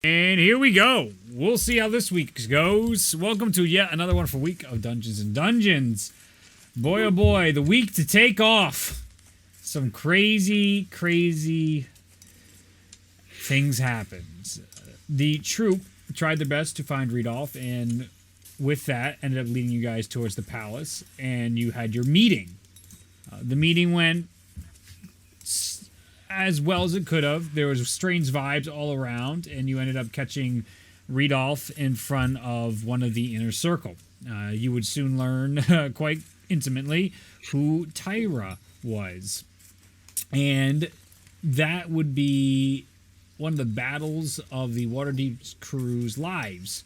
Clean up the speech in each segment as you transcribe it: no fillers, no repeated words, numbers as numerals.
And here we go. We'll see how this week goes. Welcome to yet another wonderful week of Dungeons and Dungeons. Boy, oh boy, the week to take off. Some crazy things happened. The troop tried their best to find Rudolph, and with that, ended up leading you guys towards the palace, and you had your meeting. The meeting went as well as it could have. There was strange vibes all around, and you ended up catching Rudolph in front of one of the inner circle. You would soon learn quite intimately who Tyra was. And that would be one of the battles of the Waterdeep crew's lives.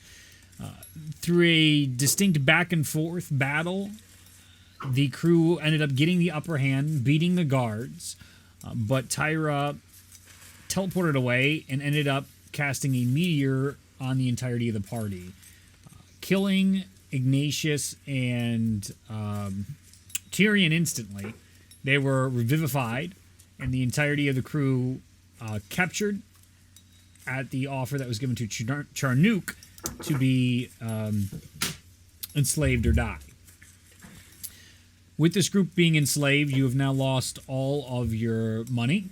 Through a distinct back and forth battle, the crew ended up getting the upper hand, beating the guards, but Tyra teleported away and ended up casting a meteor on the entirety of the party, killing Ignatius and Tyrion instantly. They were revivified, and the entirety of the crew captured at the offer that was given to Charnook to be enslaved or die. With this group being enslaved, you have now lost all of your money.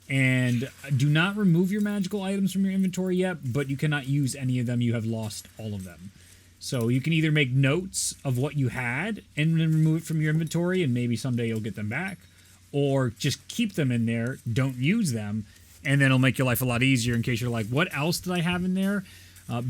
And do not remove your magical items from your inventory yet, but you cannot use any of them. You have lost all of them. So you can either make notes of what you had and then remove it from your inventory, and maybe someday you'll get them back. Or just keep them in there, don't use them, and then it'll make your life a lot easier in case you're like, what else did I have in there?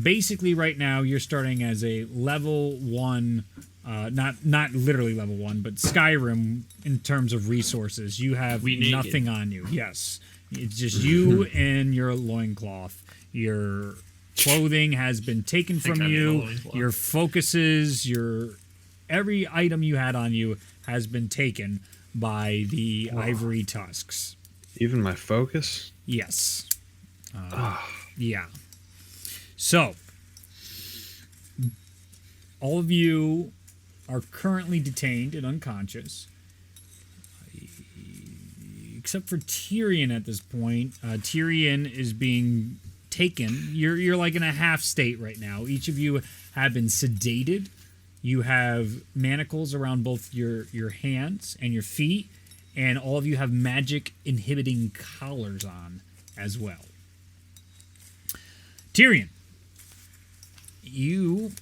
Basically, right now, you're starting as a level 1... not literally level 1, but Skyrim in terms of resources. You have nothing on you. Yes. It's just you and your loincloth. Your clothing has been taken from you. Your focuses, every item you had on you has been taken by the ivory tusks. Even my focus? Yes. Yeah. So, all of you are currently detained and unconscious, except for Tyrion at this point. Tyrion is being taken. You're like in a half state right now. Each of you have been sedated. You have manacles around both your hands and your feet, and all of you have magic inhibiting collars on as well. Tyrion, you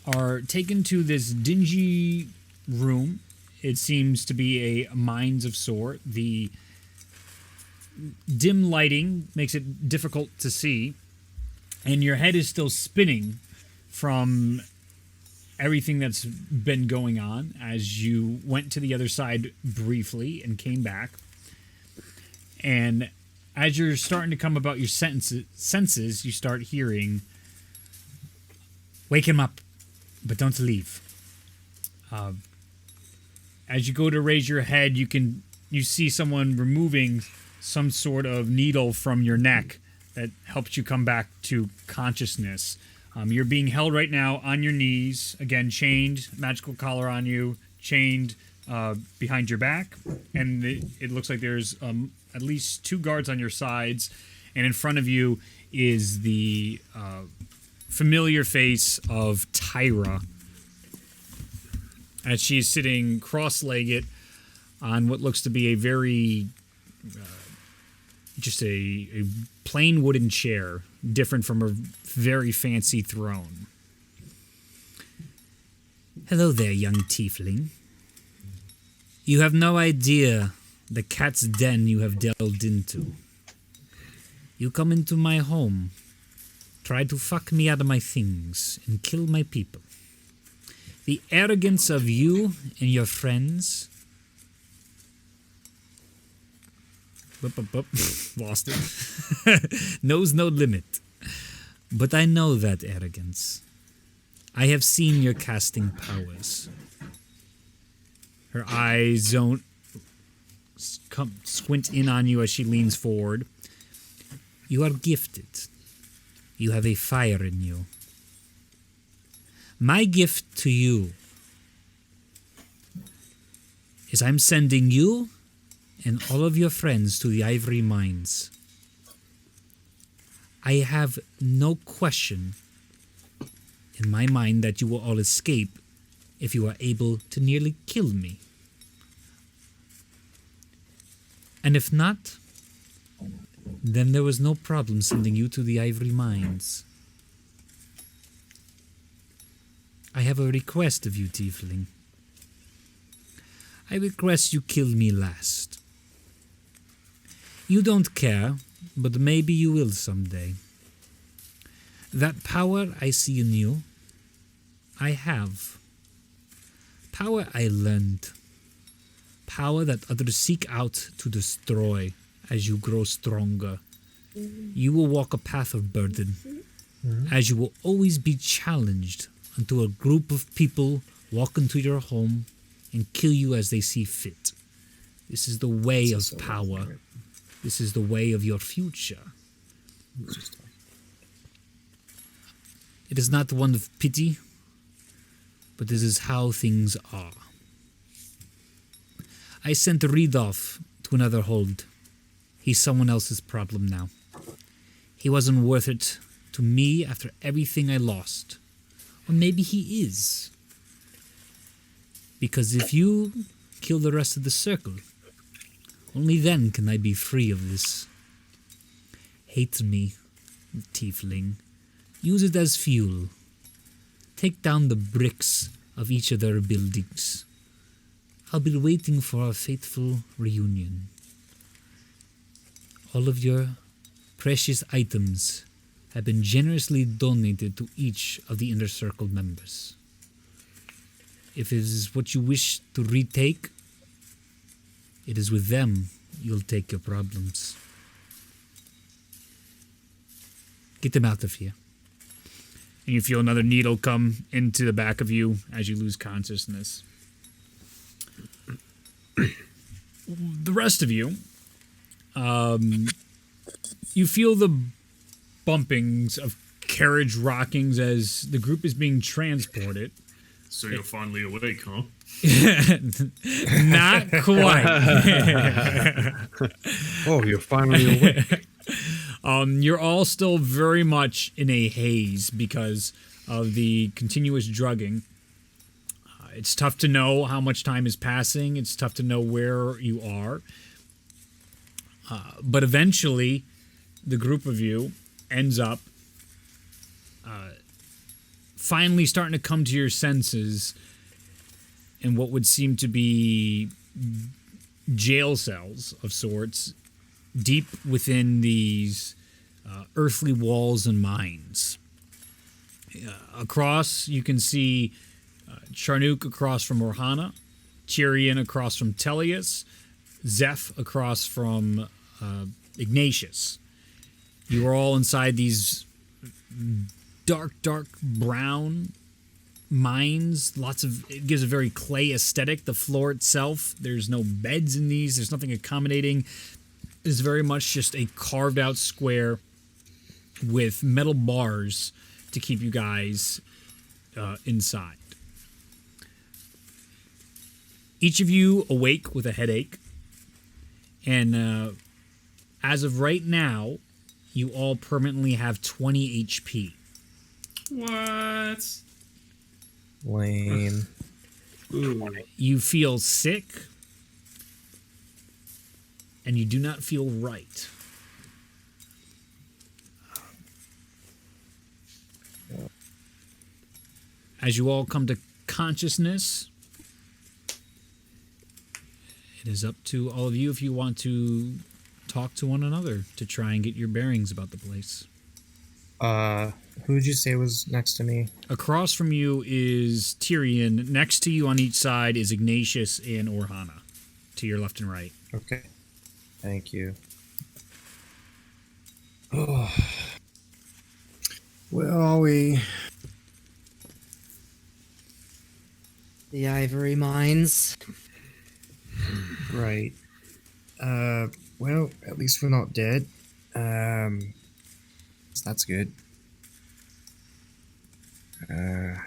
are taken to this dingy room. It seems to be a mines of sort. The dim lighting makes it difficult to see, and your head is still spinning from everything that's been going on as you went to the other side briefly and came back. And as you're starting to come about your senses, you start hearing, "Wake him up, but don't leave." As you go to raise your head, you see someone removing some sort of needle from your neck that helps you come back to consciousness. You're being held right now on your knees, again chained, magical collar on you, chained behind your back, and it looks like there's at least 2 guards on your sides, and in front of you is the familiar face of Tyra, as she's sitting cross-legged on what looks to be a very, just a plain wooden chair, different from a very fancy throne. "Hello there, young tiefling. You have no idea the cat's den you have delved into. You come into my home, try to fuck me out of my things, and kill my people. The arrogance of you and your friends..." Lost it. "Knows no limit. But I know that arrogance. I have seen your casting powers." Her eyes don't squint in on you as she leans forward. "You are gifted. You have a fire in you. My gift to you is I'm sending you and all of your friends to the ivory mines. I have no question in my mind that you will all escape if you are able to nearly kill me. And if not, then there was no problem sending you to the ivory mines. I have a request of you, Tiefling. I request you kill me last. You don't care, but maybe you will someday. That power I see in you, I have. Power I learned. Power that others seek out to destroy as you grow stronger. You will walk a path of burden, as you will always be challenged until a group of people walk into your home and kill you as they see fit. This is the way of power. This is the way of your future. It is not one of pity, but this is how things are. I sent Rudolph to another hold. He's someone else's problem now. He wasn't worth it to me after everything I lost. Or maybe he is. Because if you kill the rest of the circle, only then can I be free of this. Hate me, Tiefling. Use it as fuel. Take down the bricks of each of their buildings. I'll be waiting for a fateful reunion. All of your precious items have been generously donated to each of the Inner Circle members. If it is what you wish to retake, it is with them you'll take your problems. Get them out of here. And you feel another needle come into the back of you as you lose consciousness. The rest of you, you feel the bumpings of carriage rockings as the group is being transported. So you're finally awake, huh? Not quite. Oh, you're finally awake. You're all still very much in a haze because of the continuous drugging. It's tough to know how much time is passing. It's tough to know where you are. But eventually, the group of you ends up finally starting to come to your senses in what would seem to be jail cells of sorts, deep within these earthly walls and mines. Across, you can see Charnook across from Orhana, Tyrion across from Tellius, Zeph across from Ignatius. You are all inside these dark brown mines. It gives a very clay aesthetic. The floor itself, there's no beds in these. There's nothing accommodating. It's very much just a carved out square with metal bars to keep you guys inside. Each of you awake with a headache. And as of right now, you all permanently have 20 HP. What? Lame. Ooh. You feel sick, and you do not feel right. As you all come to consciousness, it is up to all of you if you want to talk to one another to try and get your bearings about the place. Who did you say was next to me? Across from you is Tyrion. Next to you on each side is Ignatius and Orhana, to your left and right. Okay. Thank you. Oh. Where are we? The ivory mines. Right. Well, at least we're not dead. So that's good. What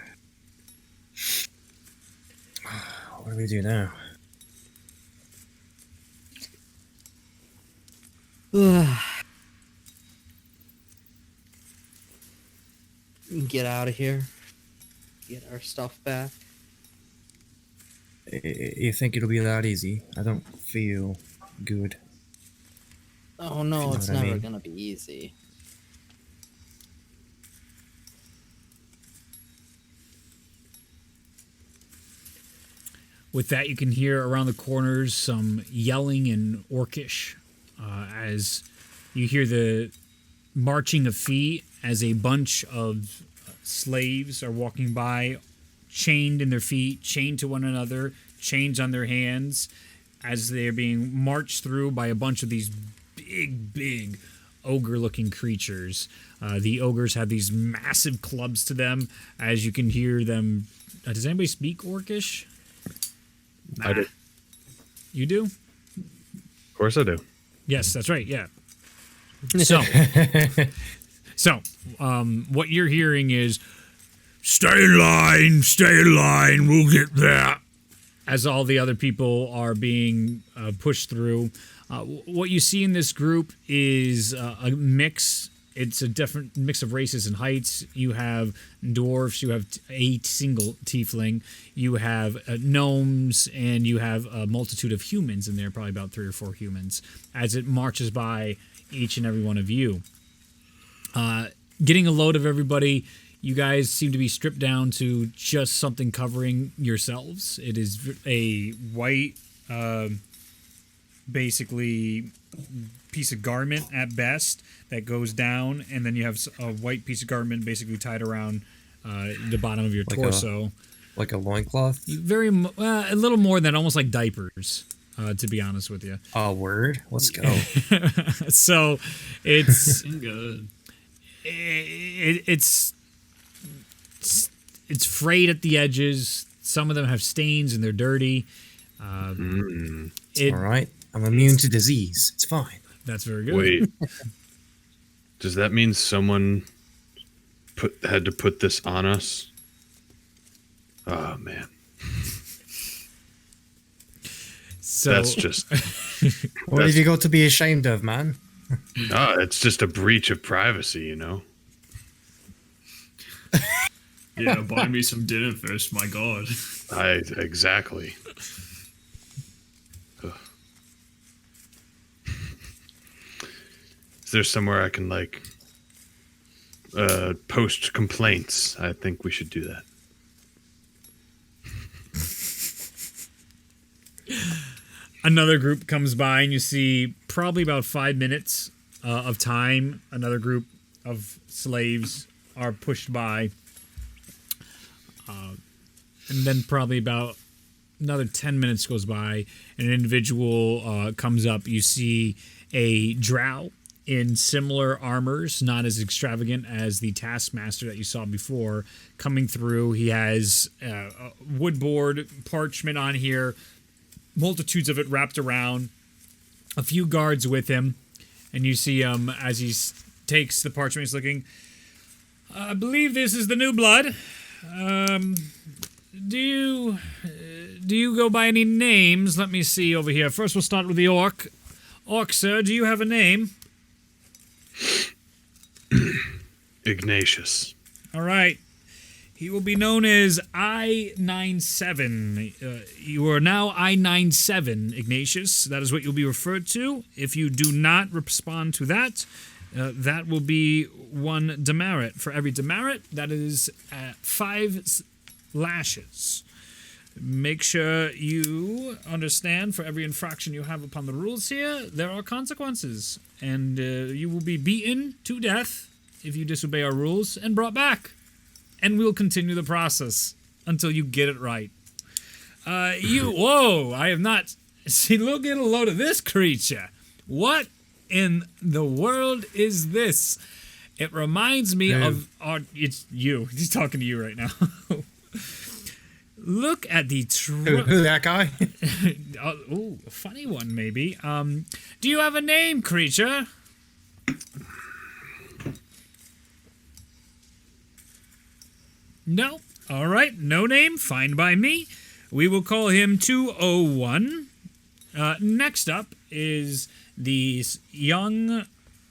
do we do now? get out of here. Get our stuff back. You think it'll be that easy? I don't feel good. Oh no, You know it's what I never mean. gonna be easy. With that, you can hear around the corners some yelling in Orcish as you hear the marching of feet as a bunch of slaves are walking by, chained in their feet, chained to one another, chains on their hands, as they're being marched through by a bunch of these big ogre-looking creatures. The ogres have these massive clubs to them, as you can hear them. Does anybody speak Orcish? I do. You do? Of course I do. Yes, that's right. Yeah. So, what you're hearing is, stay in line, we'll get there. As all the other people are being pushed through. What you see in this group is a mix. It's a different mix of races and heights. You have dwarfs, you have a single tiefling, you have gnomes, and you have a multitude of humans in there, probably about 3 or 4 humans, as it marches by each and every one of you. Getting a load of everybody, you guys seem to be stripped down to just something covering yourselves. It is a white, basically piece of garment at best that goes down, and then you have a white piece of garment basically tied around the bottom of your torso. Like a loincloth? A little more than almost like diapers, to be honest with you. Oh, word? Let's go. So it's Good. it's frayed at the edges. Some of them have stains and they're dirty. All right. I'm immune to disease. It's fine. That's very good. Wait. Does that mean someone had to put this on us? Oh man. So That's just What have you got to be ashamed of, man? it's just a breach of privacy, you know. Yeah, buy me some dinner first, my god. Exactly. Ugh. Is there somewhere I can post complaints? I think we should do that. another group comes by, and you see probably about 5 minutes of time. Another group of slaves are pushed by. And then probably about another 10 minutes goes by, and an individual comes up. You see a drow in similar armors, not as extravagant as the taskmaster that you saw before, coming through. He has a woodboard parchment on here, multitudes of it wrapped around, a few guards with him, and you see him as he takes the parchment. He's looking. I believe this is the new blood. Do you go by any names? Let me see over here. First, we'll start with the orc. Orc, sir, do you have a name? Ignatius. All right. He will be known as I-97. You are now I-97, Ignatius. That is what you'll be referred to. If you do not respond to that, that will be 1 demerit. For every demerit, that is 5 lashes. Make sure you understand, for every infraction you have upon the rules here, there are consequences. And you will be beaten to death if you disobey our rules and brought back. And we'll continue the process until you get it right. Whoa, I have not... See, look at a load of this creature. What in the world is this? It reminds me of... it's you. He's talking to you right now. Look at the... Who that guy? a funny one, maybe. Do you have a name, creature? No. All right. No name. Fine by me. We will call him 201. Next up is the young...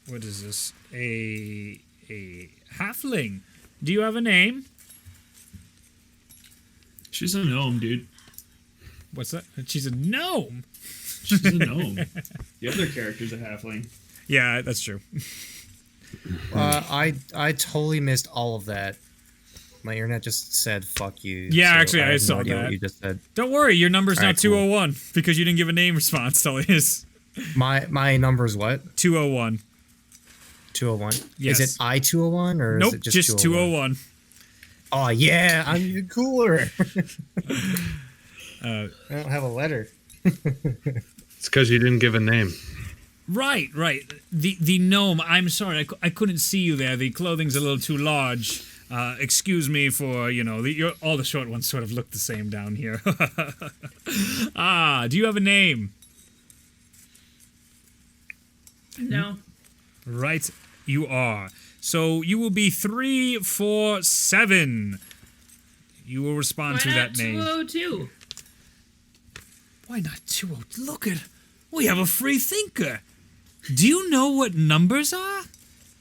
What is this? A halfling. Do you have a name? She's a gnome, dude. What's that? She's a gnome. She's a gnome. The other character's a halfling. Yeah, that's true. I totally missed all of that. My internet just said "fuck you." Yeah, so actually, I have saw no idea that. What you just said. Don't worry, your number's now Alright, cool. 201 because you didn't give a name response. Elias. My number is what? 201. 201. Yes. Is it I-201 or Nope, is it just 201. Oh yeah, I'm even cooler. I don't have a letter. It's because you didn't give a name. Right. The gnome. I'm sorry, I couldn't see you there. The clothing's a little too large. Excuse me for all the short ones sort of look the same down here. Do you have a name? No. Right, you are. So you will be 347. You will respond Why to not that name. 202? Why not 202? Look at, we have a free thinker. Do you know what numbers are?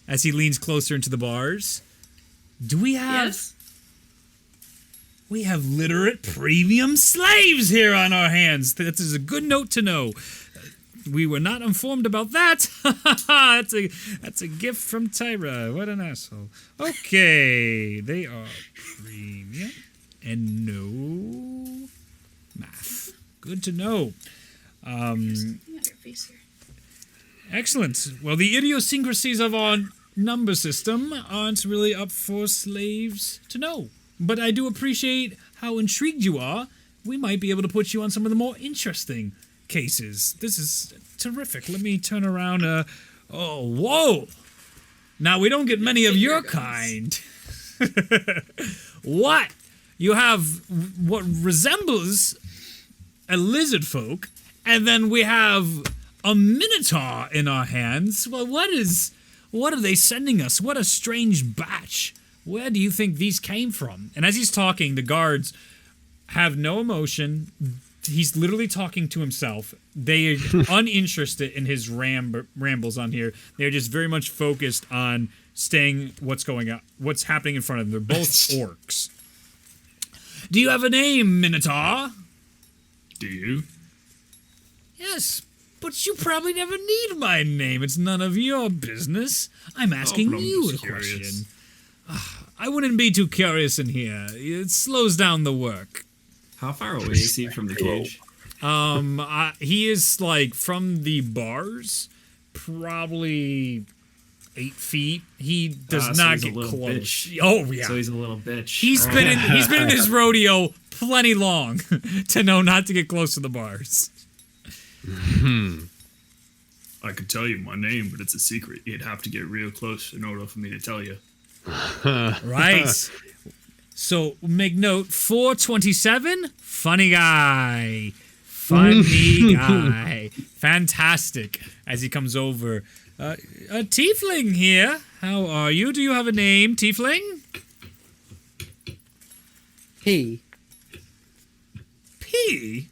As he leans closer into the bars. Do we have? Yes. We have literate premium slaves here on our hands. That is a good note to know. We were not informed about that. That's a gift from Tyra. What an asshole. Okay, they are premium and no math. Good to know. Something on your face here. Excellent. Well, the idiosyncrasies of our number system aren't really up for slaves to know. But I do appreciate how intrigued you are. We might be able to put you on some of the more interesting cases. This is terrific. Let me turn around. Oh, whoa! Now, we don't get many of your kind. What? You have what resembles a lizard folk, and then we have a minotaur in our hands. Well, what are they sending us? What a strange batch. Where do you think these came from? And as he's talking, the guards have no emotion. He's literally talking to himself. They are uninterested in his rambles on here. They're just very much focused on staying what's happening in front of them. They're both orcs. Do you have a name, Minotaur? Do you? Yes, but you probably never need my name. It's none of your business. I'm asking but I'm you a just curious. question. I wouldn't be too curious in here. It slows down the work. How far away is he from the cage? He is like from the bars, probably 8 feet. He does So not he's a get little close. bitch. Oh yeah, So he's a little bitch. he's been in this rodeo plenty long to know not to get close to the bars. I could tell you my name, but it's a secret. You'd have to get real close in order for me to tell you. Right. So make note 427. Funny guy. Funny guy. Fantastic. As he comes over. A tiefling here. How are you? Do you have a name, tiefling? He. P?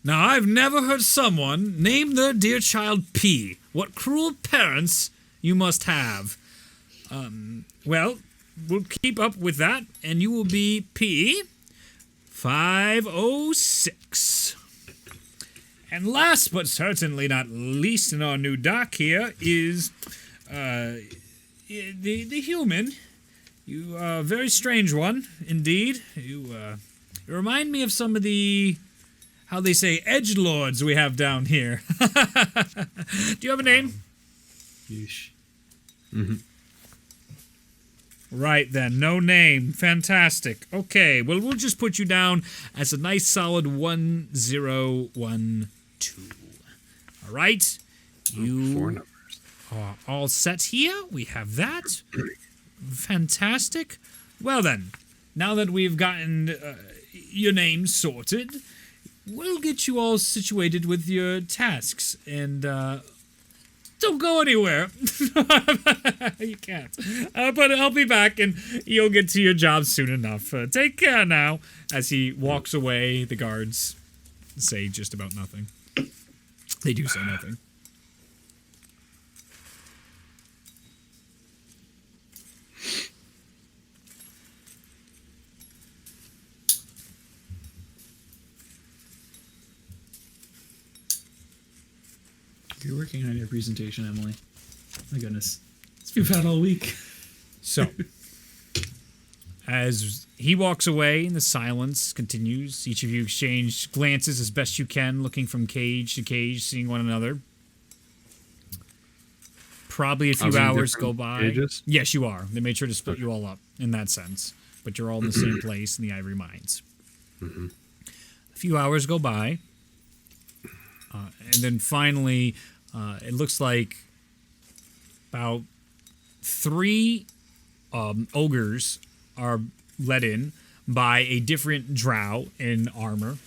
Now, I've never heard someone name their dear child P. What cruel parents you must have. Well, we'll keep up with that, and you will be P 506. And last but certainly not least in our new dock here is the human. You are a very strange one, indeed. You remind me of some of the, how they say, edgelords we have down here. Do you have a name? Yeesh. Right then, no name. Fantastic. Okay, well, we'll just put you down as a nice solid 1012. All right? You 4 numbers. are all set here. We have that. Fantastic. Well then, now that we've gotten your name sorted, we'll get you all situated with your tasks. And don't go anywhere. You can't. But I'll be back and you'll get to your job soon enough. Take care now. As he walks away, the guards say just about nothing. They do say nothing. You're working on your presentation, Emily. My goodness. It's been bad all week. So, as he walks away and the silence continues, each of you exchange glances as best you can, looking from cage to cage, seeing one another. Probably a few Are we in hours go different by. cages? Yes, you are. They made sure to split you all up in that sense, but you're all in the same place in the Ivory Mines. A few hours go by, and then finally, it looks like about 3 ogres are let in by a different drow in armor,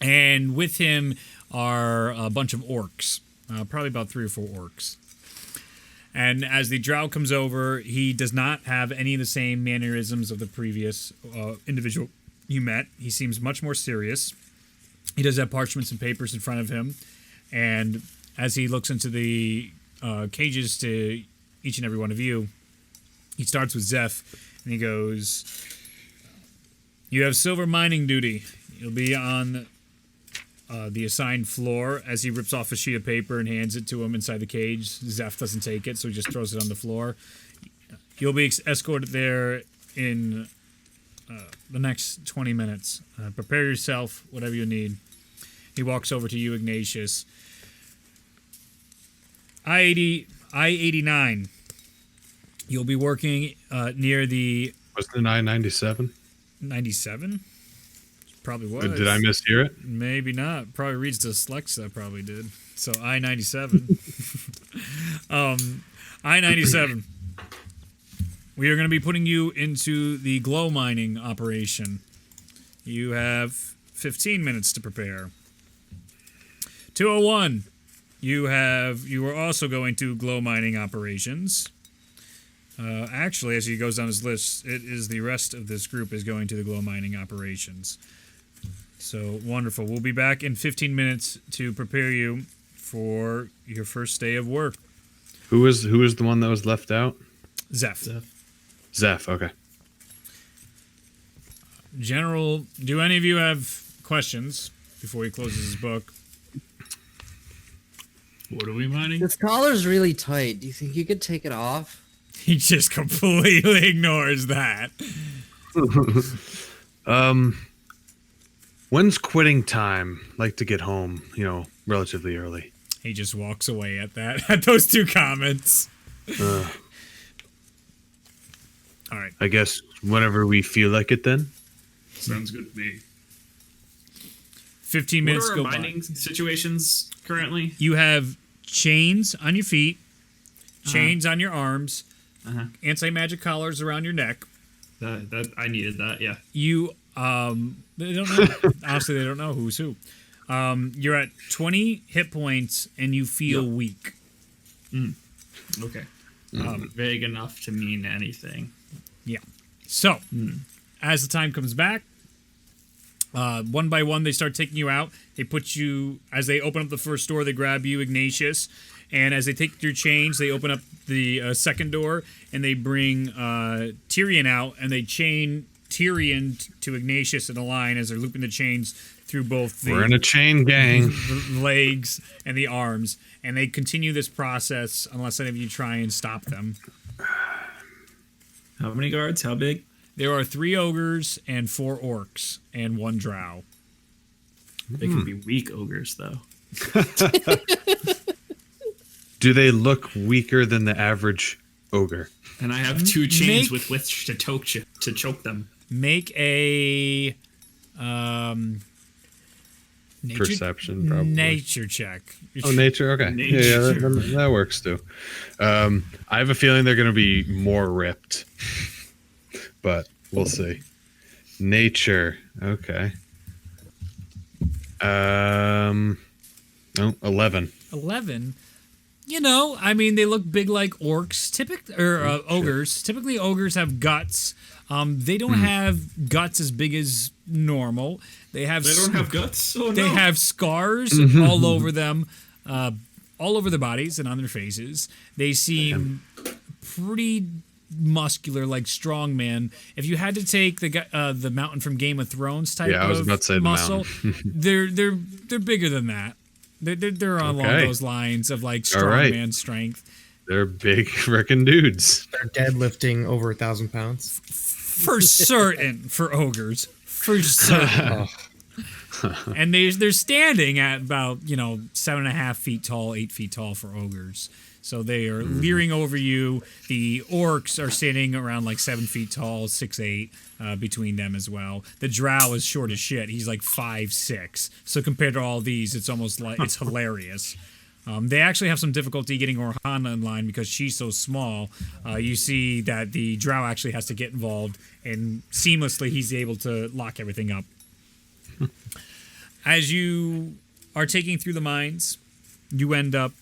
and with him are a bunch of orcs, probably about 3 or 4 orcs. And as the drow comes over, he does not have any of the same mannerisms of the previous individual you met. He seems much more serious. He does have parchments and papers in front of him, and as he looks into the cages to each and every one of you, he starts with Zeph, and he goes, "You have silver mining duty. You'll be on the assigned floor." As he rips off a sheet of paper and hands it to him inside the cage, Zeph doesn't take it, so he just throws it on the floor. "You'll be escorted there in the next 20 minutes. Prepare yourself, whatever you need." He walks over to you, Ignatius. I-89. You'll be working near the Wasn't it I-97? 97? Probably was. Did I mishear it? Maybe not. Probably reads dyslexa. Probably did. So I-97. I-97. We are going to be putting you into the glow mining operation. You have 15 minutes to prepare. 201. You are also going to glow mining operations. Actually, as he goes down his list, it is the rest of this group is going to the glow mining operations. So wonderful. We'll be back in 15 minutes to prepare you for your first day of work. Who was the one that was left out? Zeph. Zeph, okay. General, do any of you have questions before he closes his book? What are we mining? This collar's really tight. Do you think you could take it off? He just completely ignores that. When's quitting time? Like to get home, relatively early. He just walks away at that, at those 2 comments. All right. I guess whenever we feel like it then. Sounds good to me. 15 minutes What are go our by. mining situations currently? You have chains on your feet, chains on your arms, anti-magic collars around your neck. That I needed that, yeah. You, they don't know. Honestly, they don't know who's who. You're at 20 hit points, and you feel weak. Okay. Vague enough to mean anything. Yeah. So, as the time comes back, one by one, they start taking you out. They put you, as they open up the first door, they grab you, Ignatius. And as they take your chains, they open up the second door, and they bring Tyrion out, and they chain Tyrion to Ignatius in a line as they're looping the chains through both We're in a chain gang. the legs and the arms. And they continue this process unless any of you try and stop them. How many guards? How big? There are 3 ogres and 4 orcs and 1 drow. They can be weak ogres, though. Do they look weaker than the average ogre? And I have 2 chains Make- with which to choke them. Make a nature, Perception, probably. nature check. Oh, nature? Okay. Yeah, that works too. I have a feeling they're going to be more ripped. But we'll see. Nature. Okay. 11. 11. They look big like orcs, ogres. Typically, ogres have guts. They don't have guts as big as normal. They don't have guts? Oh, no. They have scars all over them, all over their bodies and on their faces. They seem pretty muscular, like strong man. If you had to take the mountain from Game of Thrones type I was about to say of the muscle, mountain. they're bigger than that. They're along those lines of like strongman strength. They're big frickin' dudes. They're deadlifting over 1,000 pounds. For certain, for ogres. For certain. And they're standing at about 7.5 feet tall, 8 feet tall for ogres. So they are leering over you. The orcs are standing around like 7 feet tall, 6'8", between them as well. The drow is short as shit. He's like 5'6". So compared to all these, it's almost like it's hilarious. They actually have some difficulty getting Orhana in line because she's so small. You see that the drow actually has to get involved, and seamlessly he's able to lock everything up. As you are taking through the mines, you end up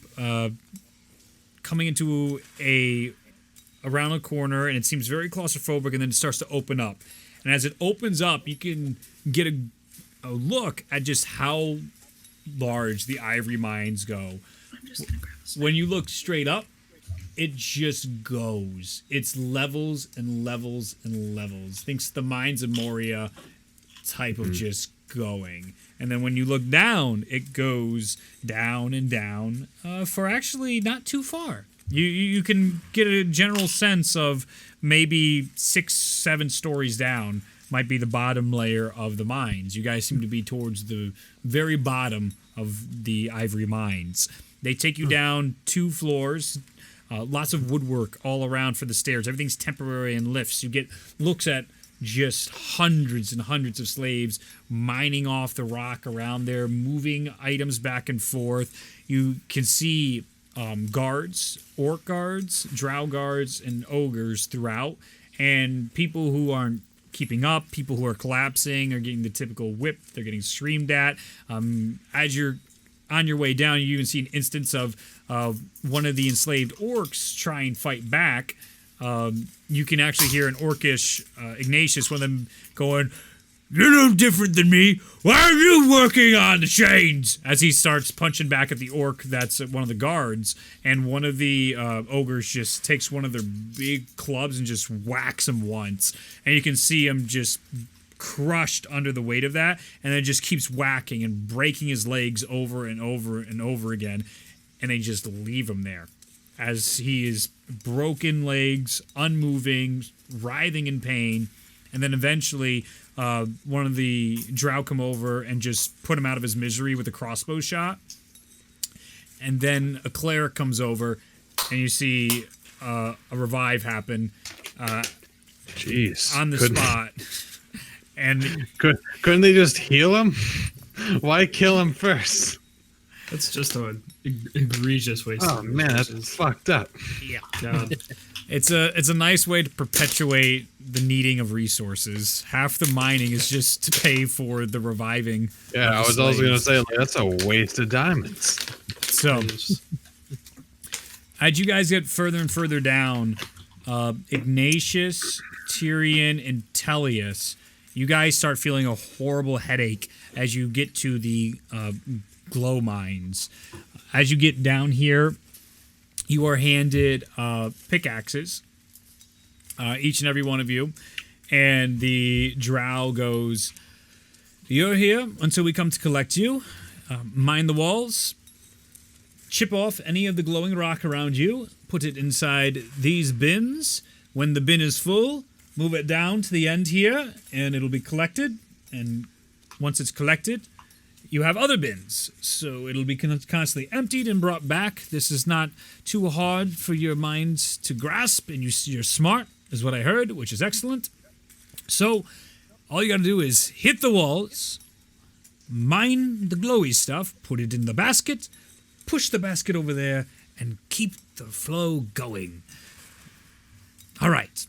coming into around a corner, and it seems very claustrophobic, and then it starts to open up. And as it opens up, you can get a look at just how large the ivory mines go. I'm just gonna grab a When you look straight up, it just goes. It's levels and levels and levels. Thinks the mines of Moria type of just going. And then when you look down, it goes down and down for actually not too far. You can get a general sense of maybe 6-7 stories down might be the bottom layer of the mines. You guys seem to be towards the very bottom of the ivory mines. They take you down 2 floors, lots of woodwork all around for the stairs. Everything's temporary and lifts. You get looks at just hundreds and hundreds of slaves mining off the rock around there, moving items back and forth. You can see guards, orc guards, drow guards, and ogres throughout, and people who aren't keeping up, people who are collapsing are getting the typical whip. They're getting screamed at. As you're on your way down, you even see an instance of one of the enslaved orcs try and fight back. You can actually hear an orcish Ignatius, one of them, going, "You're no different than me. Why are you working on the chains?" As he starts punching back at the orc that's one of the guards. And one of the ogres just takes one of their big clubs and just whacks him once. And you can see him just crushed under the weight of that. And then just keeps whacking and breaking his legs over and over and over again. And they just leave him there, as he is broken legs, unmoving, writhing in pain. And then eventually one of the drow come over and just put him out of his misery with a crossbow shot. And then a cleric comes over, and you see a revive happen Jeez. on the spot. And couldn't they just heal him? Why kill him first? That's just an egregious waste. Oh man, that's fucked up. yeah, God. it's a nice way to perpetuate the needing of resources. Half the mining is just to pay for the reviving. Yeah, I was also gonna say, like, that's a waste of diamonds. So, as you guys get further and further down, Ignatius, Tyrion, and Tellius, you guys start feeling a horrible headache as you get to the glow mines. As you get down here, you are handed pickaxes, each and every one of you, and the drow goes, "You're here until we come to collect you. Mine the walls, chip off any of the glowing rock around you, put it inside these bins. When the bin is full, move it down to the end here, and it'll be collected. And once it's collected, you have other bins, so it'll be constantly emptied and brought back. This is not too hard for your minds to grasp, and you're smart, is what I heard, which is excellent. So all you got to do is hit the walls, mine the glowy stuff, put it in the basket, push the basket over there, and keep the flow going. All right."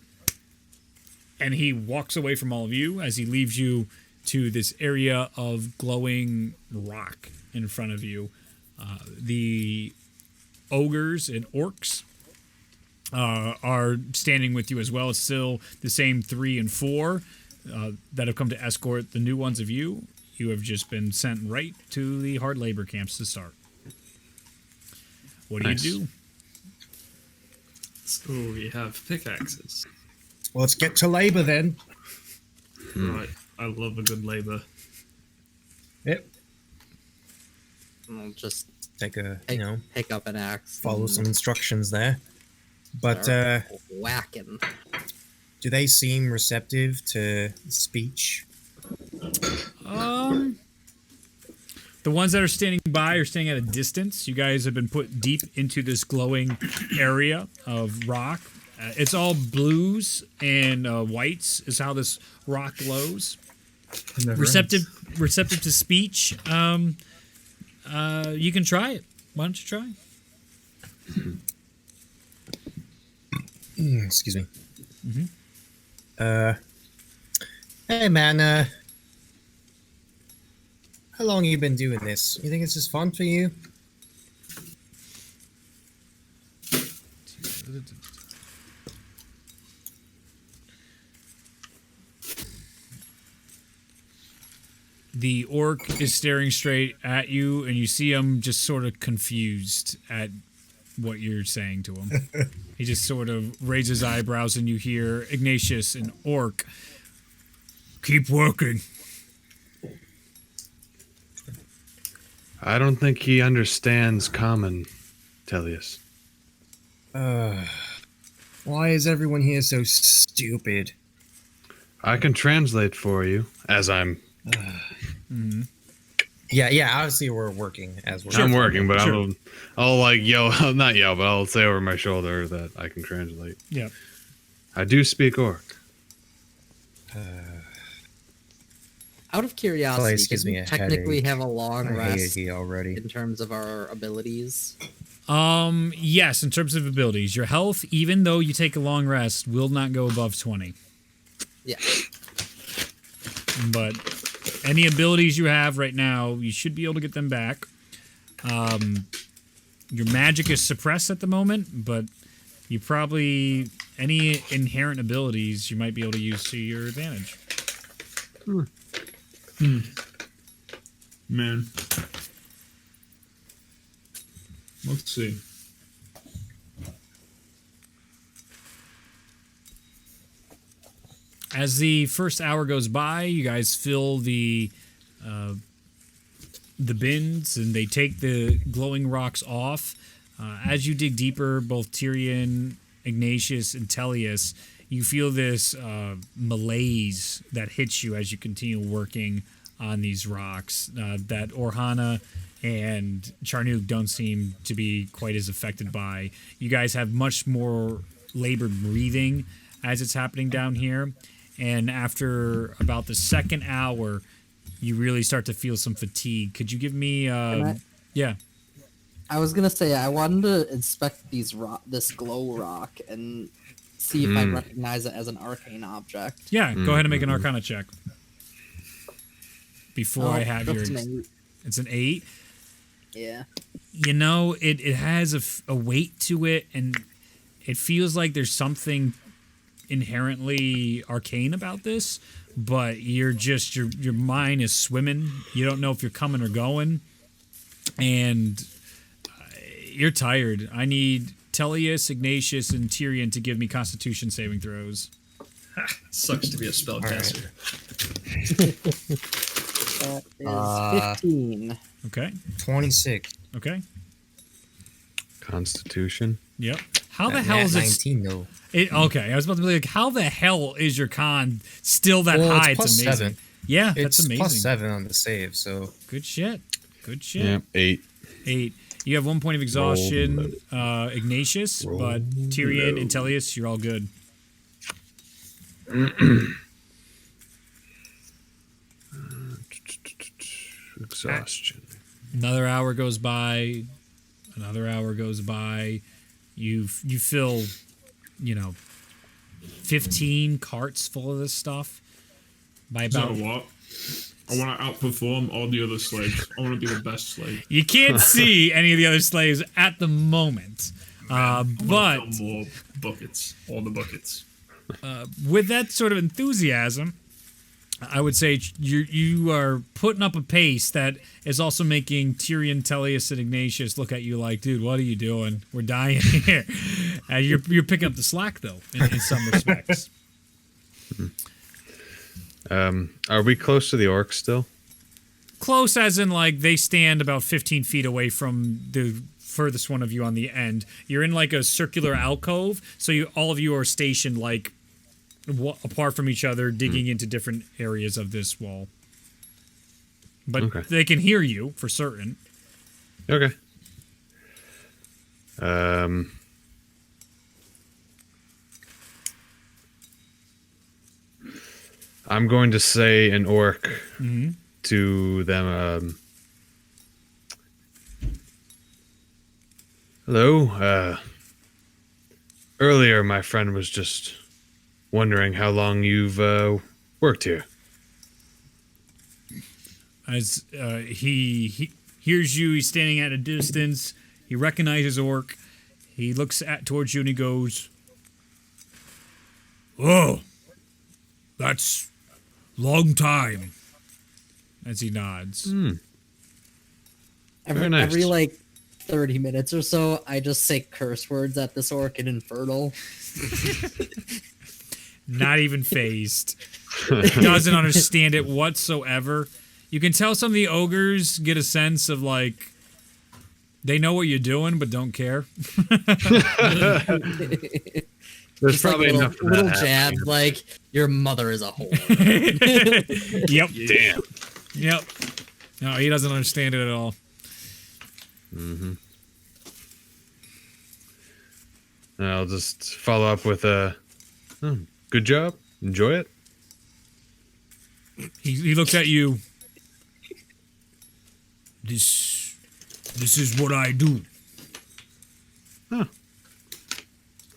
And he walks away from all of you as he leaves you to this area of glowing rock in front of you. The ogres and orcs are standing with you as well. It's still the same 3 and 4 that have come to escort the new ones of you. You have just been sent right to the hard labor camps to start. What do Nice. you do? So we have pickaxes. Well, let's get to labor then. Right. I love a good labor. Yep. I'll just Take a, pick up an axe. follow and some instructions there. But start whacking. do they seem receptive to speech? The ones that are standing by are standing at a distance. You guys have been put deep into this glowing area of rock. It's all blues and whites is how this rock glows. Receptive to speech. You can try it. Why don't you try? Excuse me. Hey man, how long you been doing this? You think this is fun for you? The orc is staring straight at you, and you see him just sort of confused at what you're saying to him. He just sort of raises eyebrows, and you hear Ignatius, an orc, keep working. I don't think he understands common, Tellius. Why is everyone here so stupid? I can translate for you as I'm. Yeah. Obviously, we're working as we're. I'm working, but I'll like yell, I'll not yell, but I'll say over my shoulder that I can translate. Yeah. I do speak orc. Out of curiosity, Place gives do me we a technically headache. have a long I hate it rest here already. in terms of our abilities? Yes, in terms of abilities, your health, even though you take a long rest, will not go above 20. Yeah. But any abilities you have right now, you should be able to get them back. Your magic is suppressed at the moment, but you probably any inherent abilities you might be able to use to your advantage. Man. Let's see. As the first hour goes by, you guys fill the bins and they take the glowing rocks off. As you dig deeper, both Tyrion, Ignatius, and Tellius, you feel this malaise that hits you as you continue working on these rocks that Orhana and Charnook don't seem to be quite as affected by. You guys have much more labored breathing as it's happening down here. And after about the second hour, you really start to feel some fatigue. Could you give me... yeah. I was gonna say I wanted to inspect this glow rock and see if I recognize it as an arcane object. Yeah, go ahead and make an Arcana check. Before I have your... It's an 8. Yeah. You know, it has a weight to it, and it feels like there's something inherently arcane about this, but you're just your mind is swimming. You don't know if you're coming or going, and you're tired. I need Tellius, Ignatius, and Tyrion to give me Constitution saving throws. Sucks to be a spellcaster. That is 15. Okay. 26. Okay. Constitution. Yep. How the hell is it? 19 though. Okay, I was about to be like, how the hell is your con still that Well, high? it's plus amazing. 7. Yeah, It's that's amazing. plus 7 on the save, so Good shit. Good shit. Yeah, 8. 8. You have 1 point of exhaustion, Ignatius, but Tyrion and Tellius, you're all good. Exhaustion. Another hour goes by. Another hour goes by. You fill, 15 carts full of this stuff. By about So what? I want to outperform all the other slaves. I want to be the best slave. You can't see any of the other slaves at the moment. I But wanna fill more buckets. All the buckets. with that sort of enthusiasm, I would say you are putting up a pace that is also making Tyrion, Tellius, and Ignatius look at you like, dude, what are you doing? We're dying here. And you're picking up the slack, though, in some respects. Are we close to the orcs still? Close as in, like, they stand about 15 feet away from the furthest one of you on the end. You're in, like, a circular alcove, so all of you are stationed, like, apart from each other, digging into different areas of this wall. But they can hear you, for certain. Okay. I'm going to say an orc to them. Hello. Earlier, my friend was just wondering how long you've worked here. As he hears you, he's standing at a distance. He recognizes Orc. He looks towards you and he goes, "Oh, that's long time." As he nods. Every like 30 minutes or so, I just say curse words at this orc in Infernal. Not even phased. Doesn't understand it whatsoever. You can tell some of the ogres get a sense of, like, they know what you're doing, but don't care. There's Just probably like enough little jab, like, your mother is a whore. Yep. Damn. Yep. No, he doesn't understand it at all. I'll just follow up with good job. Enjoy it. He looks at you. This is what I do.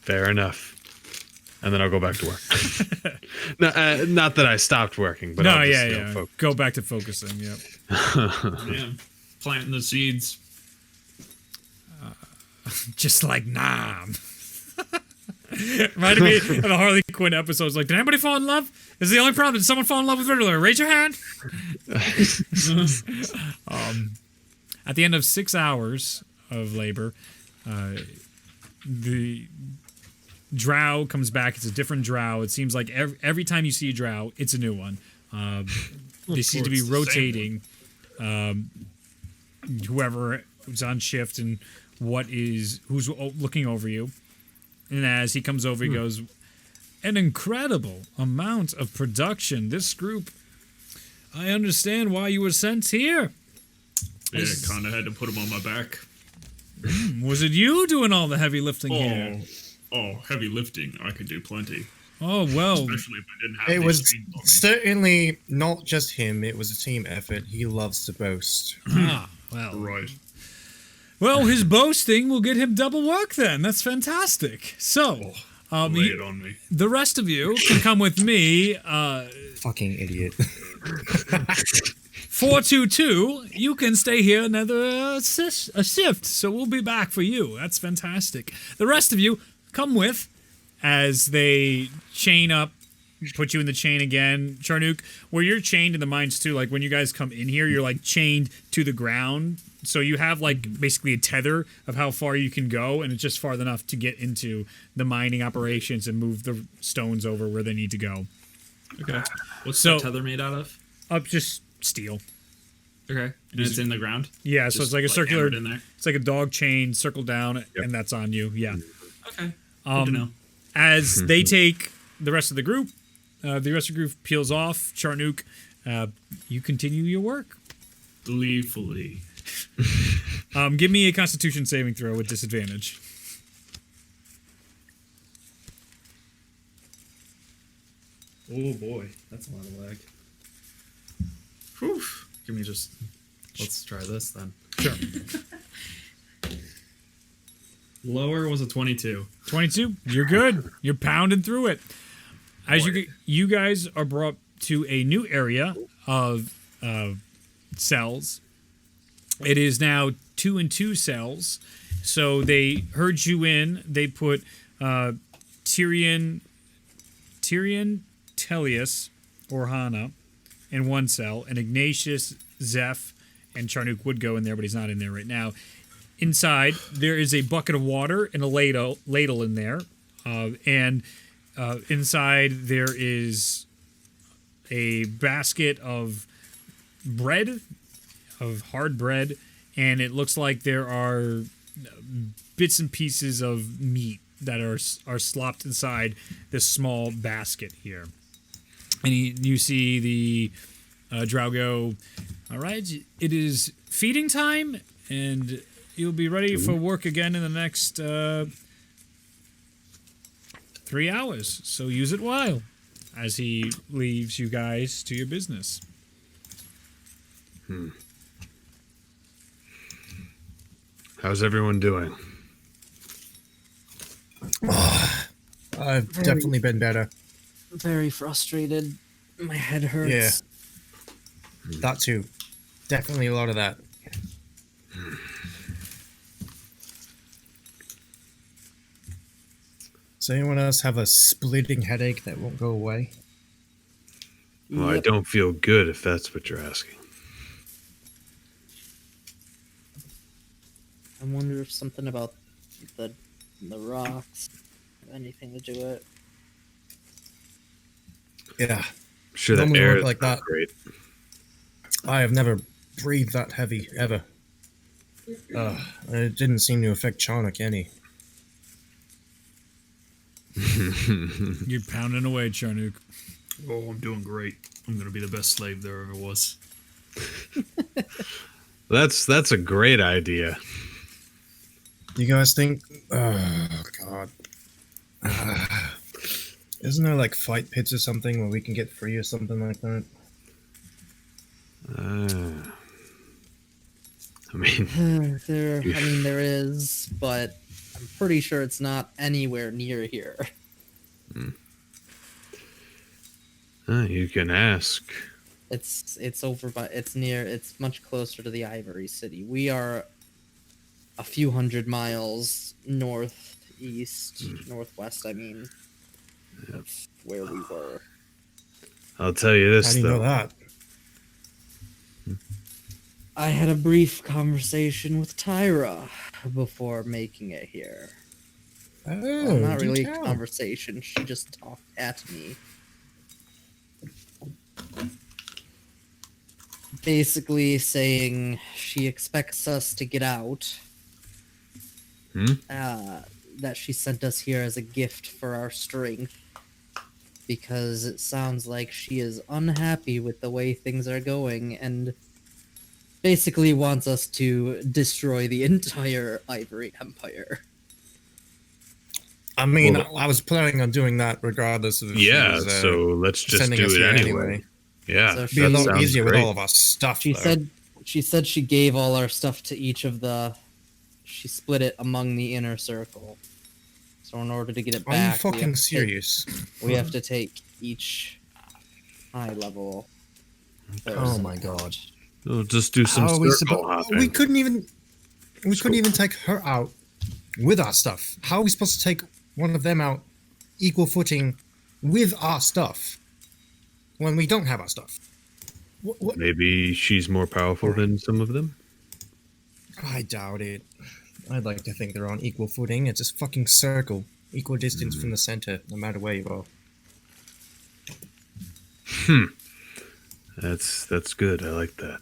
Fair enough. And then I'll go back to work. Not that I stopped working, but I'll just, Go back to focusing. Yep. Yeah. Planting the seeds. Just like Nam. Reminded me of the Harley Quinn episodes. Like, did anybody fall in love? Is the only problem? Did someone fall in love with Riddler? Raise your hand. At the end of 6 hours of labor, the drow comes back. It's a different drow. It seems like every time you see a drow, it's a new one. They seem to be rotating whoever who's on shift and who's looking over you. And as he comes over, he goes, "An incredible amount of production. This group, I understand why you were sent here." Yeah, kind of had to put him on my back. Was it you doing all the heavy lifting here? Oh, heavy lifting. I could do plenty. Oh, well. Especially if I didn't have It these was streams on me. certainly not just him. It was a team effort. He loves to boast. Well. Right. Well, his boasting will get him double work then. That's fantastic. So, Lay it on me. the rest of you can come with me. Fucking idiot. 422, you can stay here another shift, so we'll be back for you. That's fantastic. The rest of you, come with, as they chain up, put you in the chain again. Charnook, where you're chained in the mines too, like when you guys come in here, you're like chained to the ground. So you have like basically a tether of how far you can go, and it's just far enough to get into the mining operations and move the stones over where they need to go. Okay. What's So- the tether made out of? Up just steel. Okay. And it's in the ground? Yeah, so it's like a circular, hammered in there? it's like a dog chain, circle down, and that's on you. Yeah. Okay. Good to know. As they take the rest of the group peels off. Charnook, you continue your work. Gleefully. Give me a Constitution saving throw with disadvantage. Oh boy, that's a lot of lag. Whew. Let's try this then. Sure. Lower was a 22. 22. You're good. You're pounding through it. As you guys are brought to a new area of cells. It is now 2 and 2 cells. So they herd you in. They put Tyrion Tellius or Hana in one cell, and Ignatius, Zeph, and Charnook would go in there, but he's not in there right now. Inside, there is a bucket of water and a ladle in there. And inside, there is a basket of bread of hard bread, and it looks like there are bits and pieces of meat that are slopped inside this small basket here. And you see the drow go, all right, it is feeding time, and you'll be ready for work again in the next 3 hours, so use it well, as he leaves you guys to your business. How's everyone doing? I've definitely been better. Very frustrated. My head hurts. Yeah. That too. Definitely a lot of that. Does anyone else have a splitting headache that won't go away? Well, I Yep. don't feel good if that's what you're asking. I wonder if something about the rocks have anything to do with it. Yeah. I'm sure that Normally air work is like not that. great. I have never breathed that heavy, ever. It didn't seem to affect Charnock any. You're pounding away, Charnook. Oh, I'm doing great. I'm gonna be the best slave there ever was. That's a great idea. You guys think? Oh, God. Isn't there like fight pits or something where we can get free or something like that? I mean, there is, but I'm pretty sure it's not anywhere near here. you can ask. It's over by it's much closer to the Ivory City. We are a few hundred miles northeast, northwest, I mean, of where we were. I'll tell you this, How do you though. know that? I had a brief conversation with Tyra before making it here. Oh, Well, not do really a tell. conversation. She just talked at me. Basically saying she expects us to get out. That she sent us here as a gift for our strength. Because it sounds like she is unhappy with the way things are going and basically wants us to destroy the entire Ivory Empire. I mean, Well, I was planning on doing that regardless of if she Yeah, was, so let's just sending do us it here anyway. Yeah, So It'd be a that lot sounds easier with great. all of our stuff. She though. said she gave all our stuff to each of the. She split it among the inner circle. So in order to get it Are you back, fucking serious? we have to take each high level. Oh person my out. God! We'll just do some How are we circle hopping. We couldn't even take her out with our stuff. How are we supposed to take one of them out equal footing with our stuff when we don't have our stuff? What? Maybe she's more powerful than some of them. I doubt it. I'd like to think they're on equal footing. It's a fucking circle, equal distance from the center, no matter where you are. That's good. I like that.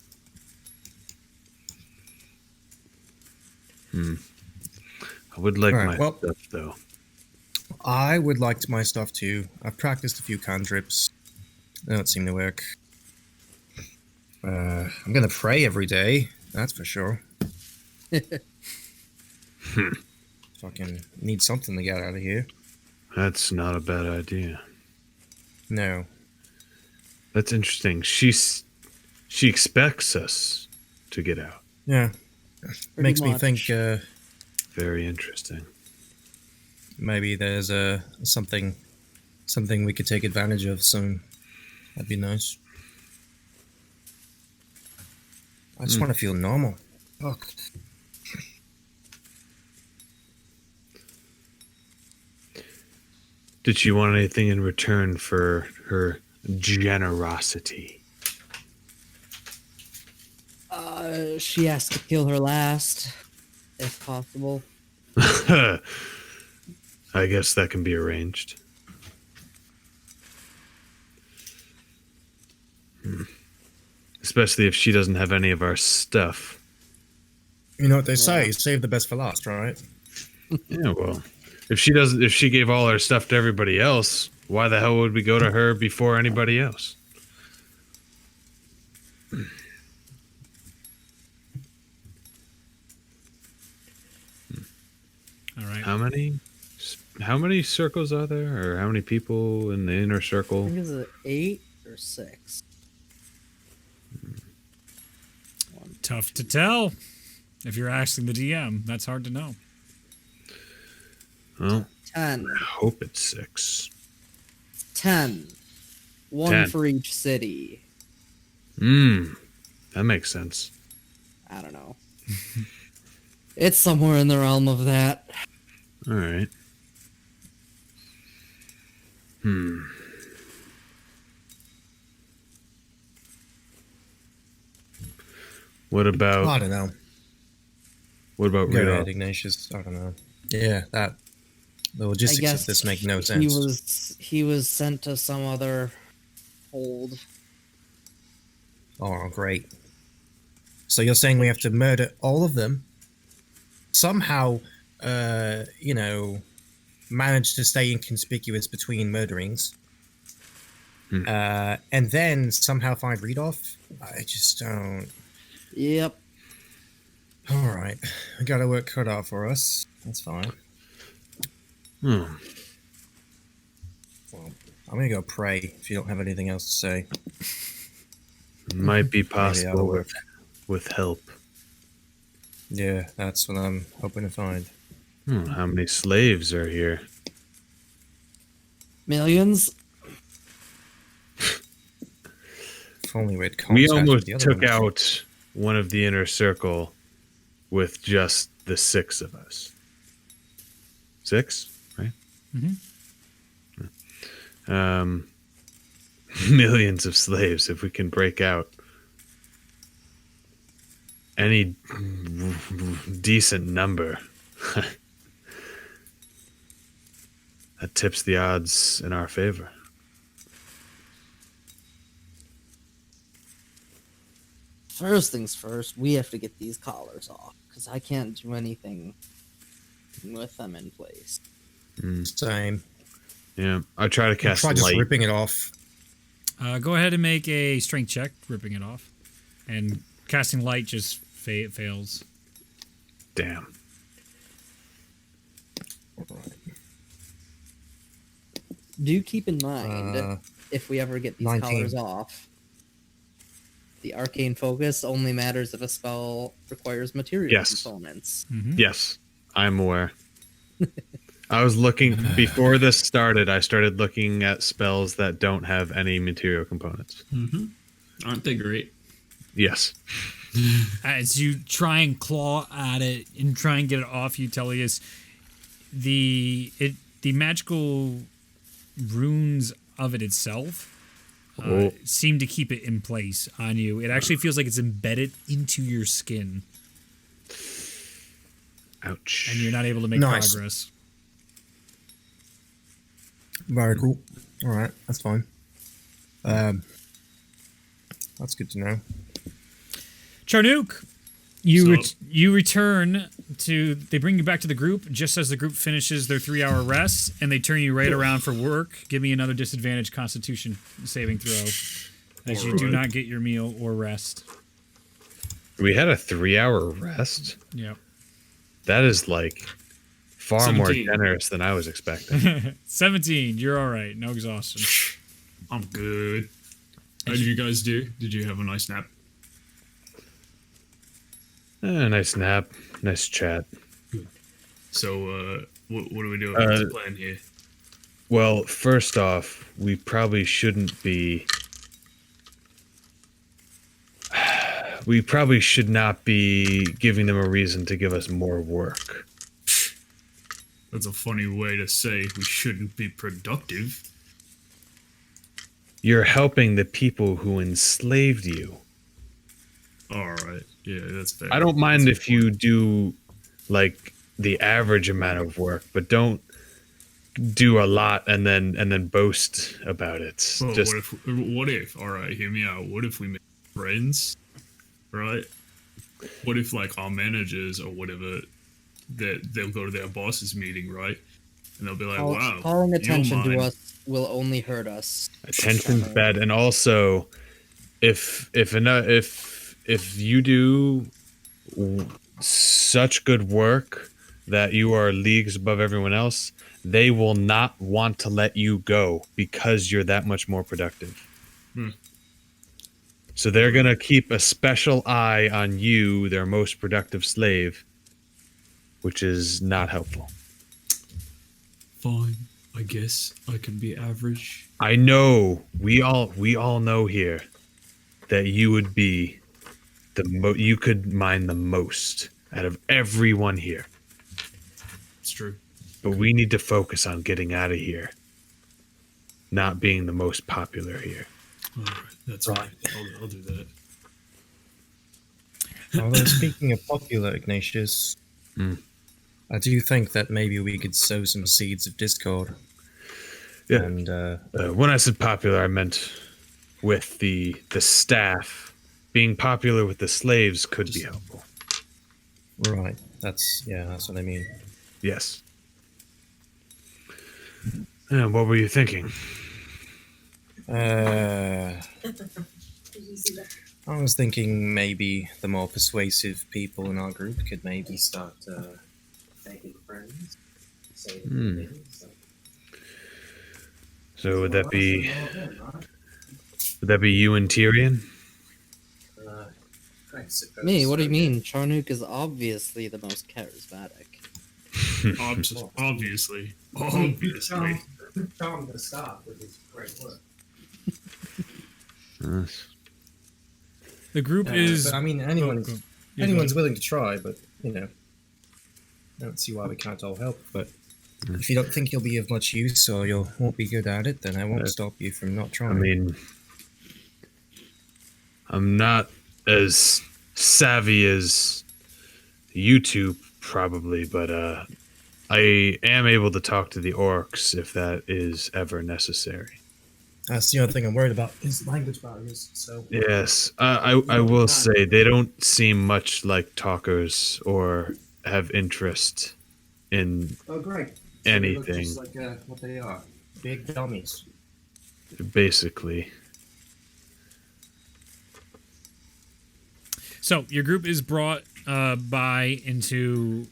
I would like All right, my well- stuff though. I would like my stuff too. I've practiced a few cantrips. They don't seem to work. I'm gonna pray every day. That's for sure. Fucking need something to get out of here. That's not a bad idea. No. That's interesting. She expects us to get out. Yeah. Makes me much. think Very interesting. maybe there's something we could take advantage of soon. That'd be nice. I just want to feel normal. Fuck. Did she want anything in return for her generosity? She asked to kill her last, if possible. I guess that can be arranged. especially if she doesn't have any of our stuff. You know what they say, save the best for last, right? Yeah, well, if she gave all her stuff to everybody else, why the hell would we go to her before anybody else? All right. How many circles are there, or how many people in the inner I circle? think it's 8 or 6. Tough to tell. If you're asking the DM, that's hard to know. Well, 10. I hope it's 6. 10. One 10. for each city. That makes sense. I don't know. It's somewhere in the realm of that. All right. What I about don't know. Go Go ahead, Ignatius. I don't know. Yeah, the I logistics guess of this make no sense. He was sent to some other hold. Oh, great. So you're saying we have to murder all of them, somehow, manage to stay inconspicuous between murderings, and then somehow find Rudolph? I just don't. Yep. All right, we got to work cut out for us. That's fine. Well, I'm gonna go pray if you don't have anything else to say. Might be Maybe that'll possible work. with help. Yeah, that's what I'm hoping to find. How many slaves are here? Millions? If only we'd We contact almost the other took ones. out one of the inner circle with just the 6 of us. 6, right? Millions of slaves. If we can break out any decent number, that tips the odds in our favor. First things first, we have to get these collars off, because I can't do anything with them in place. Same. Yeah, I try to cast Try just light. ripping it off. Go ahead and make a strength check, ripping it off. And casting light just fails. Damn. Do keep in mind, if we ever get these 19. collars off, the arcane focus only matters if a spell requires material Yes. components. Yes, I'm aware. I was looking before this started. I started looking at spells that don't have any material components. Aren't they great? Yes. As you try and claw at it and try and get it off, Utilius, the magical runes of it itself seem to keep it in place on you. It actually feels like it's embedded into your skin, Ouch. and you're not able to make Nice. progress. Very cool. All right, that's fine. That's good to know. Charnook, you So- you return to. They bring you back to the group just as the group finishes their 3-hour rest, and they turn you right around for work. Give me another disadvantage Constitution saving throw, as you do Alright. not get your meal or rest. We had a 3-hour rest. Yeah. That is like far more 17. generous than I was expecting. 17. You're all right. No exhaustion. I'm good. How did you guys do? Did you have a nice nap? Nice nap. Nice chat. So, what do we do? What's the plan here? Well, first off, we probably shouldn't be. We probably should not be giving them a reason to give us more work. That's a funny way to say we shouldn't be productive. You're helping the people who enslaved you. All right. Yeah, that's fair. I don't mind That's a if you do like the average amount of work, but don't do a lot and then boast about it. Well, Just what if? All right, hear me out. What if we made friends, right? What if like our managers or whatever, that they'll go to their boss's meeting, right? And they'll be like, "Wow, Calling you're attention to mine." us will only hurt us. Attention's bad, and also if you do such good work that you are leagues above everyone else, they will not want to let you go because you're that much more productive. So they're going to keep a special eye on you, their most productive slave, which is not helpful. Fine, I guess I can be average. I know we all know here that you would be you could mine the most out of everyone here. It's true. But we need to focus on getting out of here, not being the most popular here. All right, that's right. I'll do that. Although speaking of popular, Ignatius, I do think that maybe we could sow some seeds of discord. Yeah. And when I said popular, I meant with the staff. Being popular with the slaves could be helpful. right, that's what I mean. Yes. And what were you thinking? I was thinking maybe the more persuasive people in our group could maybe start making friends. So would that be you and Tyrion? Me? What do you mean? Charnook is obviously the most charismatic. Obviously. Charmed the staff with his great work. The group is. But I mean, anyone's willing to try, but I don't see why we can't all help. But if you don't think you'll be of much use or you won't be good at it, then I won't stop you from not trying. I mean, I'm not as savvy as you two probably, but I am able to talk to the orcs if that is ever necessary. That's the only thing I'm worried about is language barriers. So yes, I will say they don't seem much like talkers or have interest in anything. They look just like what they are, big dummies. Basically. So your group is brought into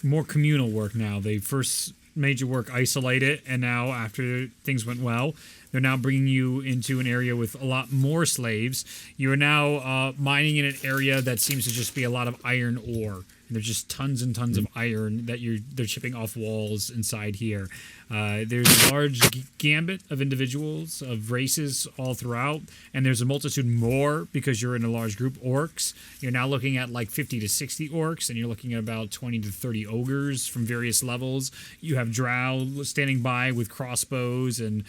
more communal work now. They first made your work isolated, and now after things went well, they're now bringing you into an area with a lot more slaves. You are now mining in an area that seems to just be a lot of iron ore. And there's just tons and tons of iron that they're chipping off walls inside here. There's a large gambit of individuals, of races all throughout, and there's a multitude more because you're in a large group. Orcs, you're now looking at like 50 to 60 orcs, and you're looking at about 20 to 30 ogres from various levels. You have drow standing by with crossbows and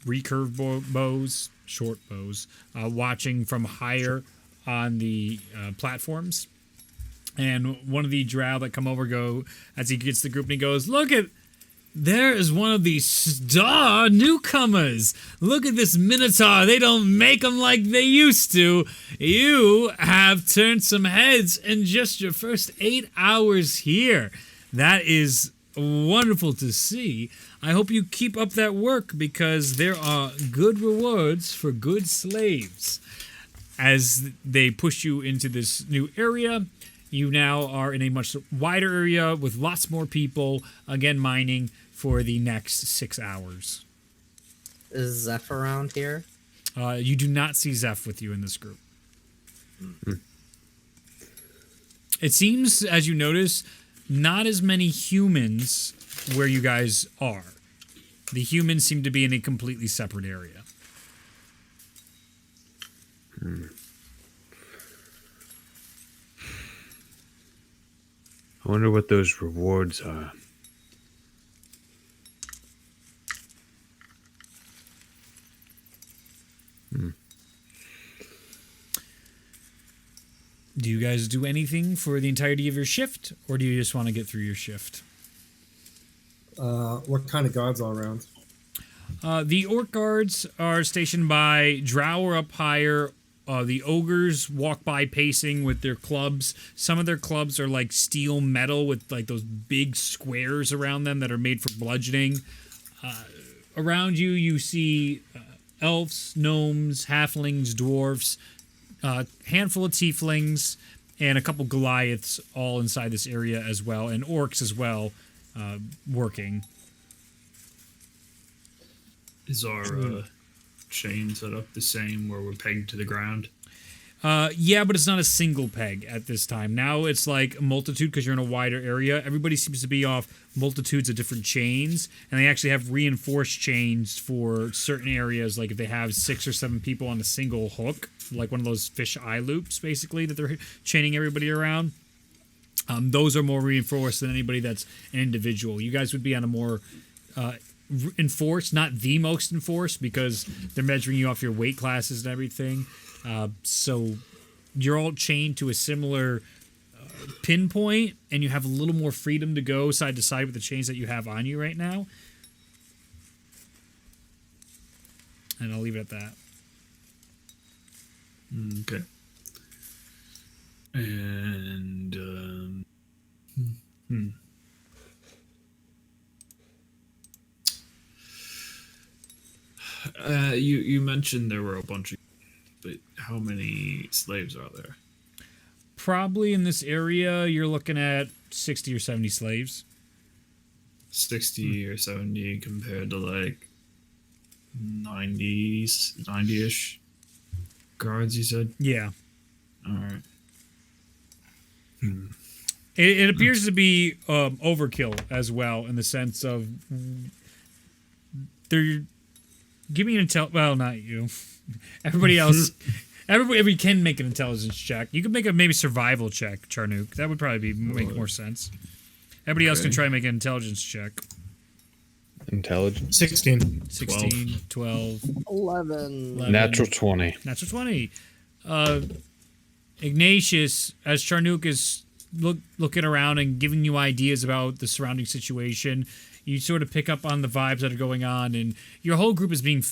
recurve bows, short bows, watching from higher on the platforms. And one of the drow that come over as he gets the group, and he goes, "Look at, there is one of these star newcomers. Look at this minotaur. They don't make them like they used to. You have turned some heads in just your first 8 hours here. That is wonderful to see. I hope you keep up that work because there are good rewards for good slaves." As they push you into this new area, you now are in a much wider area with lots more people, again mining for the next 6 hours. Is Zeph around here? You do not see Zeph with you in this group. It seems, as you notice, not as many humans where you guys are. The humans seem to be in a completely separate area. I wonder what those rewards are. Do you guys do anything for the entirety of your shift, or do you just want to get through your shift? What kind of guards are around? The orc guards are stationed by drow or up higher. The ogres walk by pacing with their clubs. Some of their clubs are like steel metal with like those big squares around them that are made for bludgeoning. Around you, you see elves, gnomes, halflings, dwarves, handful of tieflings, and a couple Goliaths all inside this area as well, and orcs as well, working. Is our chain set up the same where we're pegged to the ground? Yeah, but it's not a single peg at this time. Now it's like a multitude because you're in a wider area. Everybody seems to be off multitudes of different chains, and they actually have reinforced chains for certain areas. Like if they have 6 or 7 people on a single hook, like one of those fish eye loops, basically, that they're chaining everybody around. Those are more reinforced than anybody that's an individual. You guys would be on a more enforced, not the most enforced, because they're measuring you off your weight classes and everything. So you're all chained to a similar pinpoint, and you have a little more freedom to go side to side with the chains that you have on you right now. And I'll leave it at that. Okay. And you mentioned there were a bunch of, but how many slaves are there? Probably in this area, you're looking at 60 or 70 slaves. 60 or 70 compared to like 90-ish guards, you said? Yeah. All right. It appears to be overkill as well, in the sense of they're giving an well, not you. Everybody else, everybody can make an intelligence check. You can make a maybe survival check, Charnook. That would probably make more sense. Everybody else can try and make an intelligence check. Intelligence. 16. 16, 12, 11. Natural 20. Natural 20. Ignatius, as Charnook is looking around and giving you ideas about the surrounding situation, you sort of pick up on the vibes that are going on, and your whole group is being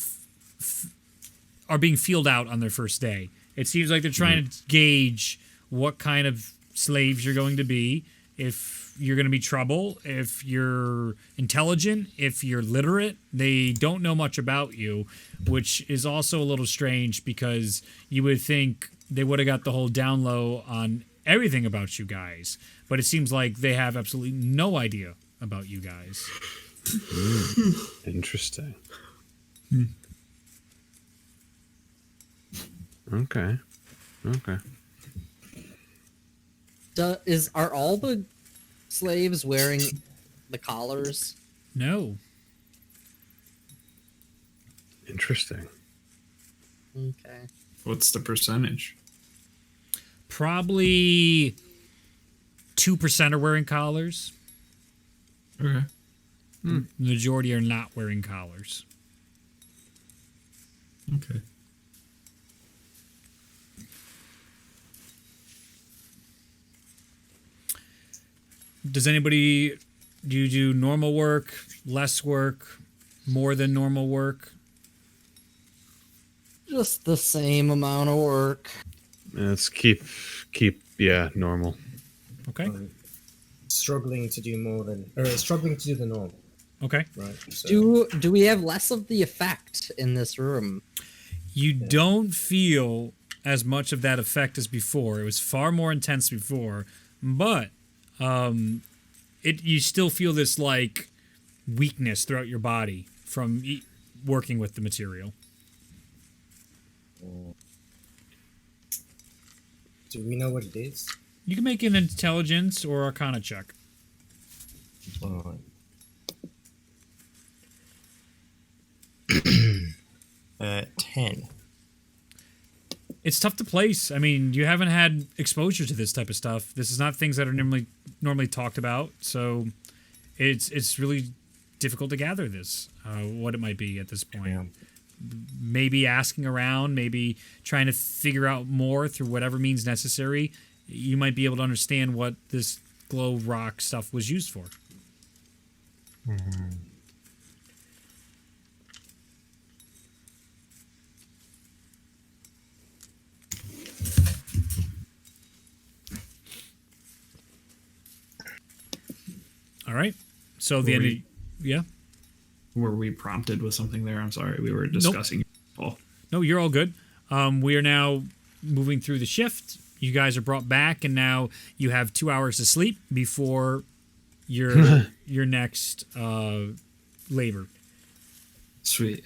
being fielded out on their first day. It seems like they're trying to gauge what kind of slaves you're going to be, if you're going to be trouble, if you're intelligent, if you're literate. They don't know much about you, which is also a little strange because you would think they would have got the whole down low on everything about you guys, but it seems like they have absolutely no idea about you guys. Interesting. Okay. Are all the slaves wearing the collars? No. Interesting. Okay. What's the percentage? Probably 2% are wearing collars. Okay. The majority are not wearing collars. Okay. Does anybody, do you do normal work, less work, more than normal work? Just the same amount of work. Let's keep normal. Okay. Struggling to do more than, or struggling to do the norm, Okay. right? So, Do we have less of the effect in this room? You don't feel as much of that effect as before. It was far more intense before, but you still feel this like weakness throughout your body from working with the material. do we know what it is? You can make an intelligence or arcana check. Alright. 10. It's tough to place. I mean, you haven't had exposure to this type of stuff. This is not things that are normally talked about, so it's really difficult to gather this, what it might be at this point. Yeah. Maybe asking around, maybe trying to figure out more through whatever means necessary. You might be able to understand what this glow rock stuff was used for. All right. So the Were end. we- Yeah. Were we prompted with something there? I'm sorry. We were discussing. Paul. No, you're all good. We are now moving through the shift. You guys are brought back, and now you have 2 hours to sleep before your your next labor. Sweet.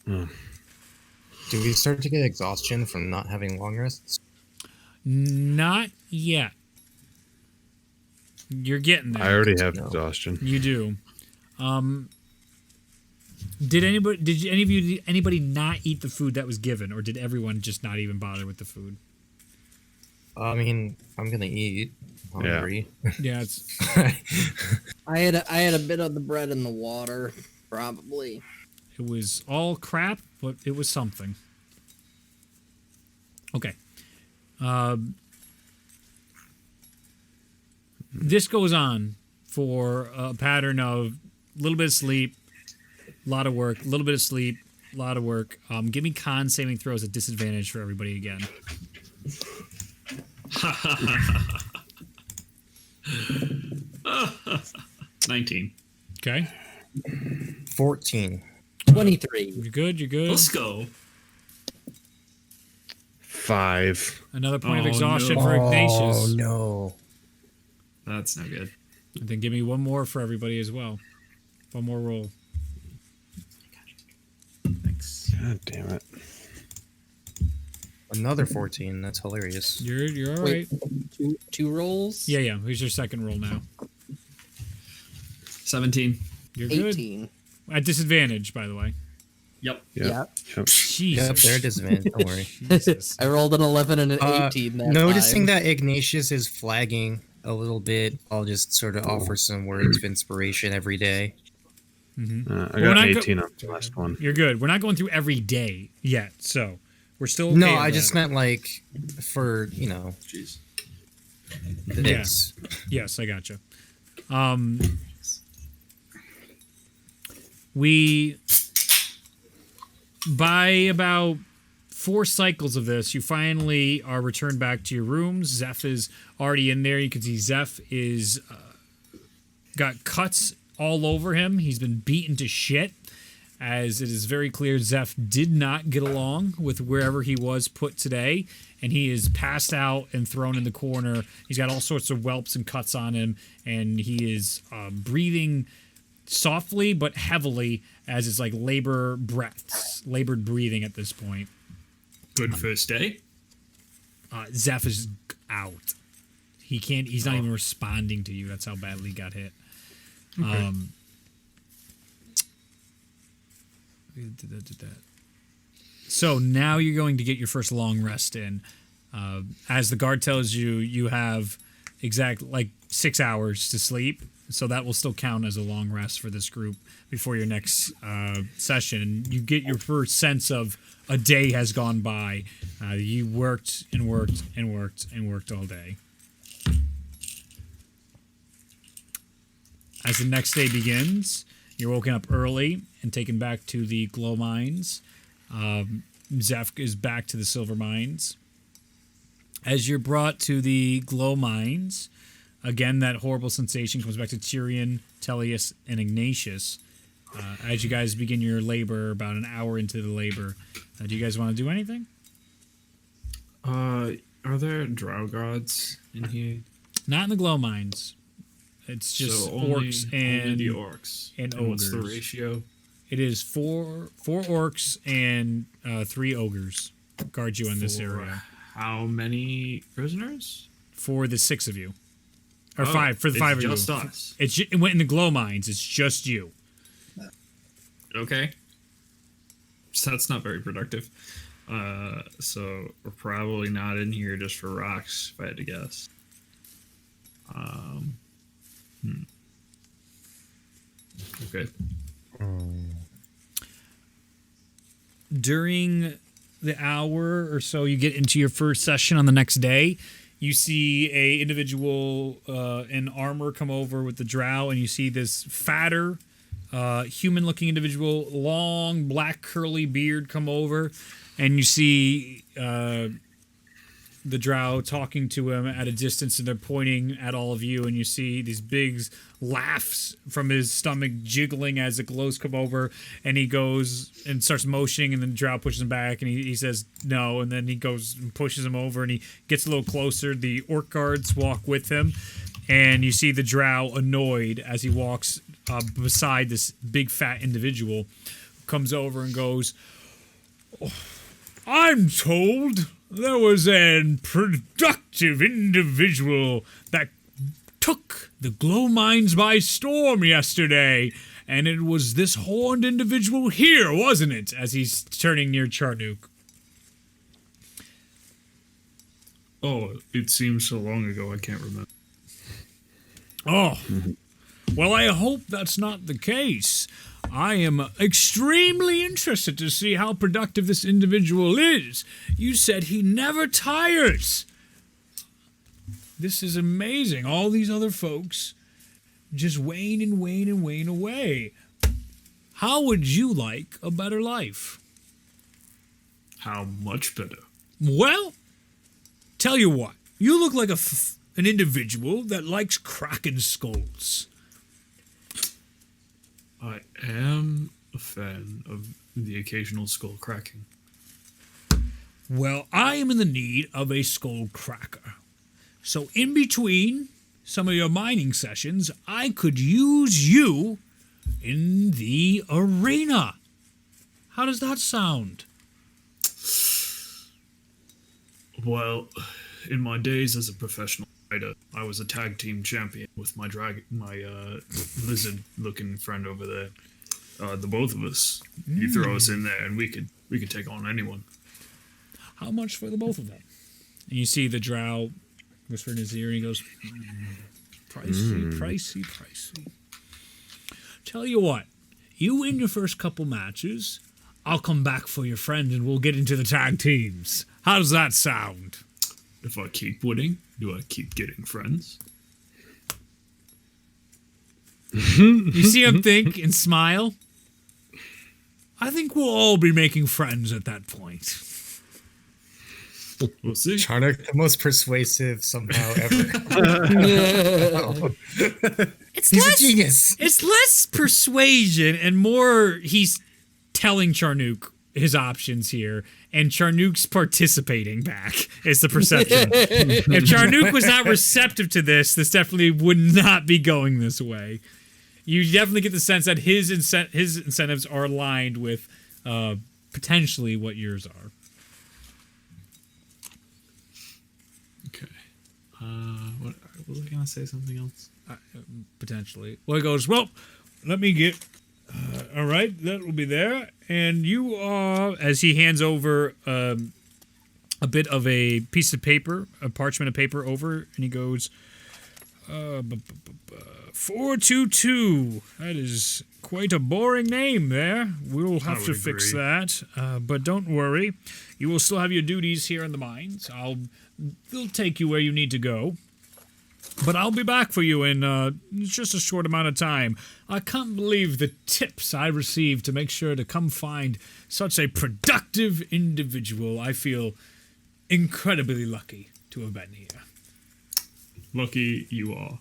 Do we start to get exhaustion from not having long rests? Not yet. You're getting there. I already have No. exhaustion. You do. Did anybody not eat the food that was given, or did everyone just not even bother with the food? I mean, I'm gonna eat. I'm Yeah. hungry. Yeah, it's I had a bit of the bread and the water, probably. it was all crap, but it was something. Okay. This goes on for a pattern of a little bit of sleep, a lot of work, a little bit of sleep, a lot of work. Give me con saving throws at disadvantage for everybody again. 19. Okay. 14. 23. You're good, you're good. Let's go. 5. Another point of Oh, exhaustion no. for Ignatius. Oh no. That's no good. And then give me one more for everybody as well. One more roll. Thanks. God damn it. Another 14. That's hilarious. You're all right. Wait, two rolls? Yeah, yeah. Here's your second roll now. 17. You're good. 18. At disadvantage, by the way. Yep. Yep. Yeah. Yep. Jesus. Yep, they're disadvantage. Don't worry. Jesus. I rolled an 11 and an 18 that Noticing time. that Ignatius is flagging a little bit, I'll just sort of offer some words of inspiration every day. I Well, got when an I go- 18 on the last one. You're good. We're not going through every day yet, so we're still okay No, with I that. just meant like for, Jeez. this. Yes, I gotcha. We by about 4 cycles of this, you finally are returned back to your rooms. Zeph is already in there. You can see Zeph is got cuts all over him. He's been beaten to shit, as it is very clear Zeph did not get along with wherever he was put today, and he is passed out and thrown in the corner. He's got all sorts of whelps and cuts on him, and he is breathing softly but heavily, as it's like labored breathing at this point. Good first day. Zeph is out. He's not even responding to you. That's how badly he got hit. So now you're going to get your first long rest in. As the guard tells you, you have exact 6 hours to sleep. So that will still count as a long rest for this group before your next session. You get your first sense of a day has gone by. You worked and worked and worked and worked all day. As the next day begins, you're woken up early and taken back to the glow mines. Zeph is back to the silver mines. As you're brought to the glow mines, again, that horrible sensation comes back to Tyrion, Tellius, and Ignatius. As you guys begin your labor, about an hour into the labor, do you guys want to do anything? Are there drow gods in here? Not in the glow mines. It's just orcs and the orcs. and what's the ogres. ratio? It is four orcs and 3 ogres guard you in this For area. How many prisoners? For the 6 of you, or Oh, 5 for the 5 of just you. us. It went in the glow mines. It's just you. Okay. So that's not very productive. So we're probably not in here just for rocks, if I had to guess. Okay. During the hour or so you get into your first session on the next day, you see a individual in armor come over with the drow, and you see this fatter human-looking individual, long black curly beard, come over, and you see the drow talking to him at a distance, and they're pointing at all of you, and you see these big laughs from his stomach jiggling as the glows come over, and he goes and starts motioning, and then the drow pushes him back, and he says no, and then he goes and pushes him over, and he gets a little closer. The orc guards walk with him, and you see the drow annoyed as he walks beside this big fat individual who comes over and goes, "Oh, I'm told there was a productive individual that took the glow mines by storm yesterday, and it was this horned individual here, wasn't it?" As he's turning near Charnook. Oh, it seems so long ago I can't remember. Oh, well, I hope that's not the case. I am extremely interested to see how productive this individual is. You said he never tires. This is amazing. All these other folks just wane and wane and wane away. How would you like a better life? How much better? Well, tell you what. You look like an individual that likes cracking skulls. I am a fan of the occasional skull cracking. Well, I am in the need of a skull cracker. So in between some of your mining sessions, I could use you in the arena. How does that sound? Well, in my days as a professional fighter, I was a tag team champion with my lizard-looking friend over there. The both of us. You throw us in there, and we could take on anyone. How much for the both of them? And you see the drow whisper in his ear, and he goes, pricey. Tell you what, you win your first couple matches, I'll come back for your friend, and we'll get into the tag teams. How does that sound? If I keep winning, do I keep getting friends? You see him think and smile. I think we'll all be making friends at that point. We'll see. Charnock, the most persuasive somehow ever. He's a genius. It's less persuasion and more he's telling Charnook his options here, and Charnook's participating back is the perception. If Charnook was not receptive to this definitely would not be going this way. You definitely get the sense that his incentives are aligned with potentially what yours are. Okay. What was I gonna say? Something else? Potentially. Well, he goes, well, let me get... all right, that will be there. And you are... As he hands over a bit of a piece of paper, a parchment of paper over, and he goes... 422. That is quite a boring name there. We'll have to fix that. But don't worry. You will still have your duties here in the mines. They'll take you where you need to go. But I'll be back for you in just a short amount of time. I can't believe the tips I received to make sure to come find such a productive individual. I feel incredibly lucky to have been here. Lucky you are.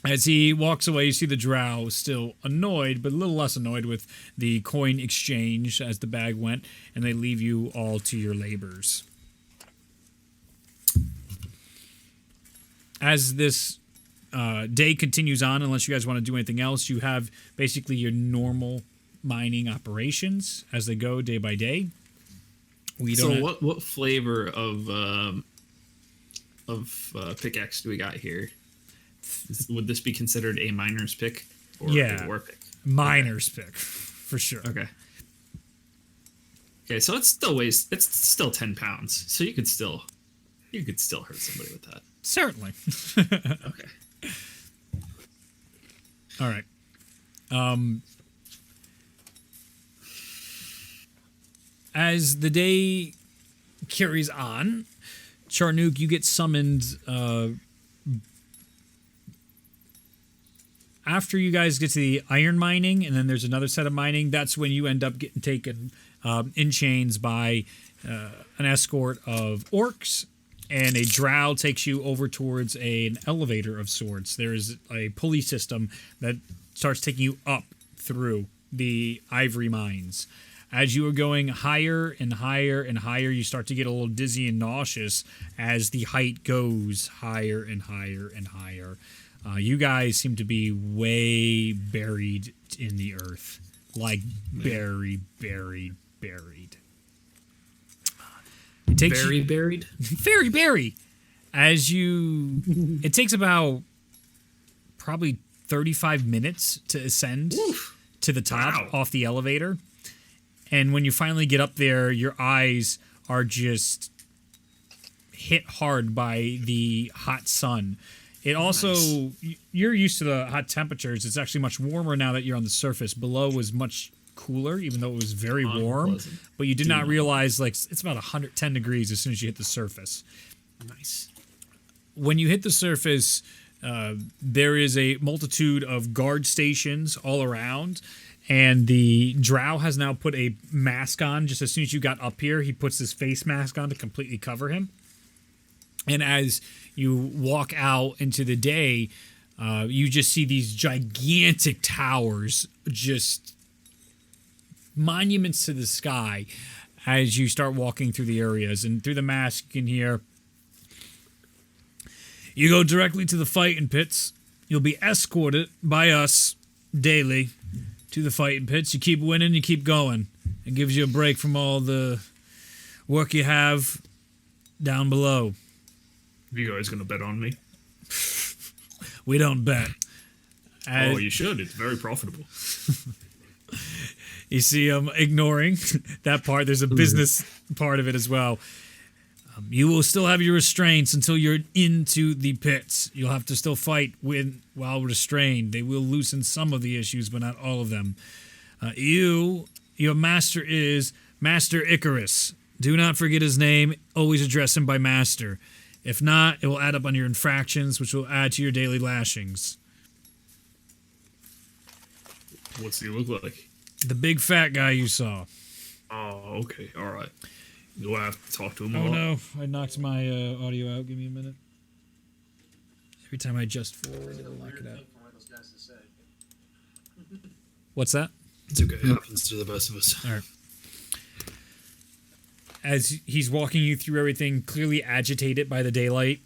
As he walks away, you see the drow still annoyed, but a little less annoyed with the coin exchange as the bag went, and they leave you all to your labors. As this day continues on, unless you guys want to do anything else, you have basically your normal mining operations as they go day by day. What flavor of pickaxe do we got here? Would this be considered a miner's pick or a war pick? Miner's pick, for sure. Okay. Okay, so it still weighs. It's still 10 pounds, so you could still hurt somebody with that. Certainly. Okay. All right. As the day carries on, Charnook, you get summoned after you guys get to the iron mining, and then there's another set of mining. That's when you end up getting taken in chains by an escort of orcs and a drow takes you over towards an elevator of sorts. There is a pulley system that starts taking you up through the ivory mines. As you are going higher and higher and higher, you start to get a little dizzy and nauseous as the height goes higher and higher and higher. You guys seem to be way buried in the earth. Like buried. It takes Very you, buried. very buried. It takes about probably 35 minutes to ascend to the top Wow. off the elevator. And when you finally get up there, your eyes are just hit hard by the hot sun. It also, you're used to the hot temperatures. It's actually much warmer now that you're on the surface. Below was much cooler, even though it was very warm. Unpleasant. But you did not realize, like, it's about 110 degrees as soon as you hit the surface. Nice. When you hit the surface, there is a multitude of guard stations all around. And the drow has now put a mask on. Just as soon as you got up here, he puts his face mask on to completely cover him. And as you walk out into the day, you just see these gigantic towers, just monuments to the sky, as you start walking through the areas. And through the mask, you can hear, "You go directly to the fighting pits. You'll be escorted by us daily to the fighting pits. You keep winning, you keep going. It gives you a break from all the work you have down below. Are you guys gonna bet on me? We don't bet." Oh, you should. It's very profitable. You see him ignoring that part. There's a business part of it as well. You will still have your restraints until you're into the pits. You'll have to still fight while restrained. They will loosen some of the issues, but not all of them. Your master is Master Icarus. Do not forget his name. Always address him by master. If not, it will add up on your infractions, which will add to your daily lashings. What's he look like? The big fat guy you saw. Oh, okay. All right. Do I have to talk to him a Oh lot? no, I knocked my audio out. Give me a minute. Every time I adjust forward, it'll knock it out. What's that? It's okay. It happens to the best of us. All right. As he's walking you through everything, clearly agitated by the daylight,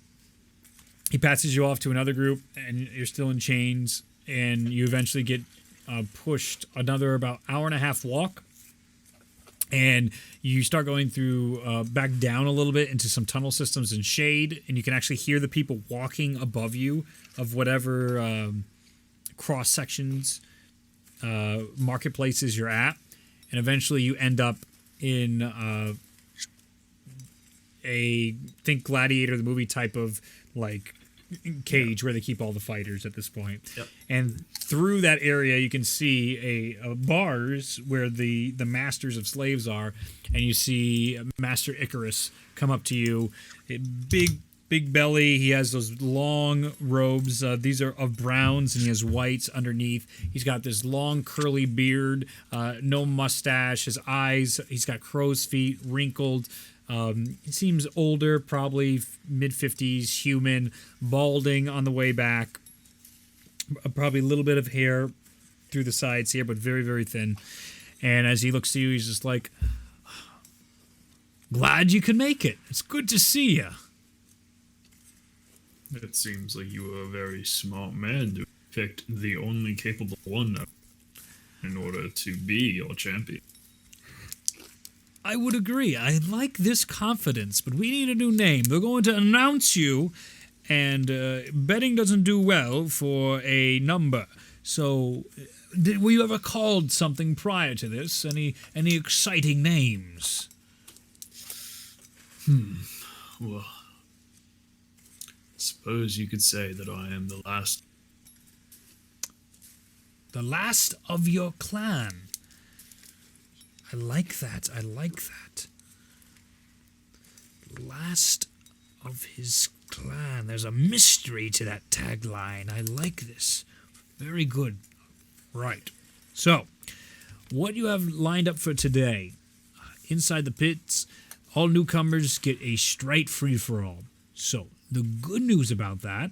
he passes you off to another group, and you're still in chains, and you eventually get pushed another about hour and a half walk, and you start going through back down a little bit into some tunnel systems and shade, and you can actually hear the people walking above you of whatever cross sections, marketplaces you're at, and eventually you end up in a think Gladiator the movie type of like cage where they keep all the fighters at this point. Yep. And through that area you can see a bars where the masters of slaves are, and you see Master Icarus come up to you. A big belly. He has those long robes. These are of browns, and he has whites underneath. He's got this long curly beard, no mustache. His eyes, he's got crow's feet, wrinkled. He seems older, probably mid-50s, human, balding on the way back. Probably a little bit of hair through the sides here, but very, very thin. And as he looks to you, he's just like, "Glad you could make it. It's good to see you." It seems like you were a very smart man to pick the only capable one in order to be your champion. I would agree. I like this confidence, but we need a new name. They're going to announce you, and betting doesn't do well for a number. So, were you ever called something prior to this? Any exciting names? Well, suppose you could say that I am the last. The last of your clan. I like that. Last of his clan. There's a mystery to that tagline. I like this. Very good. Right. So, what you have lined up for today, inside the pits, all newcomers get a straight free-for-all. So, the good news about that,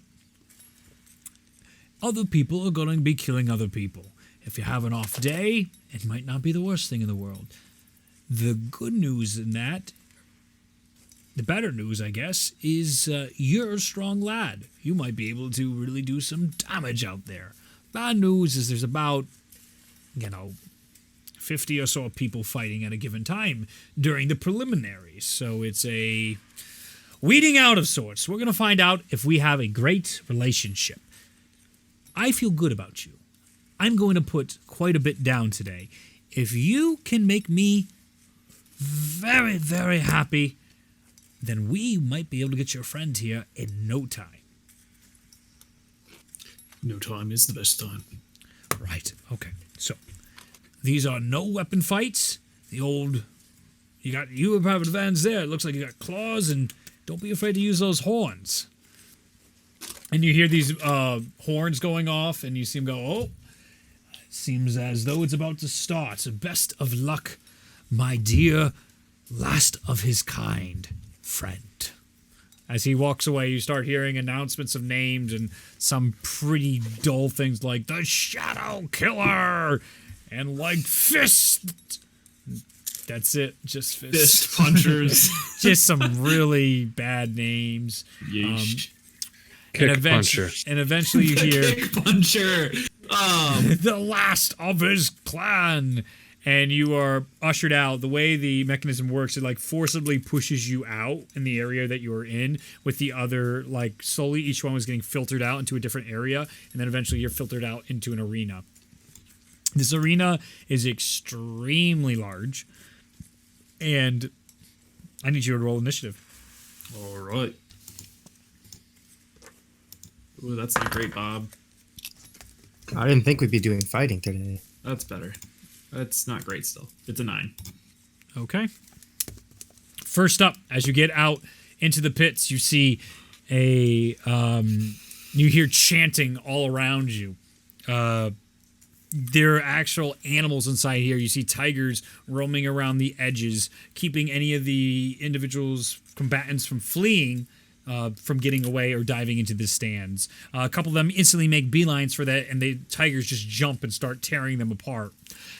other people are going to be killing other people. If you have an off day, it might not be the worst thing in the world. The good news in that, the better news, I guess, is you're a strong lad. You might be able to really do some damage out there. Bad news is there's about, 50 or so people fighting at a given time during the preliminaries. So it's a weeding out of sorts. We're going to find out if we have a great relationship. I feel good about you. I'm going to put quite a bit down today. If you can make me very, very happy, then we might be able to get your friend here in no time. No time is the best time. Right, okay. So, these are no weapon fights. You have an advantage there. It looks like you got claws, and don't be afraid to use those horns. And you hear these horns going off, and you see them go, oh, it seems as though it's about to start. So best of luck, my dear, last of his kind friend. As he walks away, you start hearing announcements of names and some pretty dull things like the Shadow Killer and like Fist. That's it, just Fist punchers. Just some really bad names. Yeesh. Kick puncher. And eventually you hear Kick puncher. the last of his clan. And you are ushered out. The way the mechanism works, it like forcibly pushes you out in the area that you are in, with the other, like slowly each one was getting filtered out into a different area, and then eventually you're filtered out into an arena. This arena is extremely large, and I need you to roll initiative. All right. Ooh, that's not great, Bob. I didn't think we'd be doing fighting today. That's better. That's not great still. It's a 9. Okay. First up, as you get out into the pits, you see you hear chanting all around you. There are actual animals inside here. You see tigers roaming around the edges, keeping any of the combatants from fleeing, from getting away or diving into the stands. A couple of them instantly make beelines for that, and the tigers just jump and start tearing them apart.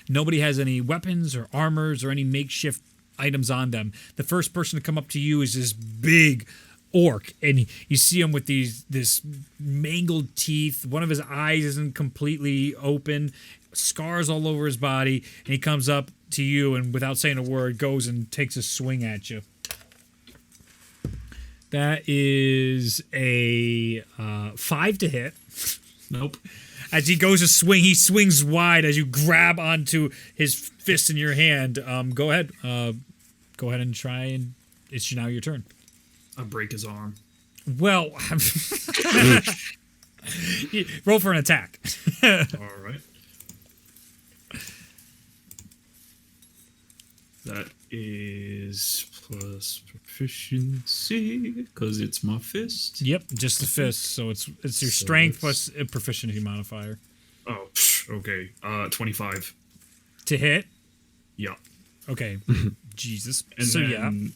Nobody has any weapons or armors or any makeshift items on them. The first person to come up to you is this big orc, and you see him with this mangled teeth. One of his eyes isn't completely open, scars all over his body, and he comes up to you and without saying a word goes and takes a swing at you. That is a 5 to hit. Nope. As he goes to swing, he swings wide as you grab onto his fist in your hand. Go ahead. Go ahead and try, and it's now your turn. I break his arm. Well, roll for an attack. All right. That is plus proficiency because it's my fist. Yep, just the fist. So it's your So strength it's- plus a proficiency modifier. Oh, okay. 25. To hit? Yeah. Okay. Jesus. And so then,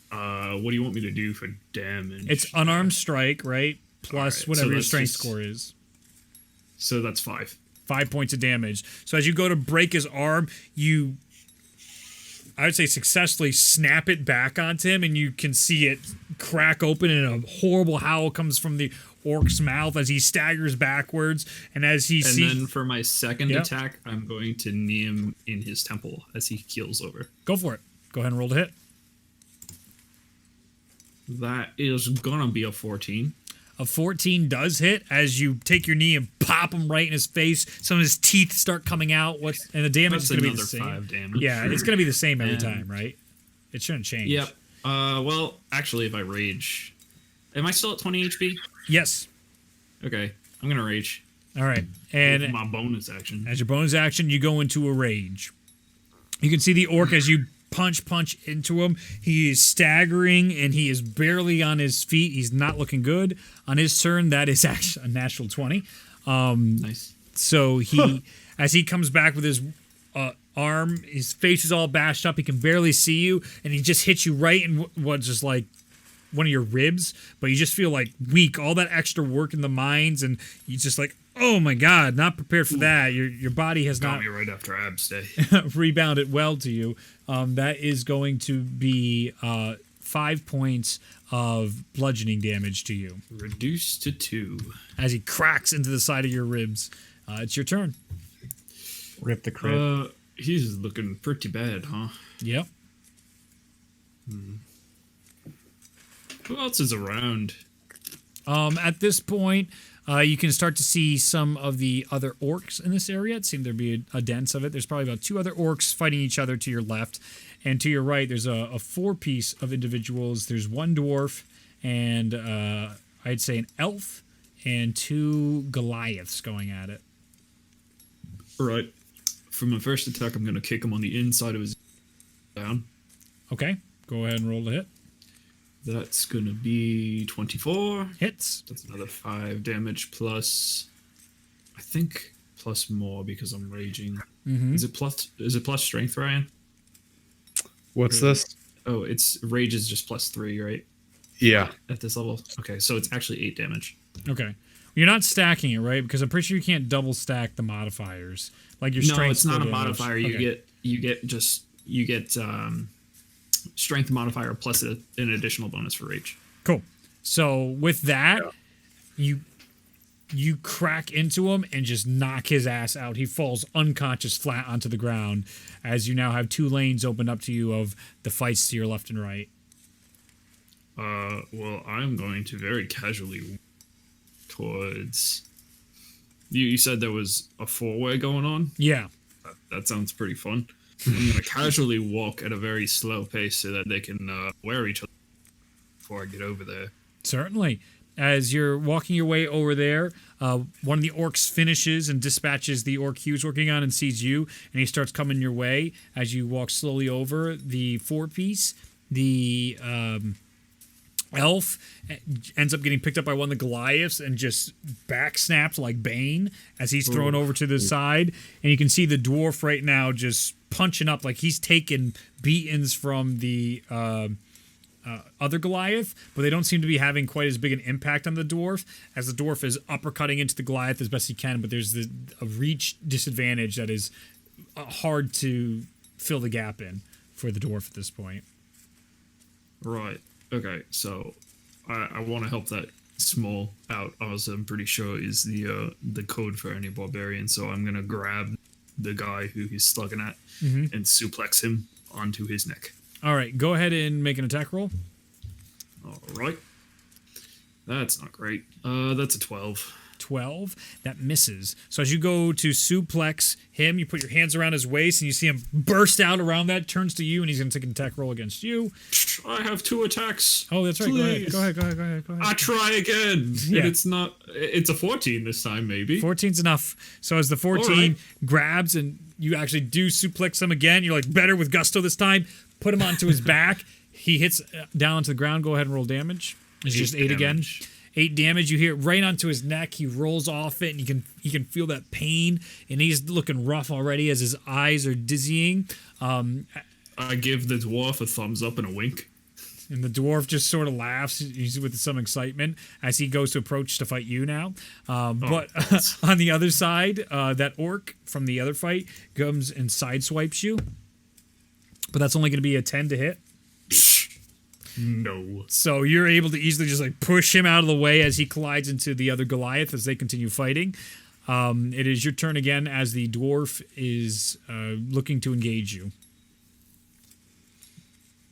what do you want me to do for damage? it's unarmed strike, right? Plus Alright, whatever so your that's strength just- score is. So that's 5. 5 points of damage. So as you go to break his arm, you, I would say, successfully snap it back onto him, and you can see it crack open, and a horrible howl comes from the orc's mouth as he staggers backwards. And as he And sees, then for my second Yep. attack, I'm going to knee him in his temple as he keels over. go for it. Go ahead and roll to hit. That is gonna be a 14. A 14 does hit as you take your knee and pop him right in his face. Some of his teeth start coming out. And the damage That's is going to be another the same. 5 damage. Yeah, it's going to be the same every And- time, right? It shouldn't change. Yep. Well, actually, if I rage, am I still at 20 HP? Yes. Okay, I'm gonna rage. All right. And With my bonus action. as your bonus action, you go into a rage. You can see the orc as you punch into him. He is staggering and he is barely on his feet. He's not looking good. On his turn, that is actually a natural 20. Nice. So he, as he comes back with his arm, his face is all bashed up. He can barely see you, and he just hits you right in what's just like one of your ribs, but you just feel like weak. All that extra work in the mines, and you just like, oh my god, not prepared for that. Your body has Got not me right after abs day. rebounded well to you. That is going to be 5 points of bludgeoning damage to you Reduced to 2. as he cracks into the side of your ribs. It's your turn. Rip the crit. He's looking pretty bad, huh? Yep. Who else is around? At this point, you can start to see some of the other orcs in this area. It seemed there'd be a dense of it. There's probably about 2 other orcs fighting each other to your left. And to your right, there's a 4-piece of individuals. There's 1 dwarf and I'd say an elf and 2 Goliaths going at it. Right. For my first attack, I'm going to kick him on the inside of his down. Okay, go ahead and roll the hit. That's going to be 24. Hits. That's another 5 damage plus, I think, plus more because I'm raging. Mm-hmm. Is it plus strength, Ryan? What's this? Oh, it's rage is just plus 3, right? Yeah. At this level. Okay, so it's actually 8 damage. Okay. You're not stacking it, right? Because I'm pretty sure you can't double stack the modifiers. Like your strength. No, it's not a damage. modifier. Okay. You get strength modifier plus an additional bonus for rage. Cool. So with that, you crack into him and just knock his ass out. He falls unconscious flat onto the ground as you now have 2 lanes opened up to you of the fights to your left and right. Well, I'm going to very casually towards. You said there was a 4-way going on? Yeah. That sounds pretty fun. I'm going to casually walk at a very slow pace so that they can wear each other before I get over there. Certainly. As you're walking your way over there, one of the orcs finishes and dispatches the orc he was working on and sees you, and he starts coming your way. As you walk slowly over, the 4-piece, the elf ends up getting picked up by one of the Goliaths and just back snapped like Bane as he's thrown over to the side. And you can see the dwarf right now just punching up like he's taken beatings from the other Goliath, but they don't seem to be having quite as big an impact on the dwarf as the dwarf is uppercutting into the Goliath as best he can, but there's a reach disadvantage that is hard to fill the gap in for the dwarf at this point. Right. Okay, so I want to help that small out. Also, I'm pretty sure is the code for any barbarian. So I'm gonna grab the guy who he's slugging at and suplex him onto his neck. All right, go ahead and make an attack roll. All right. That's not great. That's a 12. 12. That misses. So as you go to suplex him, you put your hands around his waist and you see him burst out around that, turns to you, and he's going to take an attack roll against you. I have 2 attacks. Oh, that's right. Please. Go ahead. I try again. Yeah. And it's a 14 this time, maybe. 14's enough. So as the 14 grabs and you actually do suplex him again, you're like, better with gusto this time. Put him onto his back. He hits down onto the ground. Go ahead and roll damage. It's just 8 again. 8 damage. You hear it right onto his neck. He rolls off it, and you can feel that pain. And he's looking rough already as his eyes are dizzying. I give the dwarf a thumbs up and a wink. And the dwarf just sort of laughs with some excitement as he goes to approach to fight you now. But on the other side, that orc from the other fight comes and sideswipes you. But that's only going to be a 10 to hit. No. So you're able to easily just like push him out of the way as he collides into the other Goliath as they continue fighting. It is your turn again as the dwarf is looking to engage you.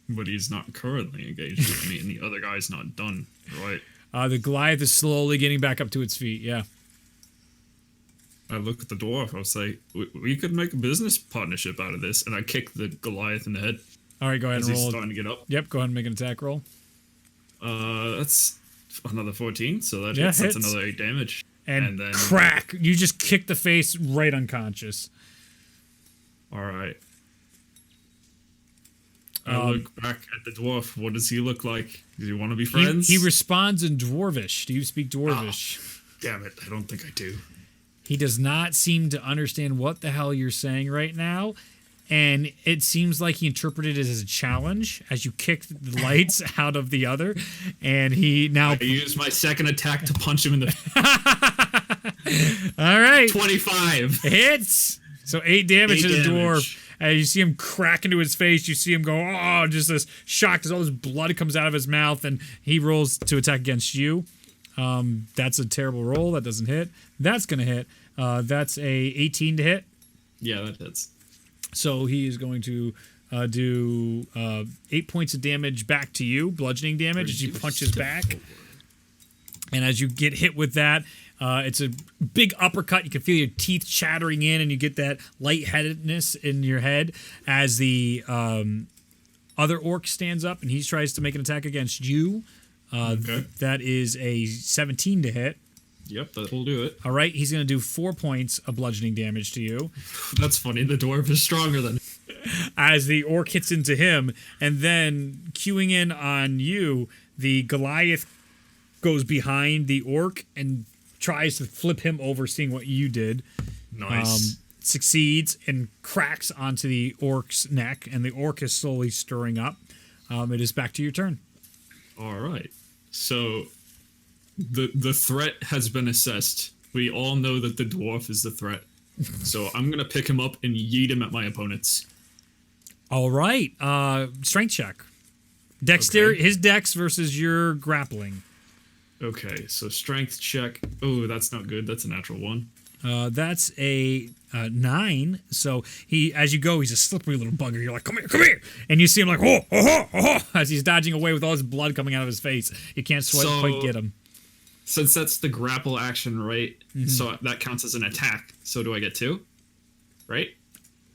But he's not currently engaged with me, and the other guy's not done, right? The Goliath is slowly getting back up to its feet, yeah. I look at the dwarf, I'll say, we could make a business partnership out of this, and I kick the Goliath in the head All right, go ahead as and he's roll. starting to get up. Yep, go ahead and make an attack roll. That's another 14, so that Yeah, hits. That's hits. another 8 damage. And then crack! You just kick the face right unconscious. All right. I look back at the dwarf. What does he look like? Does he want to be friends? He responds in Dwarvish. Do you speak Dwarvish? Damn it, I don't think I do. He does not seem to understand what the hell you're saying right now. and it seems like he interpreted it as a challenge as you kicked the lights out of the other, and he now. I use my second attack to punch him in the. All right, 25 hits. So 8 damage to the dwarf. damage. As you see him crack into his face, you see him go, oh, just this shock as all this blood comes out of his mouth, and he rolls to attack against you. That's a terrible roll. That doesn't hit. That's going to hit. That's a 18 to hit. Yeah, that hits. So he is going to do 8 points of damage back to you, bludgeoning damage, as you punch his back. And as you get hit with that, it's a big uppercut. You can feel your teeth chattering in, and you get that lightheadedness in your head as the other orc stands up, and he tries to make an attack against you. Okay. That is a 17 to hit. Yep, that will do it. All right, he's going to do 4 points of bludgeoning damage to you. That's funny. The dwarf is stronger than. As the orc hits into him, and then queuing in on you, the Goliath goes behind the orc and tries to flip him over, seeing what you did. Nice. Succeeds and cracks onto the orc's neck, and the orc is slowly stirring up. It is back to your turn. All right. So the threat has been assessed. We all know that the dwarf is the threat. So I'm going to pick him up and yeet him at my opponents. All right. Strength check. Dexterity. Okay. His dex versus your grappling. Okay, so strength check. Oh, that's not good. That's a natural 1. That's a 9. So he, as you go, he's a slippery little bugger. You're like, come here, and you see him like, as he's dodging away with all his blood coming out of his face. You can't quite get him. Since that's the grapple action, right? So that counts as an attack. So do I get 2? Right?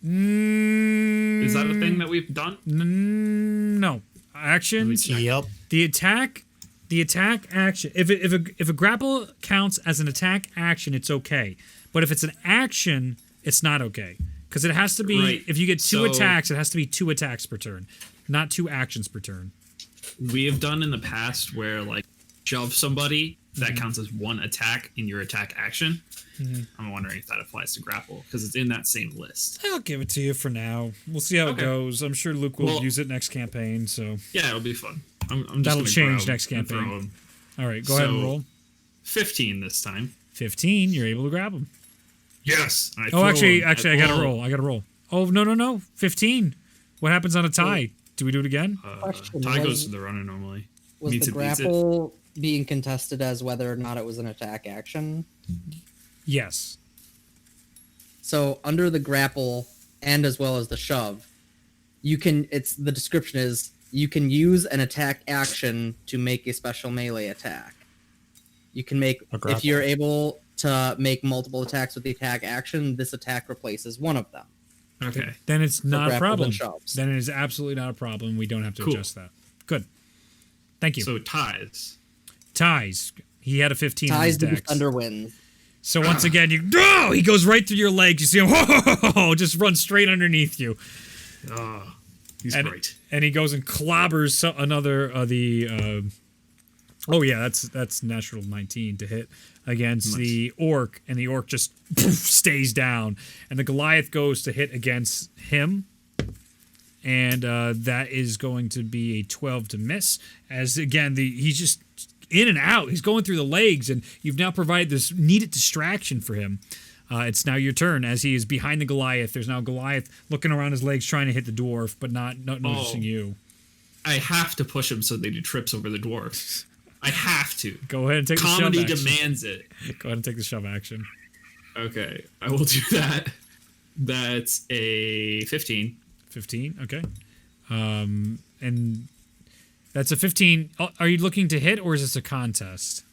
Is that a thing that we've done? No. Action. Yep. The attack action. If a grapple counts as an attack action, it's okay. But if it's an action, it's not okay. Because it has to be, Right. if you get 2 So- attacks, it has to be 2 attacks per turn, not 2 actions per turn. We have done in the past where, like, shove somebody, that counts as 1 attack in your attack action. I'm wondering if that applies to grapple, because it's in that same list. I'll give it to you for now. We'll see how it Okay. goes. I'm sure Luke will Well- use it next campaign. So Yeah, it'll be fun. I'm just That'll gonna change grab next and campaign. throw him. all right, go ahead and So- roll. 15 this time. 15. You're able to grab him. Yes. And I Oh, throw actually, him at I got to all. roll. I got to roll. Oh, no. 15. What happens on a tie? Do we do it again? Question, Tie was- goes to the runner normally. Was Meets the it, beats it. grapple being contested as whether or not it was an attack action? Yes. So under the grapple and as well as the shove, you can. It's the description is you can use an attack action to make a special melee attack. You can make if you're able to make multiple attacks with the attack action. This attack replaces one of them. Okay. Then it's not a grapples problem. and shoves. Then it is absolutely not a problem. We don't have to Cool. adjust that. Good. Thank you. So ties. Ties. He had a 15 on Ties his do dex. thunder wins. So once again, he goes right through your legs. You see him, just run straight underneath you. Oh, he's And- great. And he goes and clobbers another that's natural 19 to hit against Nice. the orc, and the orc just stays down, and the Goliath goes to hit against him, and that is going to be a 12 to miss, as again he's just in and out, he's going through the legs, and you've now provided this needed distraction for him. It's now your turn as he is behind the Goliath. There's now Goliath looking around his legs trying to hit the dwarf, but not noticing you. I have to push him so that he trips over the dwarf. I have to. Go ahead and take Comedy the shove action. demands it. Go ahead and take the shove action. Okay, I will do that. That's a 15. 15, okay. And that's a 15. Are you looking to hit, or is this a contest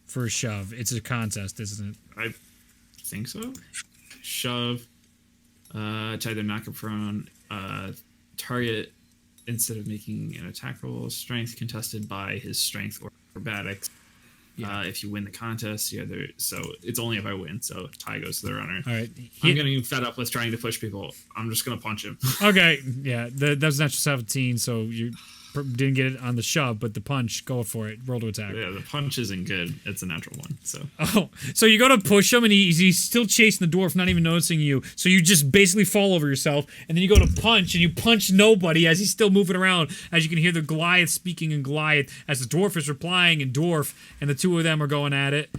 for a shove? It's a contest, isn't it? I think so. Shove. To either knock him prone. Target, instead of making an attack roll, strength contested by his strength or acrobatics. If you win the contest, so it's only if I win. So tie goes to the runner. All right. I'm getting fed up with trying to push people. I'm just gonna punch him. Okay, yeah, that was natural 17, so didn't get it on the shove, but the punch, go for it. Roll to attack. Yeah, the punch isn't good. It's a natural one. So Oh, so you go to push him, and he's still chasing the dwarf, not even noticing you. So you just basically fall over yourself, and then you go to punch, and you punch nobody as he's still moving around. As you can hear the Goliath speaking in Goliath, as the dwarf is replying in dwarf, and the two of them are going at it.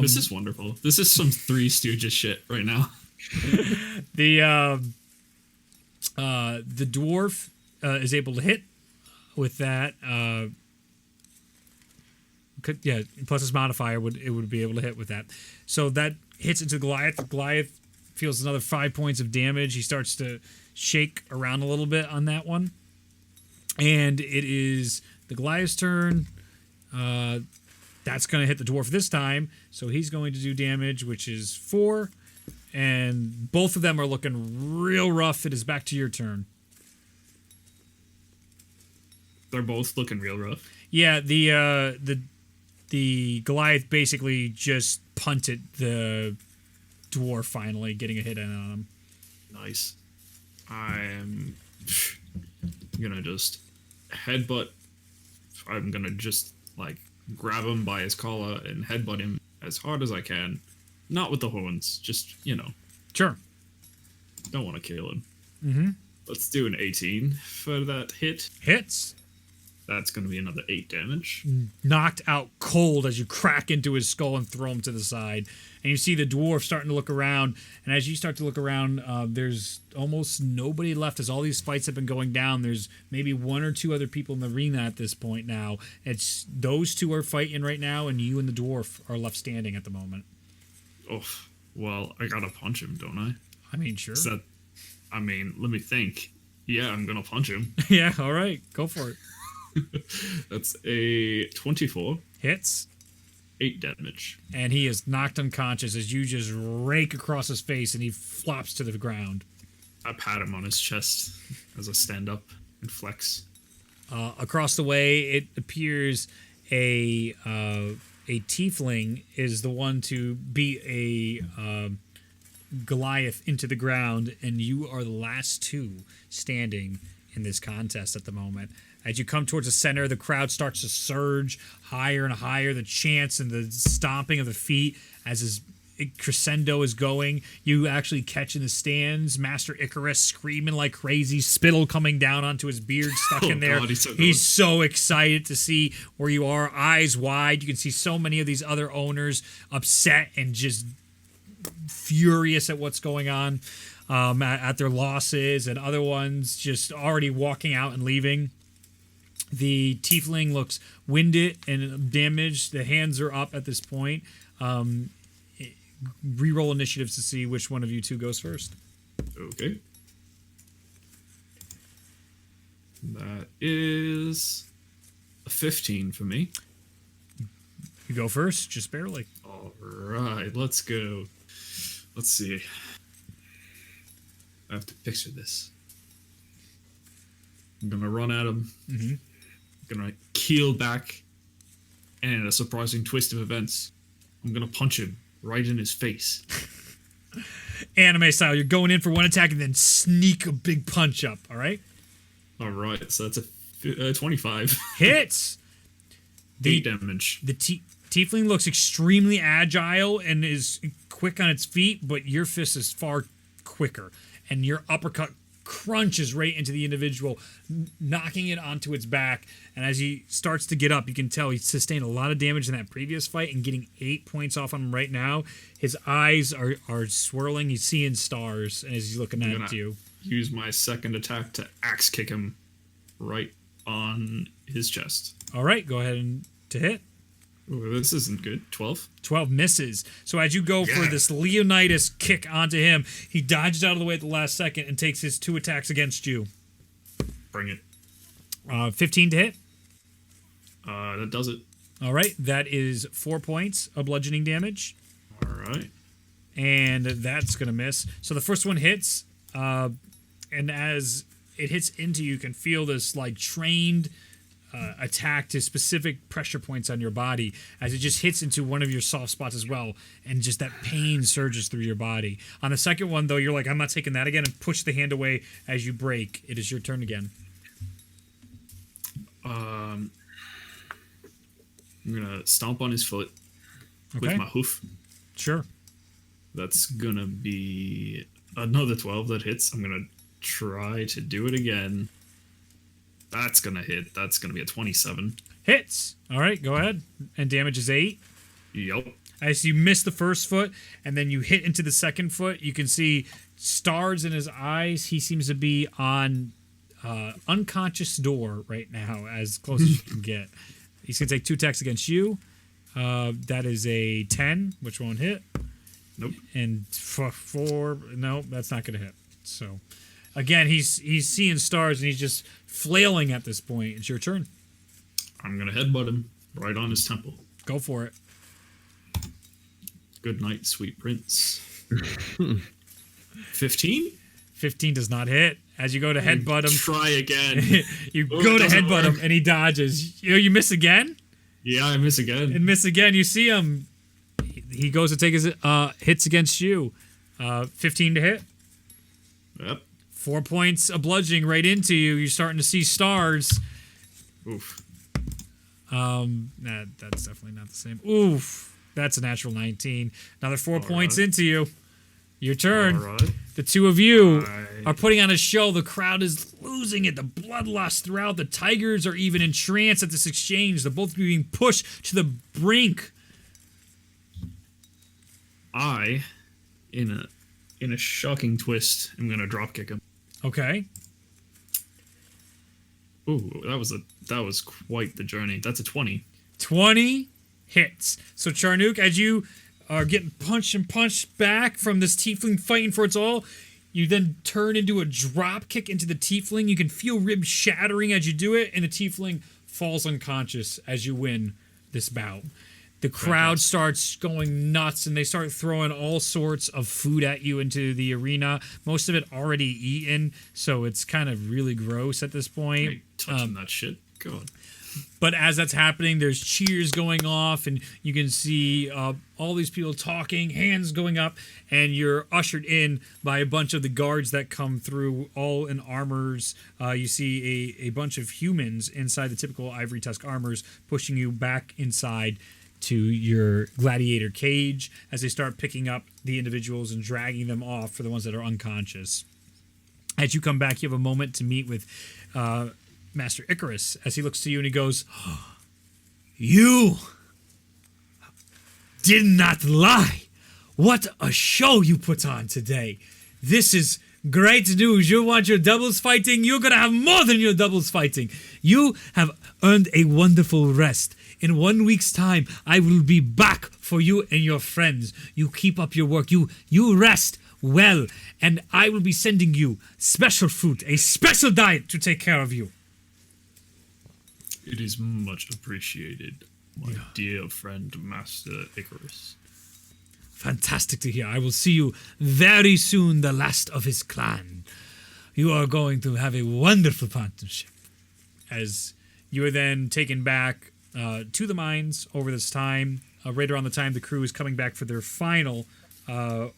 this is wonderful. This is some Three Stooges shit right now. The dwarf is able to hit with that. Plus his modifier would be able to hit with that. So that hits into Goliath. Goliath feels another 5 points of damage. He starts to shake around a little bit on that one. And it is the Goliath's turn. That's going to hit the dwarf this time. So he's going to do damage, which is 4. And both of them are looking real rough. It is back to your turn. They're both looking real rough. Yeah, the Goliath basically just punted the dwarf, finally getting a hit in on him. Nice. I'm gonna just headbutt. I'm gonna just like grab him by his collar and headbutt him as hard as I can. Not with the horns, just, Sure. don't want to kill him. Mm-hmm. Let's do an 18 for that hit. Hits. That's going to be another 8 damage. Knocked out cold as you crack into his skull and throw him to the side. And you see the dwarf starting to look around. And as you start to look around, there's almost nobody left as all these fights have been going down. There's maybe 1 or 2 other people in the arena at this point now. It's those 2 are fighting right now, and you and the dwarf are left standing at the moment. Oh, well, I gotta punch him, don't I? I mean, sure. Let me think. Yeah, I'm gonna punch him. Yeah, all right. Go for it. That's a 24. Hits. 8 damage. And he is knocked unconscious as you just rake across his face, and he flops to the ground. I pat him on his chest as I stand up and flex. Across the way, it appears a tiefling is the one to beat a Goliath into the ground, and you are the last 2 standing in this contest at the moment. As you come towards the center, the crowd starts to surge higher and higher. The chants and the stomping of the feet as his crescendo is going. You actually catch in the stands Master Icarus screaming like crazy, spittle coming down onto his beard, stuck in there. God, he's so excited to see where you are, eyes wide. You can see so many of these other owners upset and just furious at what's going on at their losses, and other ones just already walking out and leaving. The tiefling looks winded and damaged. The hands are up at this point. Reroll initiatives to see which one of you 2 goes first. Okay. That is a 15 for me. You go first, just barely. All right, let's go. Let's see. I have to picture this. I'm gonna run at him. Mm-hmm. Gonna keel back, and in a surprising twist of events, I'm gonna punch him right in his face. Anime style, you're going in for one attack and then sneak a big punch up, all right? All right, so that's a 25. Hits! 8 damage. The tiefling looks extremely agile and is quick on its feet, but your fist is far quicker, and your uppercut crunches right into the individual, knocking it onto its back. And as he starts to get up, you can tell he sustained a lot of damage in that previous fight, and getting 8 points off on him right now. His eyes are swirling. He's seeing stars as he's looking at you. Use my second attack to axe kick him right on his chest. All right, go ahead and to hit. Ooh, this isn't good. 12. 12 misses. So as you go for this Leonidas kick onto him, he dodges out of the way at the last second and takes his 2 attacks against you. Bring it. 15 to hit. That does it. All right, that is 4 points of bludgeoning damage. All right. And that's going to miss. So the first one hits, and as it hits into you, you can feel this like trained attack to specific pressure points on your body as it just hits into one of your soft spots as well, and just that pain surges through your body. On the second one, though, you're like, I'm not taking that again, and push the hand away as you break. It is your turn again. I'm gonna stomp on his foot Okay. with my hoof. Sure. That's gonna be another 12 that hits. I'm gonna try to do it again. That's gonna hit. That's gonna be a 27. Hits. All right, go ahead. And damage is 8. Yup. As you miss the first foot and then you hit into the second foot, you can see stars in his eyes. He seems to be on unconscious door right now, as close as you can get. He's going to take 2 attacks against you. That is a 10, which won't hit. Nope. And 4, no, that's not going to hit. So, again, he's seeing stars and he's just flailing at this point. It's your turn. I'm gonna headbutt him right on his temple. Go for it. Good night, sweet prince. 15? 15 does not hit. As you go to headbutt him, Try again. you Oh, go it to doesn't headbutt him work. and he dodges. You miss again? Yeah, I miss again. And miss again. You see him. He goes to take his hits against you. 15 to hit. Yep. 4 points of bludgeoning right into you. You're starting to see stars. Oof. That's definitely not the same. Oof. That's a natural 19. Another 4 points right. into you. Your turn. All right. The two of you I- are putting on a show. The crowd is losing it. The bloodlust throughout. The tigers are even entranced at this exchange. They're both being pushed to the brink. In a shocking twist, I'm gonna drop kick him. Okay. Ooh, that was quite the journey. That's a 20. 20 hits. So Charnook, as you are getting punched and punched back from this tiefling fighting for its all, you then turn into a drop kick into the tiefling. You can feel ribs shattering as you do it, and the tiefling falls unconscious as you win this bout. The crowd starts going nuts, and they start throwing all sorts of food at you into the arena. Most of it already eaten, so it's kind of really gross at this point. Hey, touching that shit. God. But as that's happening, there's cheers going off, and you can see all these people talking, hands going up, and you're ushered in by a bunch of the guards that come through, all in armors. You see a bunch of humans inside the typical ivory tusk armors, pushing you back inside to your gladiator cage as they start picking up the individuals and dragging them off for the ones that are unconscious. As you come back, you have a moment to meet with Master Icarus as he looks to you and he goes, "You did not lie. What a show you put on today. This is great news. You want your doubles fighting? You're going to have more than your doubles fighting. You have earned a wonderful rest. In 1 week's time, I will be back for you and your friends. You keep up your work. You rest well, and I will be sending you special fruit, a special diet to take care of you." It is much appreciated, my dear friend, Master Icarus. Fantastic to hear. I will see you very soon, the last of his clan. You are going to have a wonderful partnership. As you are then taken back to the mines over this time, right around the time the crew is coming back for their final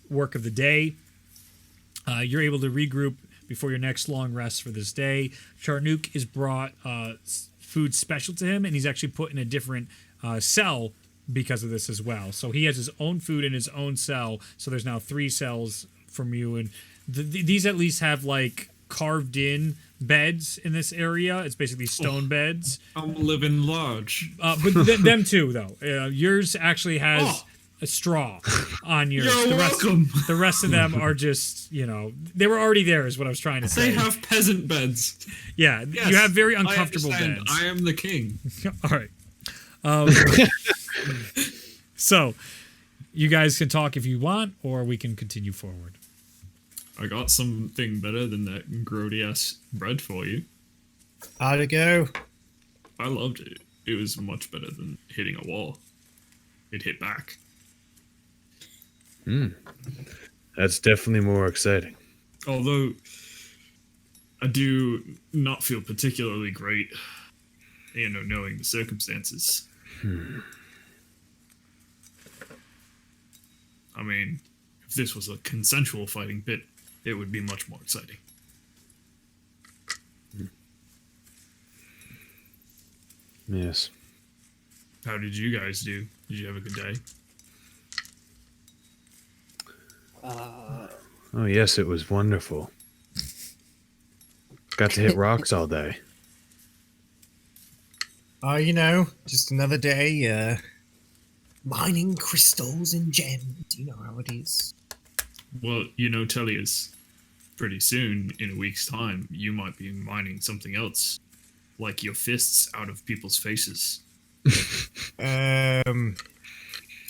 work of the day. You're able to regroup before your next long rest for this day. Charnook is brought food special to him, and he's actually put in a different cell because of this as well. So he has his own food in his own cell. So there's now 3 cells from you, and these at least have like carved in beds in this area. It's basically stone beds. I'm living large. But them too, though. Yours actually has a straw on yours. You're welcome. The rest of them are just, they were already there, is what I was trying to say. They have peasant beds. Yeah, Yes, you have very I uncomfortable understand. beds. I am the king. All right. So, you guys can talk if you want, or we can continue forward. I got something better than that grody ass bread for you. How'd it go? I loved it. It was much better than hitting a wall. It hit back. That's definitely more exciting. Although I do not feel particularly great, knowing the circumstances. I mean, if this was a consensual fighting pit, it would be much more exciting. Yes. How did you guys do? Did you have a good day? Oh, yes, it was wonderful. Got to hit rocks all day. You know, just another day, mining crystals and gems. You know how it is. Well, you know, Tellius, pretty soon, in a week's time, you might be mining something else. Like your fists out of people's faces.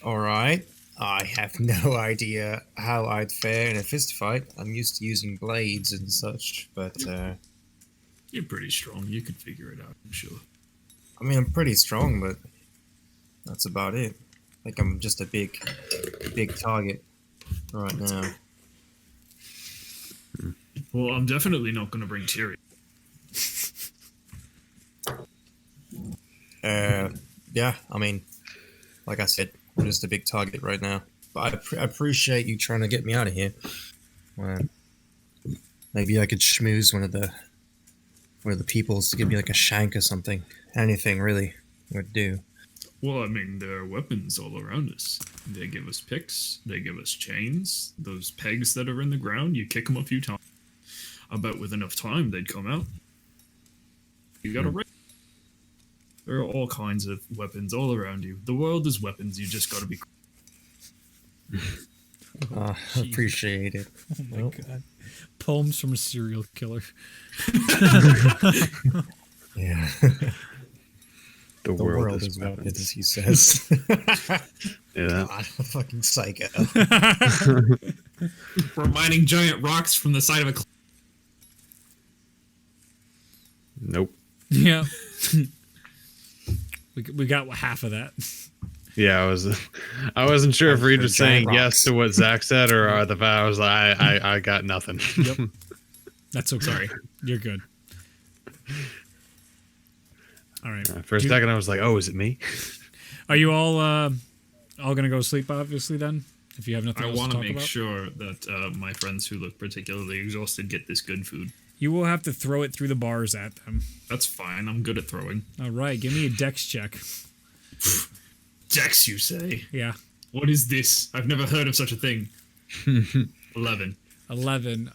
Alright. I have no idea how I'd fare in a fist fight. I'm used to using blades and such, but, You're pretty strong. You could figure it out, I'm sure. I mean, I'm pretty strong, but that's about it. Like, I'm just a big target right now. Well, I'm definitely not going to bring Tyria. Yeah, I mean, like I said, I'm just a big target right now. But I appreciate you trying to get me out of here. Maybe I could schmooze one of the peoples to give me like a shank or something. Anything really would do. Well, I mean, there are weapons all around us. They give us picks. They give us chains. Those pegs that are in the ground, you kick them a few times. I bet with enough time, they'd come out. You got a right. There are all kinds of weapons all around you. The world is weapons. You just got to be. Appreciate it. Oh my god. Poems from a serial killer. Yeah. The The world is weapons. weapons, he says. Yeah. God, fucking psycho. We're mining giant rocks from the side of a cliff. Nope. Yeah. we got half of that. Yeah, I wasn't sure if Reed was saying Giant yes rocks. to what Zach said or I was like, I got nothing. Yep. That's okay. Sorry. You're good. All right. For a second, I was like, oh, is it me? Are you all gonna go sleep? Obviously, then, if you have nothing I else to want to talk make about. sure that my friends who look particularly exhausted get this good food. You will have to throw it through the bars at them. That's fine. I'm good at throwing. All right. Give me a dex check. Dex, you say? Yeah. What is this? I've never heard of such a thing. 11. 11.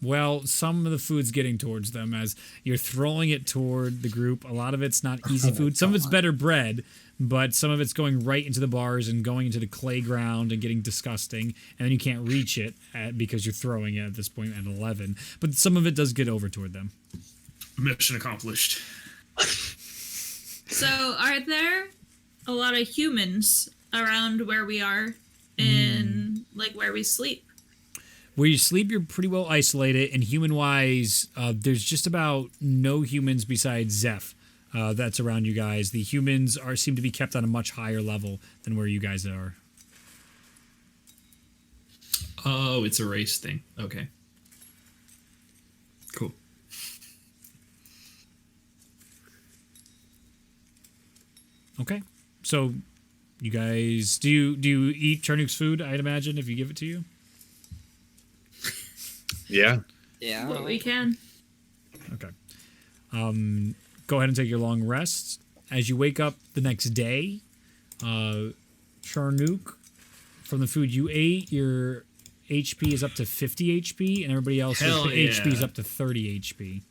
Well, some of the food's getting towards them as you're throwing it toward the group. A lot of it's not easy food. Some of it's better bread, but some of it's going right into the bars and going into the clay ground and getting disgusting. And then you can't reach it because you're throwing it at this point at 11. But some of it does get over toward them. Mission accomplished. So, are there a lot of humans around where we are in, like, where we sleep? Where you sleep, you're pretty well isolated, and human-wise, there's just about no humans besides Zeph that's around you guys. The humans seem to be kept on a much higher level than where you guys are. Oh, it's a race thing. Okay. Cool. Okay, so you guys, do you eat Charnuk's food? I'd imagine if you give it to you. Yeah. Yeah. What we can. Okay. Go ahead and take your long rest. As you wake up the next day, Charnuk, from the food you ate, your HP is up to 50 HP, and everybody else's Hell HP is yeah. up to 30 HP.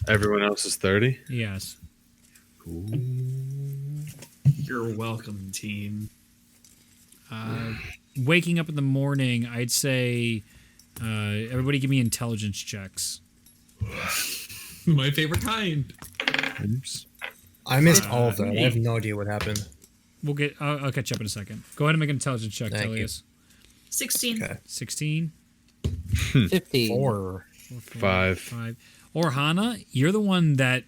Everyone else is 30. Yes. You're welcome, team. Waking up in the morning, I'd say everybody give me intelligence checks. My favorite kind. Oops. I missed all of that. I have no idea what happened. We'll get. I'll catch up in a second. Go ahead and make an intelligence check, Thank you. Telius. 16. Okay. 16. 15. 4. 5. Or Hana, you're the one that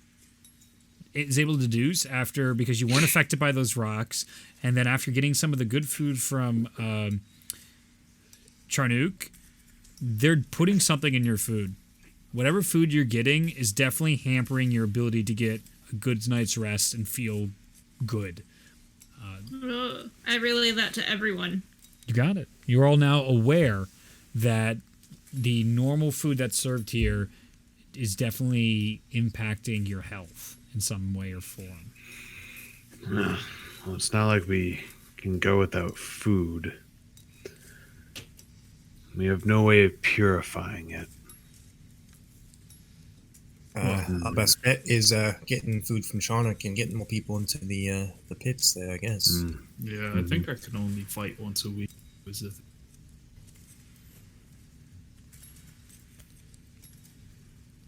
is able to deduce because you weren't affected by those rocks, and then after getting some of the good food from Charnuk, they're putting something in your food. Whatever food you're getting is definitely hampering your ability to get a good night's rest and feel good. I relay that to everyone. You got it. You're all now aware that the normal food that's served here is definitely impacting your health in some way or form. Well, it's not like we can go without food. We have no way of purifying it. Our best bet is getting food from Sharnak and getting more people into the pits there, I guess. Yeah, I think I can only fight once a week. Was it?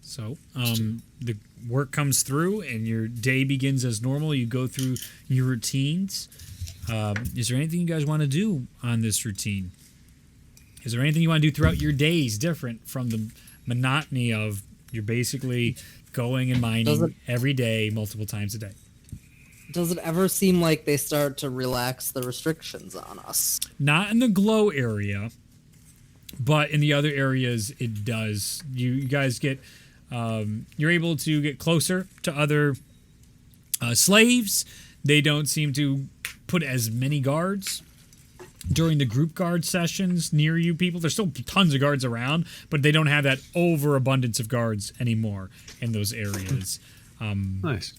So, the work comes through and your day begins as normal. You go through your routines. Is there anything you guys want to do on this routine? Is there anything you want to do throughout your days different from the monotony of you're basically going and mining every day, multiple times a day? Does it ever seem like they start to relax the restrictions on us? Not in the glow area, but in the other areas it does. You guys get, you're able to get closer to other slaves. They don't seem to put as many guards during the group guard sessions near you people. There's still tons of guards around, but they don't have that overabundance of guards anymore in those areas. Nice.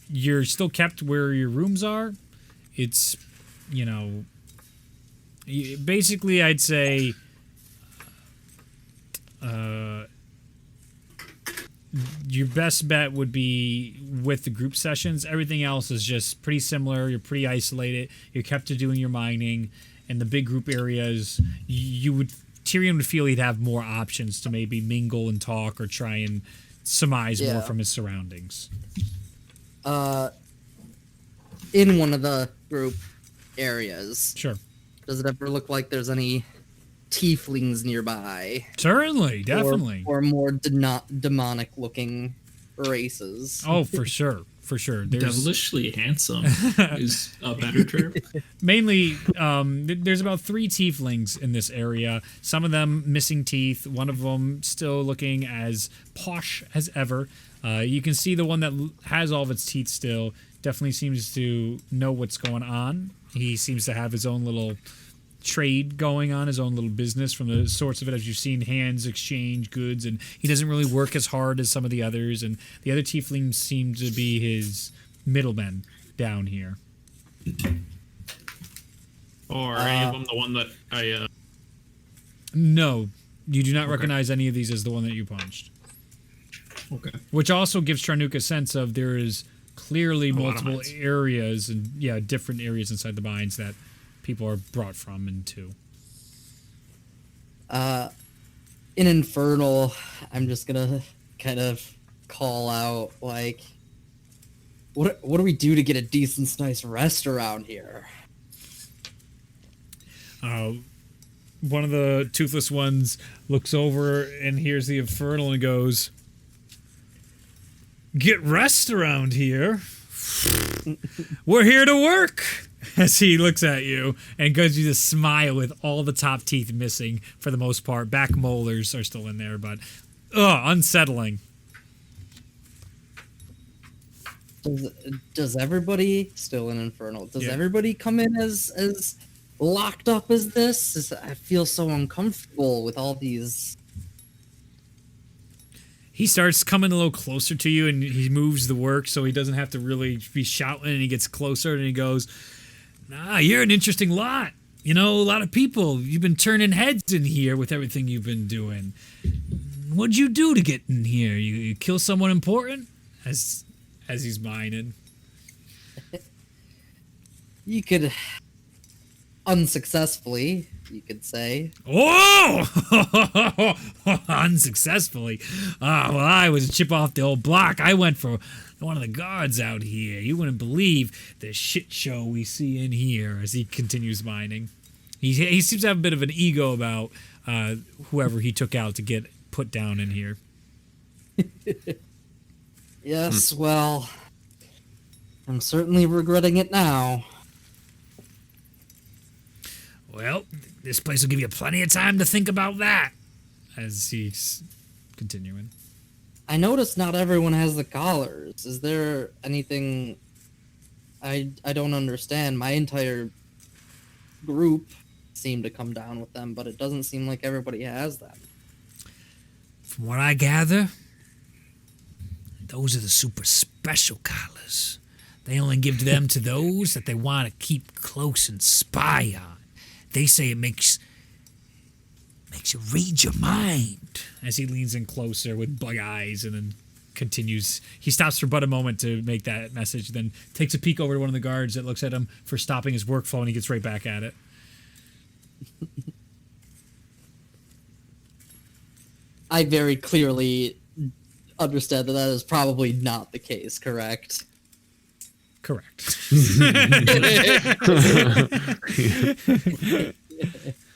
You're still kept where your rooms are. It's, basically I'd say your best bet would be with the group sessions. Everything else is just pretty similar. You're pretty isolated. You're kept to doing your mining. And the big group areas, Tyrion would feel he'd have more options to maybe mingle and talk or try and surmise more from his surroundings. In one of the group areas, Sure. does it ever look like there's any tieflings nearby? Certainly, definitely. Or more demonic looking races? Oh, for sure. For sure. Devilishly handsome is a better term. Mainly, there's about 3 tieflings in this area. Some of them missing teeth. One of them still looking as posh as ever. You can see the one that has all of its teeth still definitely seems to know what's going on. He seems to have his own little trade going on, his own little business from the sorts of it, as you've seen hands exchange goods, and he doesn't really work as hard as some of the others, and the other tieflings seem to be his middlemen down here. Or any of them the one that I No, you do not recognize any of these as the one that you punched. Okay. Which also gives Charnook a sense of there is clearly A lot of multiple mines. areas and different areas inside the mines that people are brought from and to. In Infernal, I'm just gonna kind of call out, like, what do we do to get a decent, nice rest around here? One of the toothless ones looks over and hears the Infernal and goes, "Get rest around here. We're here to work." As he looks at you and gives you this smile with all the top teeth missing for the most part. Back molars are still in there, but unsettling. Does everybody still in Infernal? Does everybody come in as locked up as this? I feel so uncomfortable with all these. He starts coming a little closer to you and he moves the work so he doesn't have to really be shouting, and he gets closer and he goes, "Nah, you're an interesting lot. A lot of people. You've been turning heads in here with everything you've been doing. What'd you do to get in here? You kill someone important?" As he's mining. You could unsuccessfully, you could say. Oh! Unsuccessfully. Well, I was a chip off the old block. I went for one of the guards out here. You wouldn't believe the shit show we see in here as he continues mining. He seems to have a bit of an ego about whoever he took out to get put down in here. Yes, well, I'm certainly regretting it now. Well, this place will give you plenty of time to think about that. As he's continuing. I noticed not everyone has the collars. Is there anything I don't understand? My entire group seemed to come down with them, but it doesn't seem like everybody has them. From what I gather, Those are the super special collars. They only give them to those that they want to keep close and spy on. They say it makes you read your mind. As he leans in closer with bug eyes and then continues. He stops for but a moment to make that message, then takes a peek over to one of the guards that looks at him for stopping his workflow, and he gets right back at it. I very clearly understand that that is probably not the case, correct? Correct.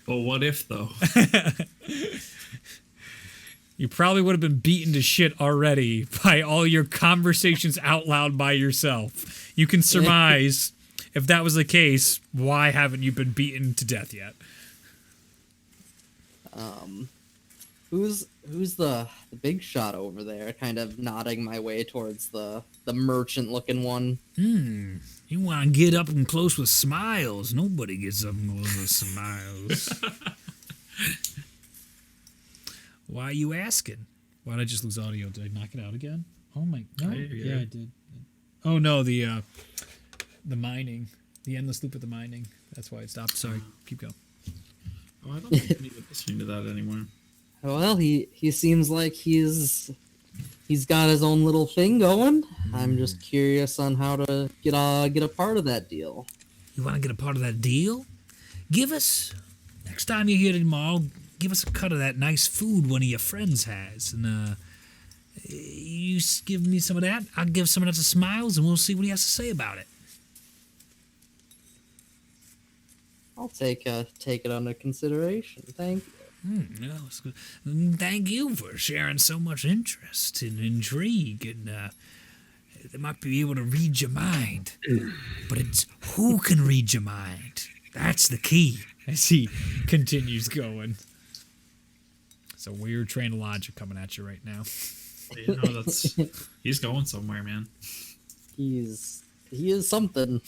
But what if, though? You probably would have been beaten to shit already by all your conversations out loud by yourself. You can surmise, if that was the case, why haven't you been beaten to death yet? Who's the big shot over there? Kind of nodding my way towards the merchant looking one. You want to get up and close with Smiles. Nobody gets up and close with Smiles. Why are you asking? Why did I just lose audio? Did I knock it out again? Oh my! No, yeah, I did. Oh no, the mining, the endless loop of the mining. That's why it stopped. Sorry, keep going. Oh, I don't think I'm even listening to that anymore. Well, he seems like he's got his own little thing going. I'm just curious on how to get a part of that deal. You want to get a part of that deal? Give us, next time you're here tomorrow, give us a cut of that nice food one of your friends has. And you give me some of that, I'll give some of that to Smiles, and we'll see what he has to say about it. I'll take it under consideration. Thank you. No, it's good. Thank you for sharing so much interest and intrigue, and they might be able to read your mind. But it's who can read your mind. That's the key. As he continues going. It's a weird train of logic coming at you right now. You know, he's going somewhere, man. He is something.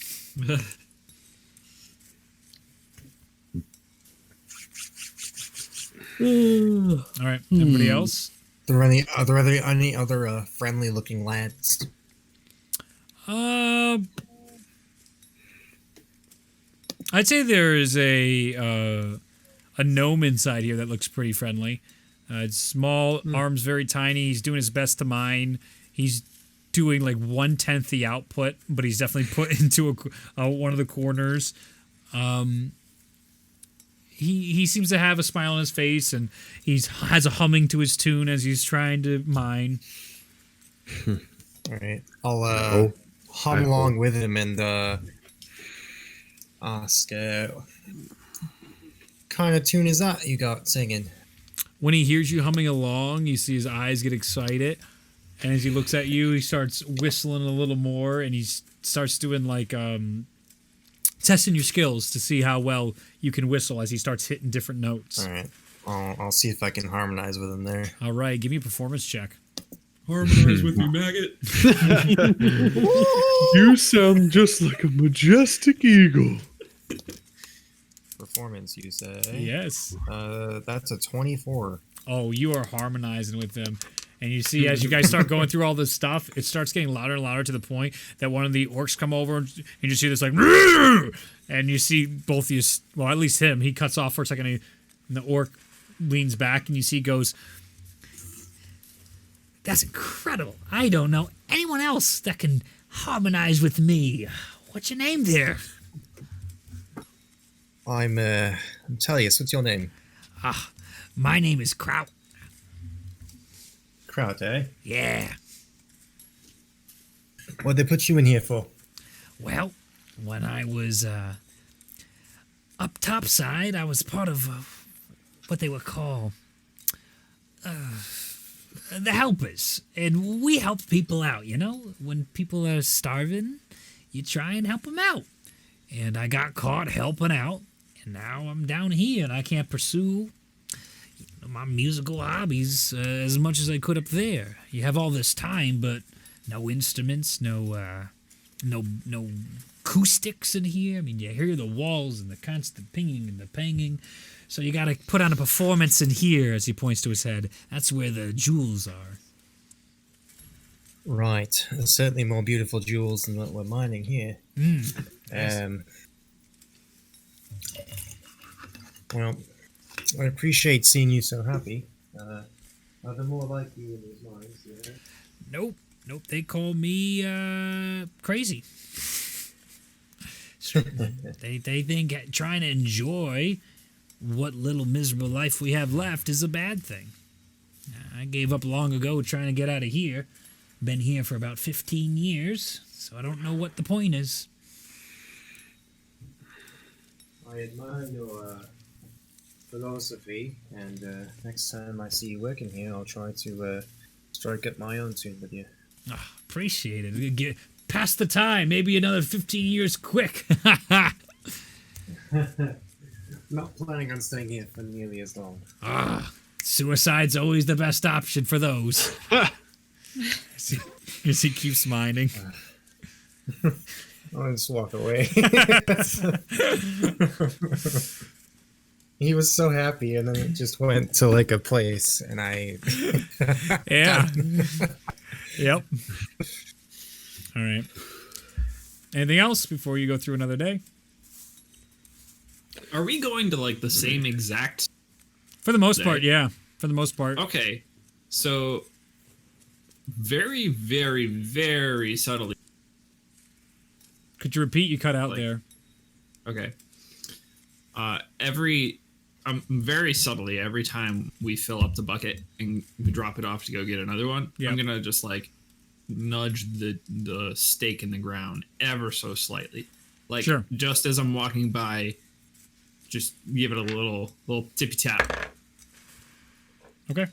All right, everybody else? Are there any other friendly looking lads? I'd say there is a gnome inside here that looks pretty friendly. It's small, arms very tiny. He's doing his best to mine. He's doing like 1/10 the output, but he's definitely put into one of the corners. He seems to have a smile on his face, and has a humming to his tune as he's trying to mine. All right, I'll hum along with him and ask, kind of tune is that you got singing? When he hears you humming along, you see his eyes get excited, and as he looks at you, he starts whistling a little more, and he starts doing like testing your skills to see how well you can whistle as he starts hitting different notes. All right, I'll see if I can harmonize with him there. All right, give me a performance check. Harmonize with me, maggot. You sound just like a majestic eagle. Performance, you say? Yes. That's a 24. Oh, you are harmonizing with them. And you see, as you guys start going through all this stuff, it starts getting louder and louder to the point that one of the orcs come over and you just see this like, and you see both you, well, at least him, he cuts off for a second and the orc leans back and you see he goes, That's incredible. I don't know anyone else that can harmonize with me. What's your name there? I'm Tellius. What's your name? My name is Kraut. Kraut, eh? Yeah. What'd they put you in here for? Well, when I was up topside, I was part of what they would call the helpers. And we help people out, you know? When people are starving, you try and help them out. And I got caught helping out, and now I'm down here, and I can't pursue my musical hobbies as much as I could up there. You have all this time, but no instruments, no acoustics in here. I mean, you hear the walls and the constant pinging and the panging. So you got to put on a performance in here, as he points to his head. That's where the jewels are. Right. There's certainly more beautiful jewels than what we're mining here. Um, well, I appreciate seeing you so happy. Are there more like you in these mines? You know? Nope. They call me crazy. They think trying to enjoy what little miserable life we have left is a bad thing. I gave up long ago trying to get out of here. Been here for about 15 years, so I don't know what the point is. I admire your philosophy, and next time I see you working here, I'll try to strike up my own tune with you. Appreciate it. Pass the time. Maybe another 15 years quick. Not planning on staying here for nearly as long. Suicide's always the best option for those. As he keeps mining. I'll just walk away. He was so happy, and then it just went to like a place, and I. Yeah. Yep. All right. Anything else before you go through another day? Are we going to like the same exact? For the most part, yeah. For the most part. Okay, so very, very, very subtly. Could you repeat? You cut out there. Okay. Very subtly, every time we fill up the bucket and we drop it off to go get another one, Yep. I'm gonna just like nudge the stake in the ground ever so slightly, like Sure. just as I'm walking by, just give it a little tippy tap, Okay.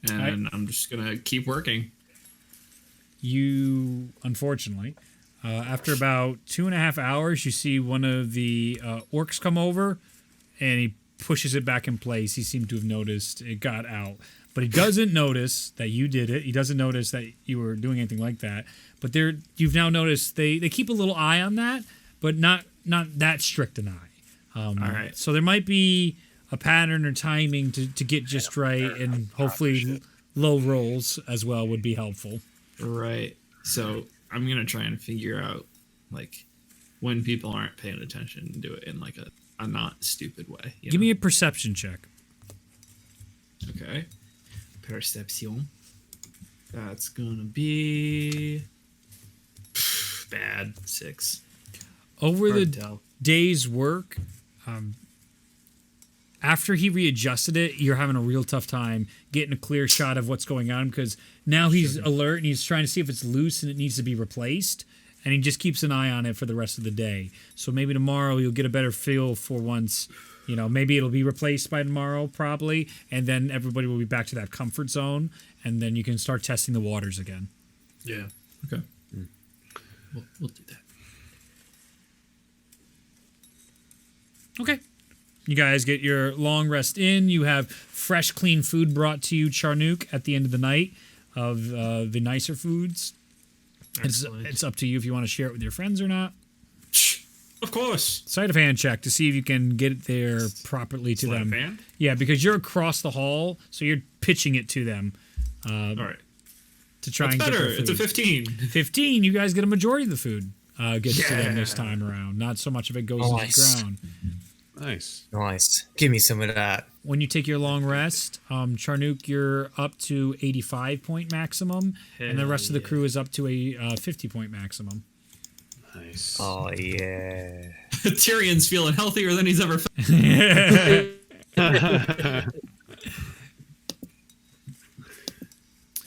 and I'm just gonna keep working. You, unfortunately, after about 2.5 hours, you see one of the orcs come over, and he pushes it back in place. He seemed to have noticed it got out, but he doesn't notice that you did it. He doesn't notice that you were doing anything like that. But you've now noticed they keep a little eye on that, but not that strict an eye. All right. So there might be a pattern or timing to get just right, and hopefully low rolls as well would be helpful. Right. So I'm gonna try and figure out like when people aren't paying attention and do it in like a not stupid way. Give me a perception check. Okay. Perception. That's gonna be bad. 6. Over Hard the to tell. day's work, after he readjusted it, you're having a real tough time getting a clear shot of what's going on, because now he's alert and he's trying to see if it's loose and it needs to be replaced, and he just keeps an eye on it for the rest of the day. So maybe tomorrow you'll get a better feel for once, maybe it'll be replaced by tomorrow probably, and then everybody will be back to that comfort zone, and then you can start testing the waters again. Yeah. Okay. We'll do that. Okay. You guys get your long rest in. You have fresh, clean food brought to you, Charnook, at the end of the night of the nicer foods. It's up to you if you want to share it with your friends or not. Of course. Sleight of hand check to see if you can get it there properly to Sleight them. of hand? Yeah, because you're across the hall, so you're pitching it to them. All right. To try That's and better. get their It's a food. 15. 15. You guys get a majority of the food. Gets to them this time around. Not so much of it goes into the Nice. ground. Nice. Nice. Give me some of that. When you take your long rest, Charnook, you're up to 85 point maximum, and the rest of the crew is up to a 50 point maximum. Nice. Oh yeah. Tyrion's feeling healthier than he's ever felt.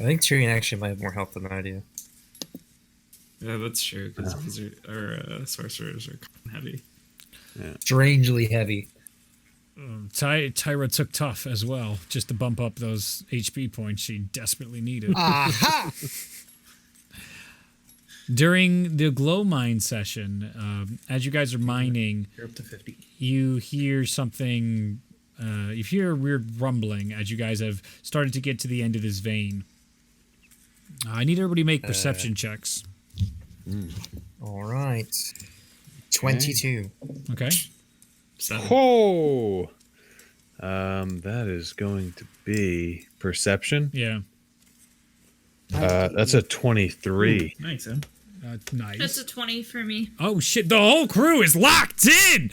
I think Tyrion actually might have more health than I do. Yeah, that's true, because our sorcerers are heavy. Strangely heavy. Tyra took tough as well, just to bump up those HP points she desperately needed. Aha! During the glow mine session, as you guys are mining, You're up to 50. you hear something. You hear a weird rumbling as you guys have started to get to the end of this vein. I need everybody to make perception checks. All right. 22. Okay. 7. Oh. That is going to be perception. Yeah. That's a 23. Nice, huh? Nice. That's a 20 for me. Oh shit, the whole crew is locked in!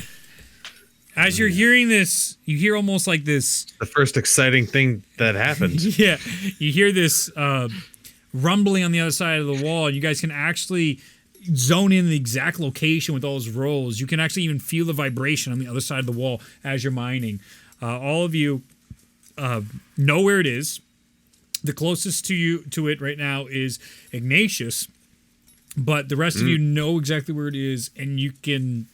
As you're hearing this, you hear almost like this... The first exciting thing that happened. Yeah, you hear this rumbling on the other side of the wall, and you guys can actually zone in the exact location with those rolls. You can actually even feel the vibration on the other side of the wall as you're mining. All of you know where it is. The closest to it right now is Ignatius, but the rest of you know exactly where it is, and you can,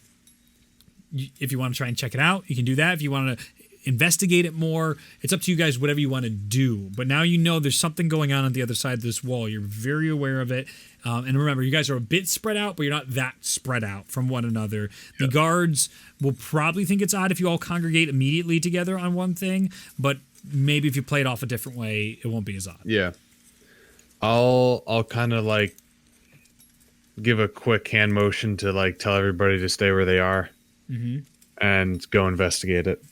if you want to try and check it out, you can do that. If you want to investigate it more, it's up to you guys, whatever you want to do. But now you know there's something going on the other side of this wall. You're very aware of it. And remember, you guys are a bit spread out, but you're not that spread out from one another. The guards will probably think it's odd if you all congregate immediately together on one thing, but maybe if you play it off a different way, it won't be as odd. Yeah. I'll kind of like give a quick hand motion to like tell everybody to stay where they are and go investigate it.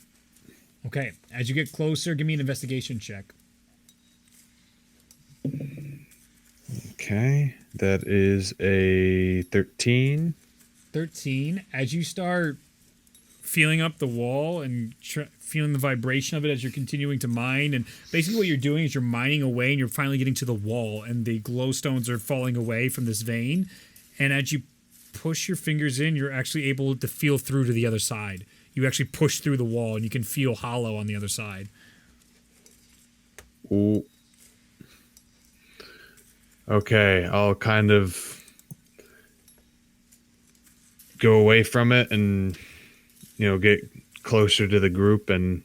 Okay, as you get closer, give me an investigation check. Okay, that is a 13. 13. As you start feeling up the wall and feeling the vibration of it as you're continuing to mine, and basically what you're doing is you're mining away and you're finally getting to the wall, and the glowstones are falling away from this vein. And as you push your fingers in, you're actually able to feel through to the other side. You actually push through the wall and you can feel hollow on the other side. Ooh. Okay, I'll kind of go away from it and, get closer to the group. And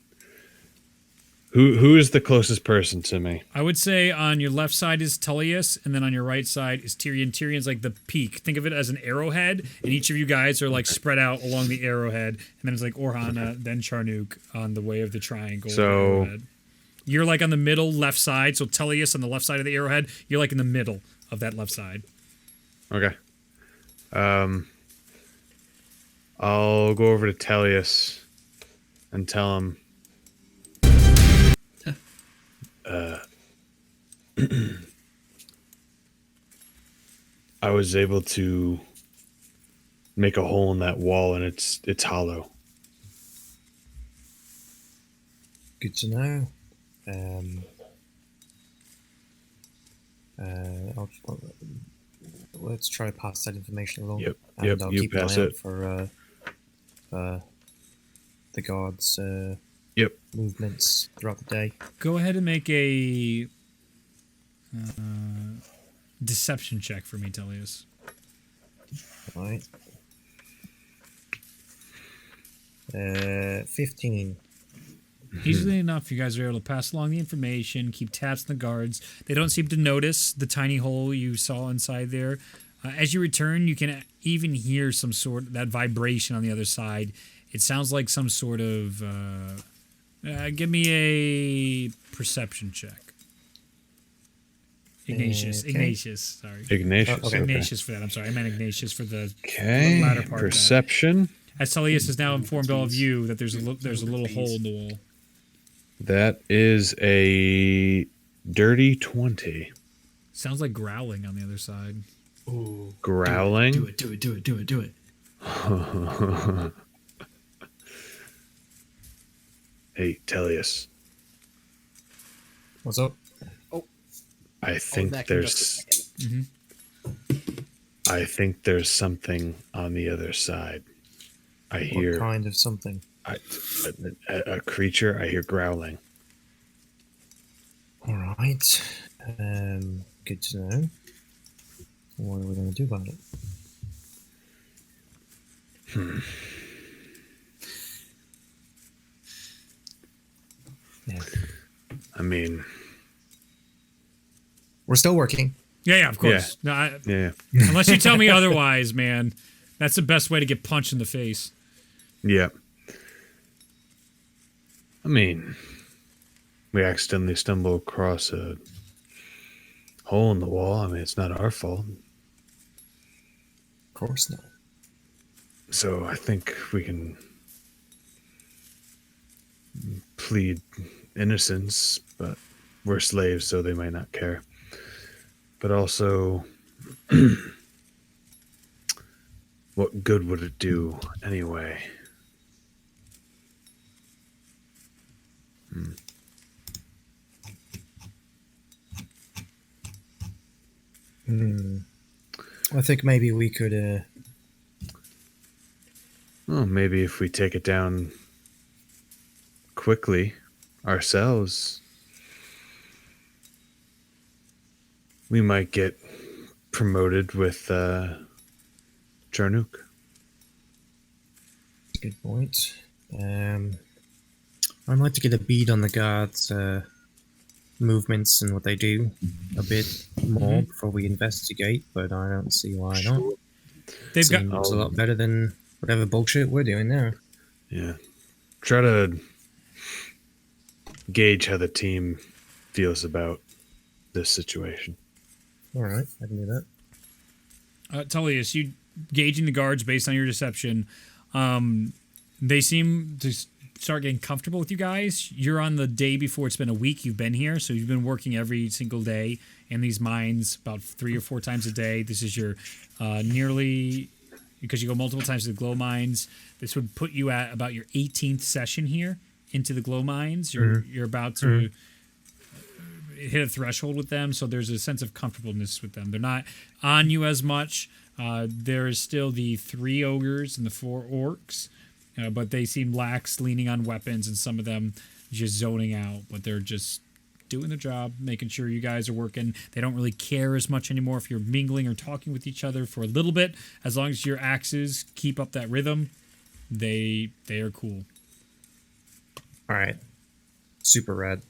who is the closest person to me? I would say on your left side is Tullius, and then on your right side is Tyrion. Tyrion's like the peak. Think of it as an arrowhead, and each of you guys are like spread out along the arrowhead. And then it's like Orhana, then Charnook on the way of the triangle. So arrowhead. You're like on the middle left side. So Tullius on the left side of the arrowhead. You're like in the middle of that left side. Okay. I'll go over to Tullius and tell him. I was able to make a hole in that wall, and it's hollow. Good to know. Let's try to pass that information along. Yep, And I'll you keep an pass eye out it. for the guards' Yep. movements throughout the day. Go ahead and make a deception check for me, Tullius. Right. 15. Easily enough, you guys are able to pass along the information, keep tabs on the guards. They don't seem to notice the tiny hole you saw inside there. As you return, you can even hear some sort of that vibration on the other side. It sounds like some sort of... give me a perception check. Ignatius. Okay. Ignatius, sorry. Ignatius. Okay. Ignatius for that. I'm sorry. I meant Ignatius for the Okay. latter part of that. Perception. As Tullius has now informed all of you that there's a little hole in the wall. That is a dirty 20. Sounds like growling on the other side. Ooh. Growling. Do it. Hey, Tullius. What's up? I think back in just a there's. second. I think there's something on the other side. I What hear kind of something? a creature. I hear growling. All right. Good to know. What are we going to do about it? Yeah. I mean, We're still working. Yeah, of course. No, yeah. unless you tell me otherwise, man. That's the best way to get punched in the face. Yeah. I mean, we accidentally stumble across a hole in the wall. I mean, it's not our fault. Of course not. So I think we can plead innocence, but we're slaves, so they might not care. But also, what good would it do anyway? I think maybe we could. Well, maybe if we take it down quickly ourselves, we might get promoted with Charnook. Good point. I'd like to get a bead on the guards' movements and what they do a bit more before we investigate, but I don't see why not. They've got Seems a lot better than whatever bullshit we're doing there. Yeah. Try to gauge how the team feels about this situation. All right, I can do that. Tullius, you gauging the guards based on your deception. They seem to start getting comfortable with you guys. You're on the day before it's been a week you've been here, so you've been working every single day in these mines about 3 or 4 times a day. This is your nearly, because you go multiple times to the glow mines, this would put you at about your 18th session here into the glow mines. You're about to hit a threshold with them, so there's a sense of comfortableness with them. They're not on you as much. There is still the 3 ogres and the 4 orcs, but they seem lax, leaning on weapons, and some of them just zoning out. But they're just doing their job, making sure you guys are working. They don't really care as much anymore if you're mingling or talking with each other for a little bit. As long as your axes keep up that rhythm, they are cool. All right, super rad.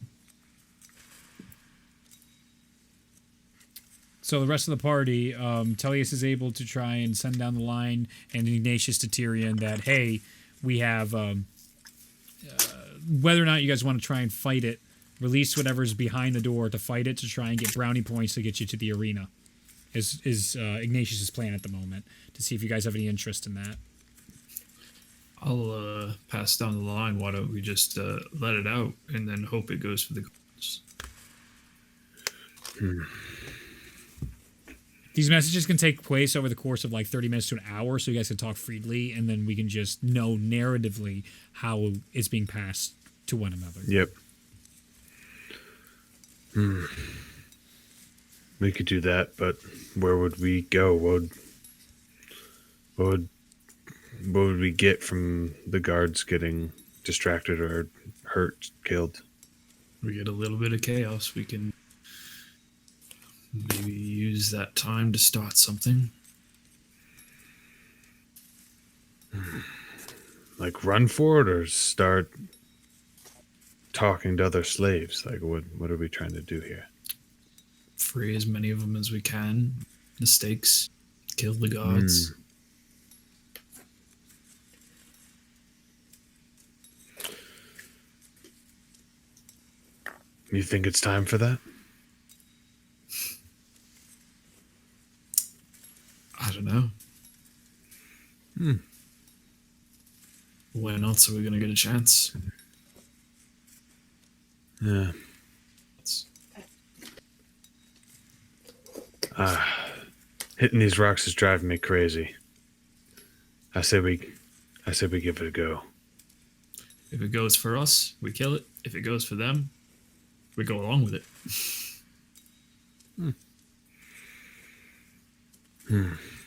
So the rest of the party, Tellius is able to try and send down the line, and Ignatius to Tyrion that, hey, we have, whether or not you guys want to try and fight it, release whatever's behind the door to fight it to try and get brownie points to get you to the arena. Is Ignatius's plan at the moment, to see if you guys have any interest in that. I'll pass down the line. Why don't we just let it out and then hope it goes for the goals? These messages can take place over the course of like 30 minutes to an hour, so you guys can talk freely, and then we can just know narratively how it's being passed to one another. Yep. We could do that, but where would we go? What would we get from the guards getting distracted or hurt, killed? We get a little bit of chaos. We can maybe use that time to start something. Like run for it or start talking to other slaves? Like what are we trying to do here? Free as many of them as we can. Mistakes. Kill the guards. You think it's time for that? I don't know. When else are we going to get a chance? Yeah. Hitting these rocks is driving me crazy. I say we give it a go. If it goes for us, we kill it. If it goes for them, we go along with it.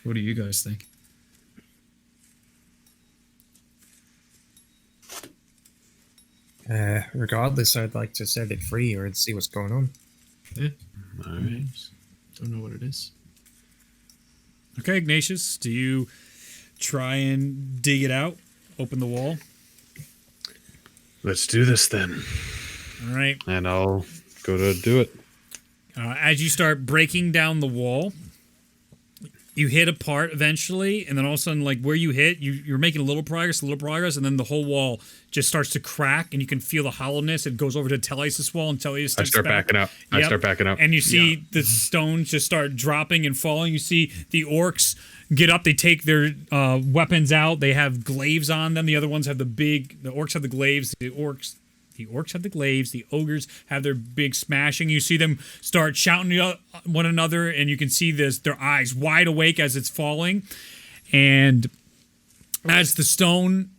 What do you guys think? Regardless, I'd like to set it free or see what's going on. Yeah. All right. Don't know what it is. Okay, Ignatius, do you try and dig it out? Open the wall? Let's do this then. All right. And I'll go to do it. As you start breaking down the wall, you hit a part eventually, and then all of a sudden, like where you hit, you're making a little progress, and then the whole wall just starts to crack, and you can feel the hollowness. It goes over to Tellius' wall, and Tellius steps back. I start backing up. And you see the stones just start dropping and falling. You see the orcs get up. They take their weapons out. They have glaives on them. The other ones have the orcs have the glaives. The orcs The orcs have the glaives. The ogres have their big smashing. You see them start shouting at one another, and you can see their eyes wide awake as it's falling. And as the stone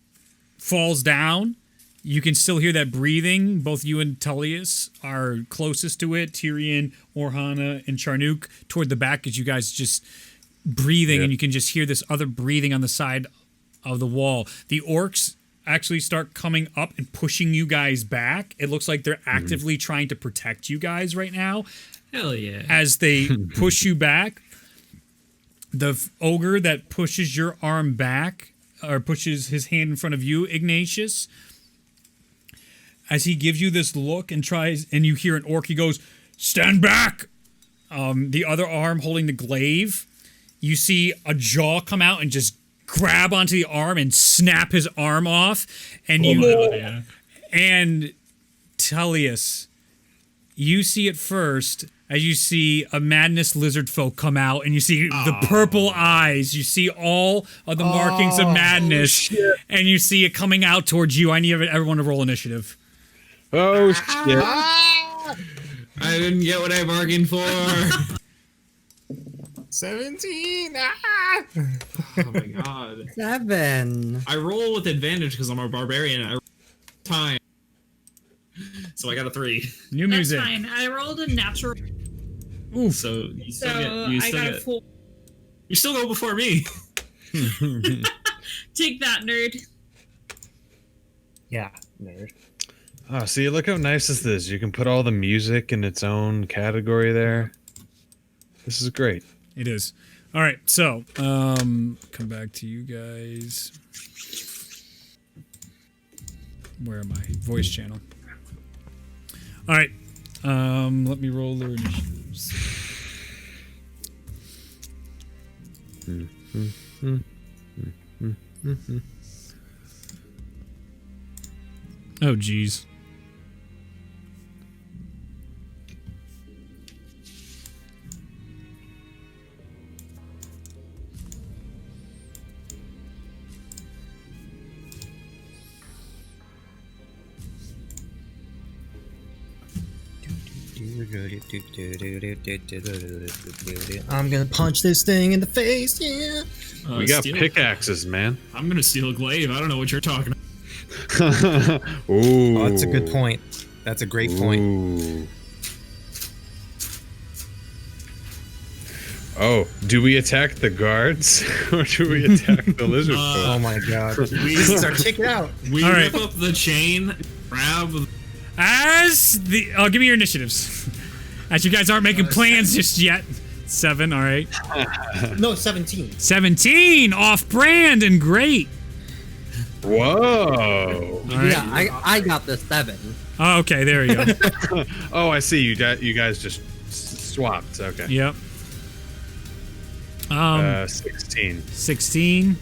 falls down, you can still hear that breathing. Both you and Tullius are closest to it. Tyrion, Orhana, and Charnook toward the back as you guys just breathing, and you can just hear this other breathing on the side of the wall. The orcs actually start coming up and pushing you guys back. It looks like they're actively trying to protect you guys right now. Hell yeah. As they push you back, the ogre that pushes your arm back, or pushes his hand in front of you, Ignatius, as he gives you this look and tries, and you hear an orc, he goes, "Stand back!" The other arm holding the glaive, you see a jaw come out and just grab onto the arm and snap his arm off. And and Tullius, you see it first as you see a madness lizard folk come out, and you see the purple eyes. You see all of the markings of madness, and you see it coming out towards you. I need everyone to roll initiative. Oh shit! I didn't get what I bargained for. 17. Oh my god. 7. I roll with advantage because I'm a barbarian. I roll time. So I got a 3. New That's music. fine. I rolled a natural, Oof. So you still so get, you I still got a get, full. you still go before me. Take that, nerd. Yeah, nerd. Oh, see, look how nice this is. You can put all the music in its own category there. This is great. It is. All right, so come back to you guys. Where am I? Voice channel. All right, let me roll their initiatives. Oh, geez. I'm gonna punch this thing in the face, yeah. We got pickaxes, man. I'm gonna steal a glaive. I don't know what you're talking about. Ooh. Oh, that's a good point. That's a great point. Ooh. Oh, do we attack the guards or do we attack the lizard folk? Oh my god. This are kicking out. We All rip right. up the chain, grab. As the give me your initiatives. As you guys aren't making plans just yet. 7, all right. No, 17. 17, off brand and great. Whoa. All right. Yeah, I got the 7. Oh, okay, there you go. Oh, I see. You guys just swapped. Okay. Yep. 16. 16.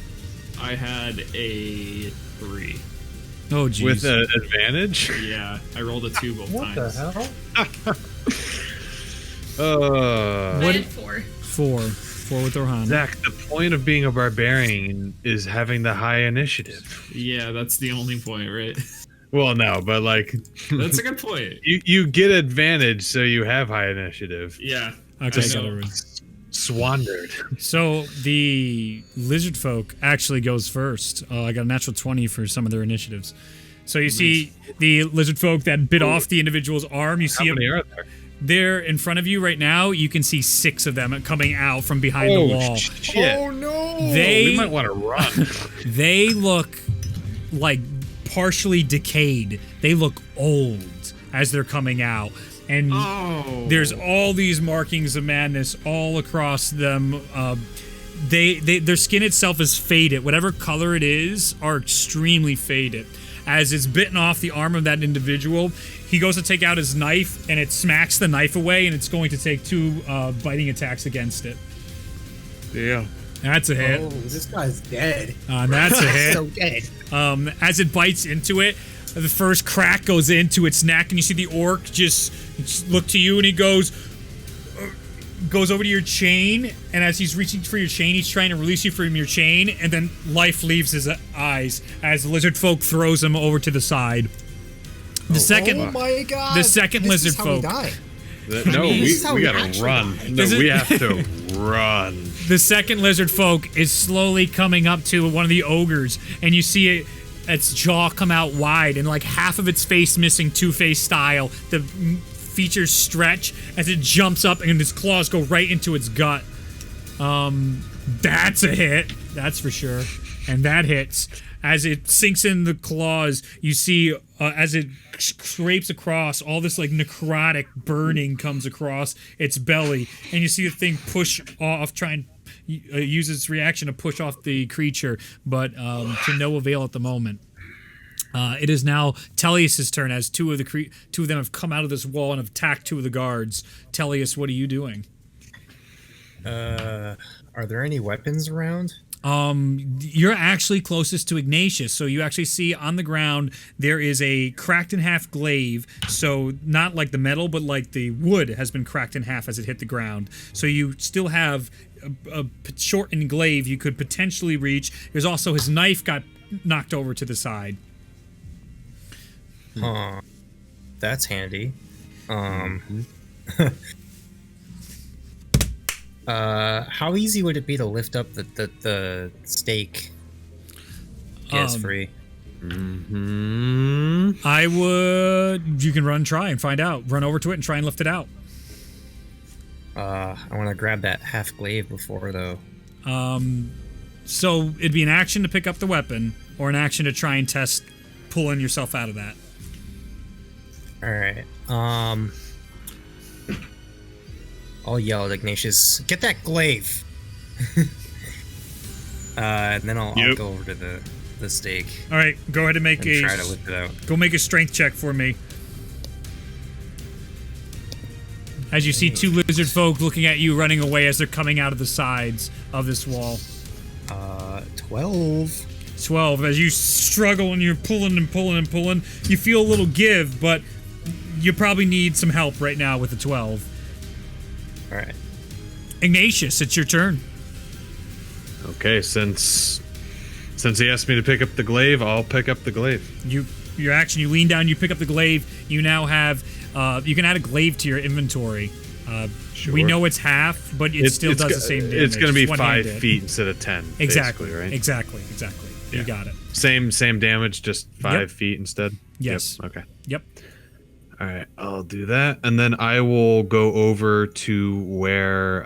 I had a 3. Oh, geez. With an advantage? Yeah, I rolled a 2 both What the times. hell? I had 4. 4. 4 with Orhan. Zach, the point of being a barbarian is having the high initiative. Yeah, that's the only point, right? Well, no, but like That's a good point. you get advantage, so you have high initiative. Yeah. Okay, I got know. it. Swandered. So the lizard folk actually goes first. I got a natural 20 for some of their initiatives. So you see the lizard folk that bit off the individual's arm. You How see many them are there? there in front of you right now. You can see 6 of them coming out from behind the Oh, wall. shit. Oh no! They We might want to run. they look like partially decayed. They look old as they're coming out. And Oh. there's all these markings of madness all across them. Their skin itself is faded. Whatever color it is are extremely faded. As it's bitten off the arm of that individual, he goes to take out his knife, and it smacks the knife away, and it's going to take 2 biting attacks against it. Yeah. That's a hit. Oh, this guy's dead. That's a hit. So dead. As it bites into it, the first crack goes into its neck, and you see the orc just look to you, and he goes over to your chain, and as he's reaching for your chain, he's trying to release you from your chain, and then life leaves his eyes as the lizard folk throws him over to the side. The second, Oh my god! the second This lizard is how we folk. die. No, This is how we we gotta actually run. die. No, Is it- we have to run. The second lizard folk is slowly coming up to one of the ogres, and you see its jaw come out wide, and like half of its face missing Two-Face style. The features stretch as it jumps up, and its claws go right into its gut. That's a hit, that's for sure, and that hits. As it sinks in the claws, you see as it scrapes across, all this like necrotic burning comes across its belly, and you see the thing push off, try and use its reaction to push off the creature, but to no avail at the moment. It is now Tellius's turn, as two of them have come out of this wall and have attacked two of the guards. Tellius, what are you doing? Are there any weapons around? You're actually closest to Ignatius, so you actually see on the ground there is a cracked in half glaive, so not like the metal, but like the wood has been cracked in half as it hit the ground. So you still have a shortened glaive you could potentially reach. There's also his knife got knocked over to the side. Huh. That's handy. How easy would it be to lift up the stake? Yes, free. I would. You can try and find out. Run over to it and try and lift it out. I want to grab that half glaive before though. So it'd be an action to pick up the weapon, or an action to try and test pulling yourself out of that. All right. I'll yell at Ignatius, "Get that glaive!" And then I'll go over to the stake. All right, go ahead and make and try to lift it out. Go make a strength check for me. As you see two lizard folk looking at you, running away as they're coming out of the sides of this wall. 12. 12. As you struggle and you're pulling and pulling and pulling, you feel a little give, but you probably need some help right now with the 12. All right. Ignatius, it's your turn. Okay, since he asked me to pick up the glaive, I'll pick up the glaive. Your action, you lean down, you pick up the glaive. You now have, you can add a glaive to your inventory. Sure. We know it's half, but it still does the same damage. It's going to be 5 one-handed. feet instead of 10. Exactly, right? Exactly. Yeah. You got it. Same damage, just 5 feet instead? Yes. Yep. Okay. Yep. All right, I'll do that, and then I will go over to where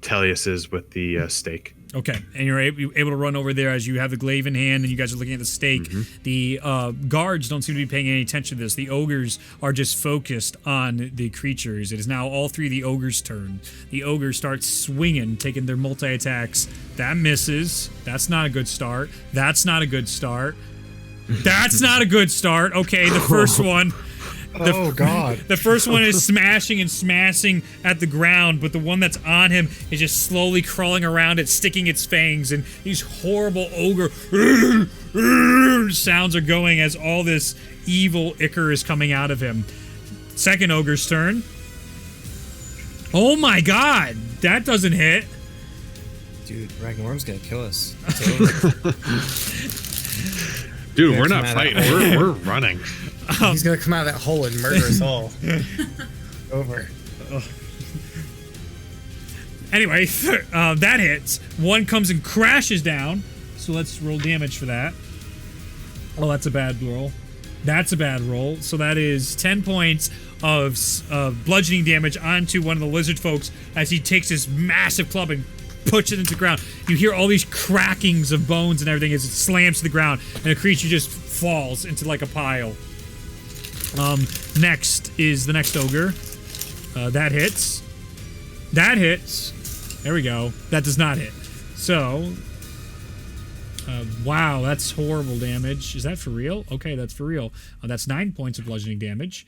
Tellius is with the stake. Okay, and you're able to run over there as you have the glaive in hand, and you guys are looking at the stake. The guards don't seem to be paying any attention to this. The ogres are just focused on the creatures. It is now all three of the ogres' turn. The ogre starts swinging, taking their multi-attacks. That misses. That's not a good start. That's not a good start. That's not a good start. Okay, the first one... Oh god. The first one is smashing and smashing at the ground, but the one that's on him is just slowly crawling around it, sticking its fangs, and these horrible ogre sounds are going as all this evil ichor is coming out of him. Second ogre's turn. Oh my god, that doesn't hit. Dude, Ragnar's gonna kill us. Dude, Yeah, we're not come at fighting. We're running. He's gonna come out of that hole and murder us all. Over. Anyway, that hits. One comes and crashes down. So let's roll damage for that. Oh, that's a bad roll. That's a bad roll. So that is 10 points of bludgeoning damage onto one of the lizard folks as he takes this massive club and puts it into the ground. You hear all these crackings of bones and everything as it slams to the ground, and the creature just falls into like a pile. Next is the next ogre. That hits. That hits. There we go. That does not hit. So, wow, that's horrible damage. Is that for real? Okay, that's for real. That's 9 points of bludgeoning damage.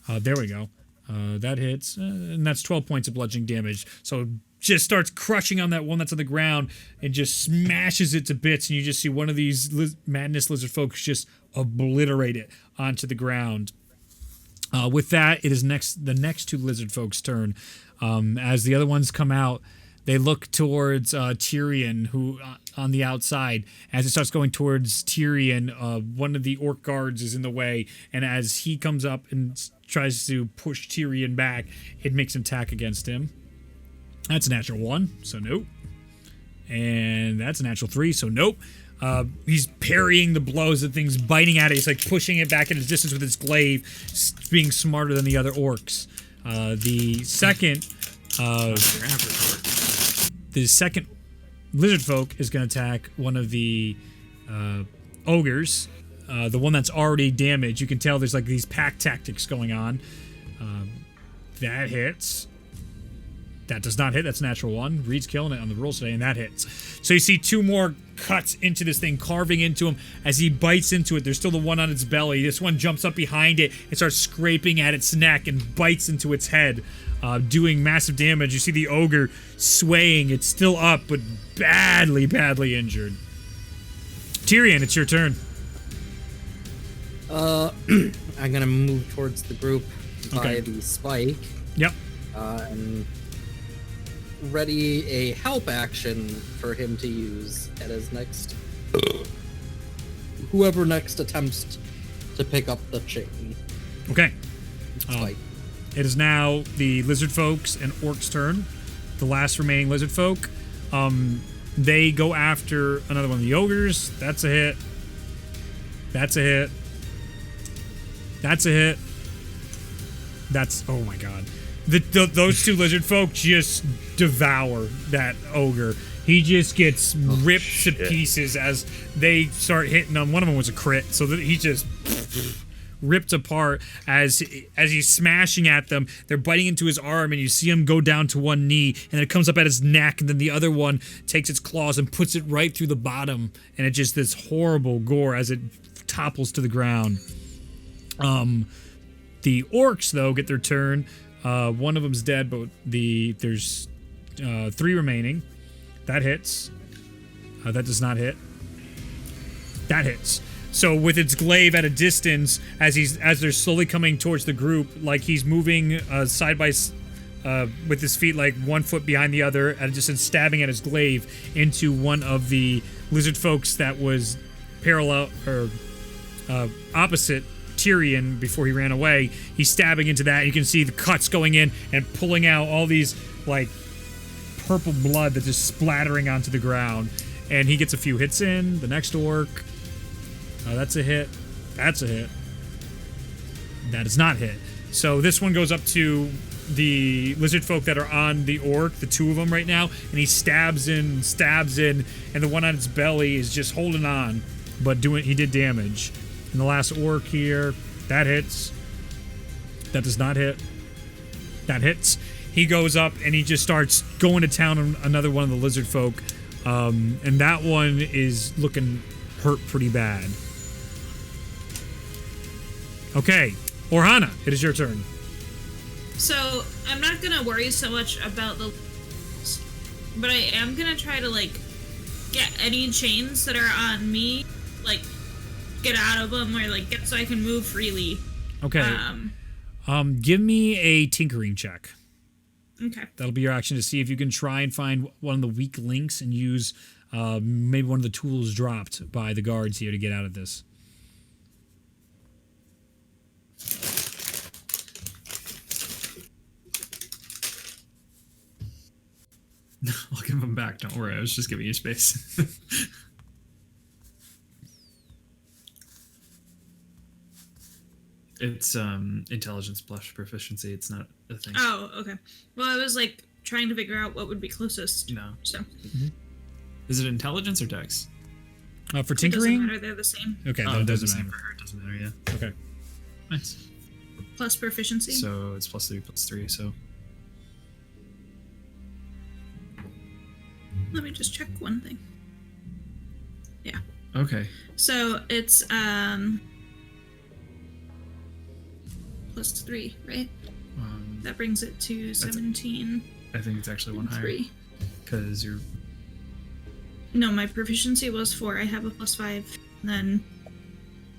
There we go. That hits, and that's 12 points of bludgeoning damage. So it just starts crushing on that one that's on the ground and just smashes it to bits, and you just see one of these madness lizard folks just obliterate it onto the ground. With that, it is the next two lizard folks' turn. As the other ones come out, they look towards Tyrion, who on the outside. As it starts going towards Tyrion, one of the orc guards is in the way, and as he comes up and tries to push Tyrion back, it makes an attack against him. That's a natural 1, so nope. And that's a natural 3, so nope. He's parrying the blows. The thing's biting at it. He's like pushing it back at his distance with his glaive, being smarter than the other orcs. The second lizard folk is going to attack one of the ogres, the one that's already damaged. You can tell there's like these pack tactics going on. That hits. That does not hit. That's a natural 1. Reed's killing it on the rolls today, and that hits. So you see 2 more cuts into this thing, carving into him. As he bites into it, there's still the one on its belly. This one jumps up behind it and starts scraping at its neck and bites into its head, doing massive damage. You see the ogre swaying. It's still up, but badly, badly injured. Tyrion, it's your turn. I'm gonna move towards the group by the spike. Yep. And ready a help action for him to use at his next. Whoever next attempts to pick up the chain. Okay. Spike. It is now the lizard folks and orcs' turn. The last remaining lizard folk. They go after another one of the ogres. That's a hit. That's a hit. That's a hit. That's, oh my god. Those 2 lizard folk just devour that ogre. He just gets ripped to pieces as they start hitting him. One of them was a crit, so that he just ripped apart as he's smashing at them. They're biting into his arm, and you see him go down to one knee, and then it comes up at his neck, and then the other one takes its claws and puts it right through the bottom, and it's just this horrible gore as it topples to the ground. The orcs, though, get their turn. One of them's dead, but there's 3 remaining. That hits. That does not hit. That hits. So with its glaive at a distance, as they're slowly coming towards the group, like he's moving side by with his feet like 1 foot behind the other, and just stabbing at his glaive into one of the lizard folks that was parallel or opposite Tyrion before he ran away. He's stabbing into that. You can see the cuts going in and pulling out all these like purple blood that's just splattering onto the ground. And he gets a few hits in. The next orc. That's a hit. That's a hit. That is not hit. So this one goes up to the lizard folk that are on the orc, the 2 of them right now, and he stabs in, and the one on its belly is just holding on, but he did damage. And the last orc here, that hits. That does not hit. That hits. He goes up and he just starts going to town on another one of the lizard folk. And that one is looking hurt pretty bad. Okay, Orhana, it is your turn. So I'm not gonna worry so much about the, but I am gonna try to like get any chains that are on me, like get out of them, or like get so I can move freely. Okay. Give me a tinkering check. Okay. That'll be your action to see if you can try and find one of the weak links and use maybe one of the tools dropped by the guards here to get out of this. I'll give them back. Don't worry. I was just giving you space. It's intelligence plus proficiency. It's not a thing. Oh, okay. Well, I was like trying to figure out what would be closest. No. So. Is it intelligence or dex? For It doesn't tinkering? matter. They're the same. Okay, Oh, that they're the doesn't same matter. for her. It doesn't matter. Yeah. Okay. Nice. Plus proficiency. So it's +3, +3. So Let me just check one thing. Yeah. okay. So it's +3, right? That brings it to 17. I think it's actually one higher 3. because you're. No, my proficiency was 4. I have a +5. And then,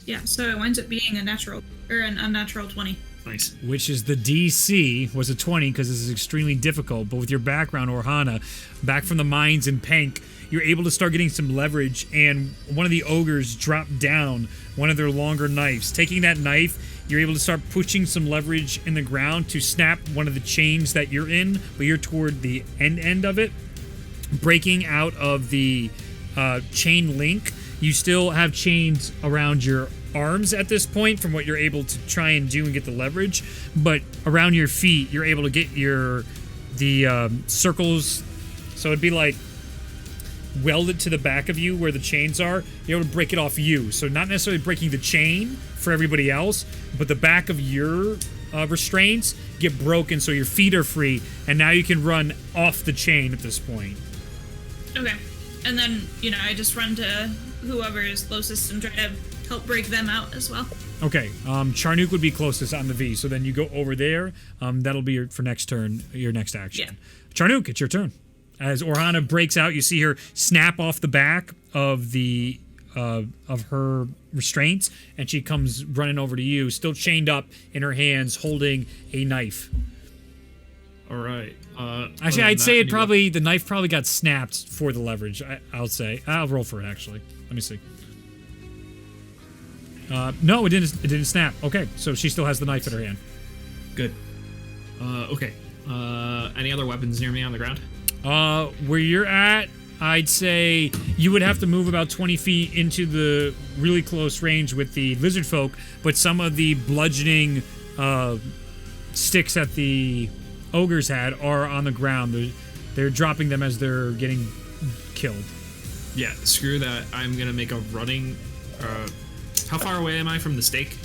yeah, so it winds up being a natural or an unnatural 20. Nice. which is the DC, was a 20 because this is extremely difficult. But with your background, Orhana, back from the mines in Pank, you're able to start getting some leverage, and one of the ogres dropped down one of their longer knives. Taking that knife, you're able to start pushing some leverage in the ground to snap one of the chains that you're in, but you're toward the end of it. Breaking out of the chain link, you still have chains around your arms at this point from what you're able to try and do and get the leverage, but around your feet you're able to get the circles, so it'd be like welded to the back of you where the chains are. You're able to break it off you, so not necessarily breaking the chain for everybody else, but the back of your restraints get broken so your feet are free, and now you can run off the chain at this point. Okay. And then, I just run to whoever is closest and try to help break them out as well. Okay, Charnook would be closest on the V, so then you go over there. That'll be for next turn, your next action. Yeah. Charnook, it's your turn. As Orhana breaks out, you see her snap off the back of the of her restraints, and she comes running over to you, still chained up in her hands, holding a knife. All right. Actually, I'd say the knife probably got snapped for the leverage. I'll roll for it. Actually, let me see. No, it didn't. It didn't snap. Okay, so she still has the knife in her hand. Good. Okay. Any other weapons near me on the ground? Where you're at, I'd say you would have to move about 20 feet into the really close range with the lizard folk, but some of the bludgeoning sticks that the ogres had are on the ground. They're dropping them as they're getting killed. Yeah, screw that. I'm gonna make a running. How far away am I from the stake?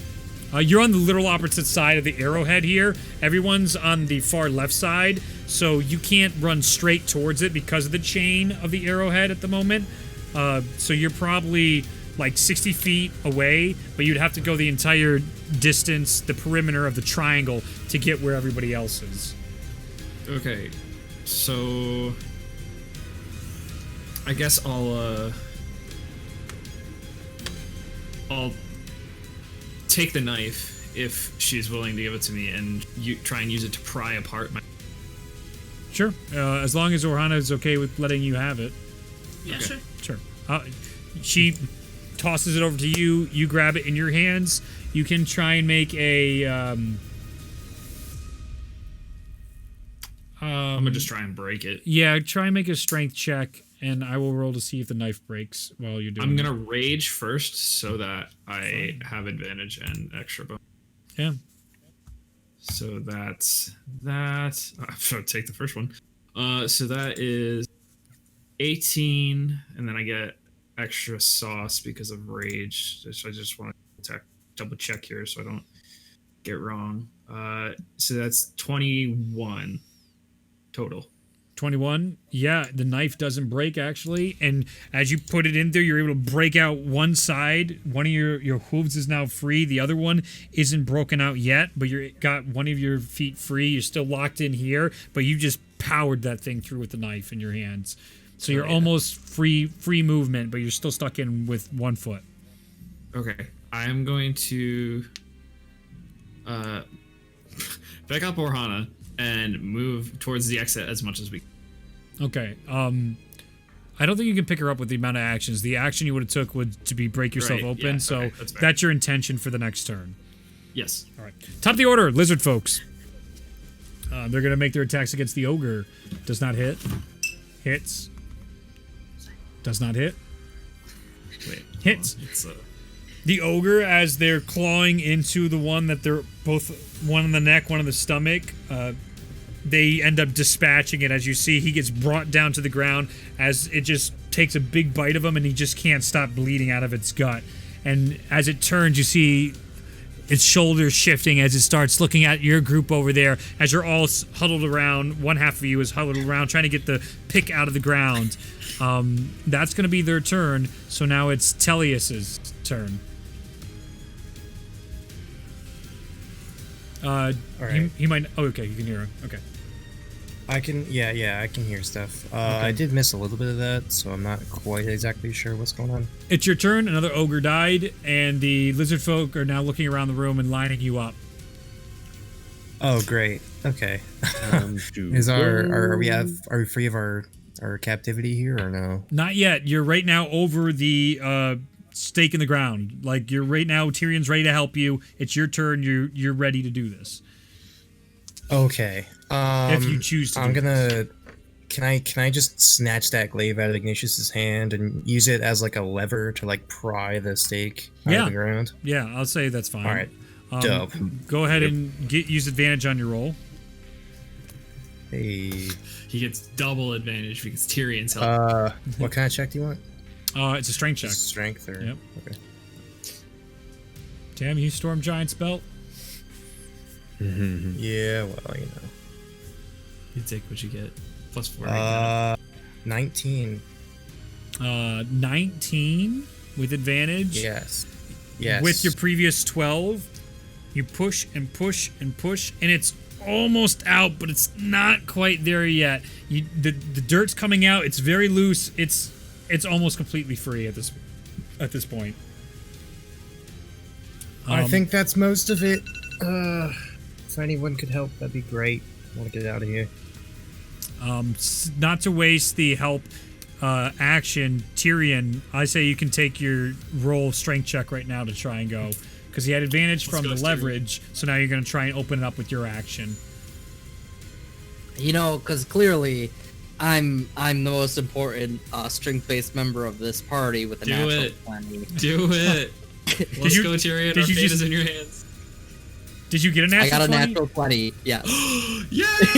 You're on the literal opposite side of the arrowhead here. Everyone's on the far left side, so you can't run straight towards it because of the chain of the arrowhead at the moment. So you're probably like 60 feet away, but you'd have to go the entire distance, the perimeter of the triangle, to get where everybody else is. Okay, so I guess I'll take the knife if she's willing to give it to me, and try and use it to pry apart my. Sure, as long as Orhana is okay with letting you have it. Yeah, Okay. sure. Sure. She tosses it over to you. You grab it in your hands. You can try and make a. I'm gonna just try and break it. Yeah, try and make a strength check, and I will roll to see if the knife breaks while you're doing I'm it. gonna rage first so that I have advantage and extra bonus. Yeah. So that's that. I'm gonna take the first one. So that is 18, and then I get extra sauce because of rage. So I just want to double check here so I don't get wrong. So that's 21 total. 21. Yeah, the knife doesn't break, actually. And as you put it in there, you're able to break out one side. One of your hooves is now free. The other one isn't broken out yet, but you got one of your feet free. You're still locked in here, but you just powered that thing through with the knife in your hands. So you're almost free movement, but you're still stuck in with one foot. Okay. I am going to back up Orhana and move towards the exit as much as we can. Okay. I don't think you can pick her up with the amount of actions. The action you would have took would to be break yourself Right, open. yeah, So okay, that's fair. that's your intention for the next turn. Yes. All right. Top of the order, lizard folks. They're gonna make their attacks against the ogre. Does not hit. Hits. Does not hit. Wait. Hits. It's The ogre, as they're clawing into the one that they're both, one in the neck, one in the stomach, they end up dispatching it. As you see, he gets brought down to the ground as it just takes a big bite of him, and he just can't stop bleeding out of its gut. And as it turns, you see its shoulders shifting as it starts looking at your group over there, as you're all huddled around. One half of you is huddled around trying to get the pick out of the ground. That's going to be their turn. So now it's Tellius's turn. All right. He might. Oh, okay. You can hear him. Okay. I can, yeah, I can hear stuff. I did miss a little bit of that, so I'm not quite exactly sure what's going on. It's your turn. Another ogre died, and the lizard folk are now looking around the room and lining you up. Oh, great. Okay. To Are we free of our captivity here or no? Not yet. You're right now over the stake in the ground. Like you're right now. Tyrion's ready to help you. It's your turn. You're ready to do this. Okay. If you choose to. I'm do gonna. this. Can I just snatch that glaive out of Ignatius's hand and use it as like a lever to like pry the stake out of the ground? Yeah, I'll say that's fine. All right. Dope. Go ahead and use advantage on your roll. Hey. He gets double advantage because Tyrion's help. What kind of check do you want? It's a strength check. Strength or Yep. Okay. Damn you, Storm Giant's belt. Yeah. Well, you know. You take what you get. +4. 19. 19 with advantage. Yes. Yes. With your previous 12, you push and push and push, and it's almost out, but it's not quite there yet. The dirt's coming out. It's very loose. It's almost completely free at this point. I think that's most of it. If anyone could help, that'd be great. I want to get out of here. Not to waste the help action, Tyrion, I say you can take your roll strength check right now to try and go. Because he had advantage from the leverage, so now you're going to try and open it up with your action. You know, because clearly I'm the most important strength-based member of this party with the natural 20. Do it. Let's go, Tyrion. Our fate is in your hands. Did you get a natural 20? I got a natural 20, yes. Yes!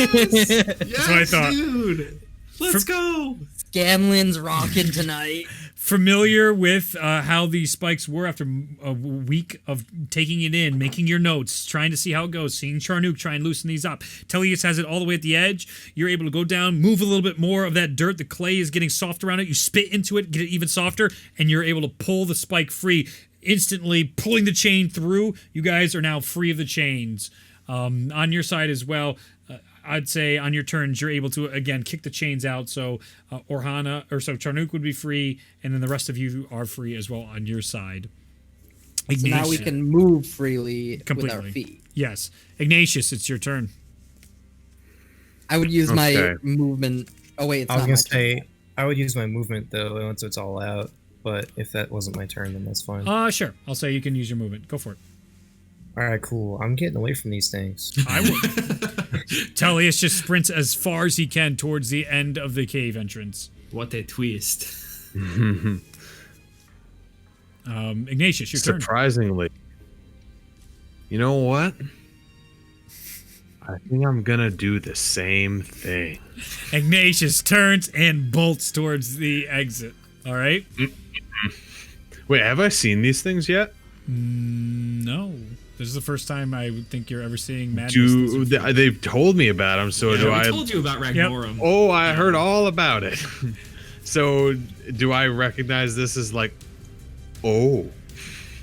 That's what I thought. Dude! Let's go! Scanlan's rocking tonight. Familiar with how these spikes were after a week of taking it in, making your notes, trying to see how it goes, seeing Charnook try and loosen these up. Tellius has it all the way at the edge. You're able to go down, move a little bit more of that dirt. The clay is getting soft around it. You spit into it, get it even softer, and you're able to pull the spike free, instantly pulling the chain through. You guys are now free of the chains. On your side as well, I'd say on your turns you're able to again kick the chains out. So Charnook would be free, and then the rest of you are free as well on your side. So now we can move freely with our feet. Yes, Ignatius, it's your turn. I would use my movement. Oh wait, it's I was not gonna my say turn. I would use my movement though once it's all out. But if that wasn't my turn, then that's fine. Sure. I'll say you can use your movement. Go for it. All right, cool. I'm getting away from these things. I would. Tellius just sprints as far as he can towards the end of the cave entrance. What a twist. Ignatius, your turn. Surprisingly. You know what? I think I'm gonna do the same thing. Ignatius turns and bolts towards the exit. All right? Wait, have I seen these things yet? No. This is the first time I would think you're ever seeing madness. They've told me about them, so do I... I told you about Ragnorum. Yep. Oh, I heard all about it. So, do I recognize this as like... Oh.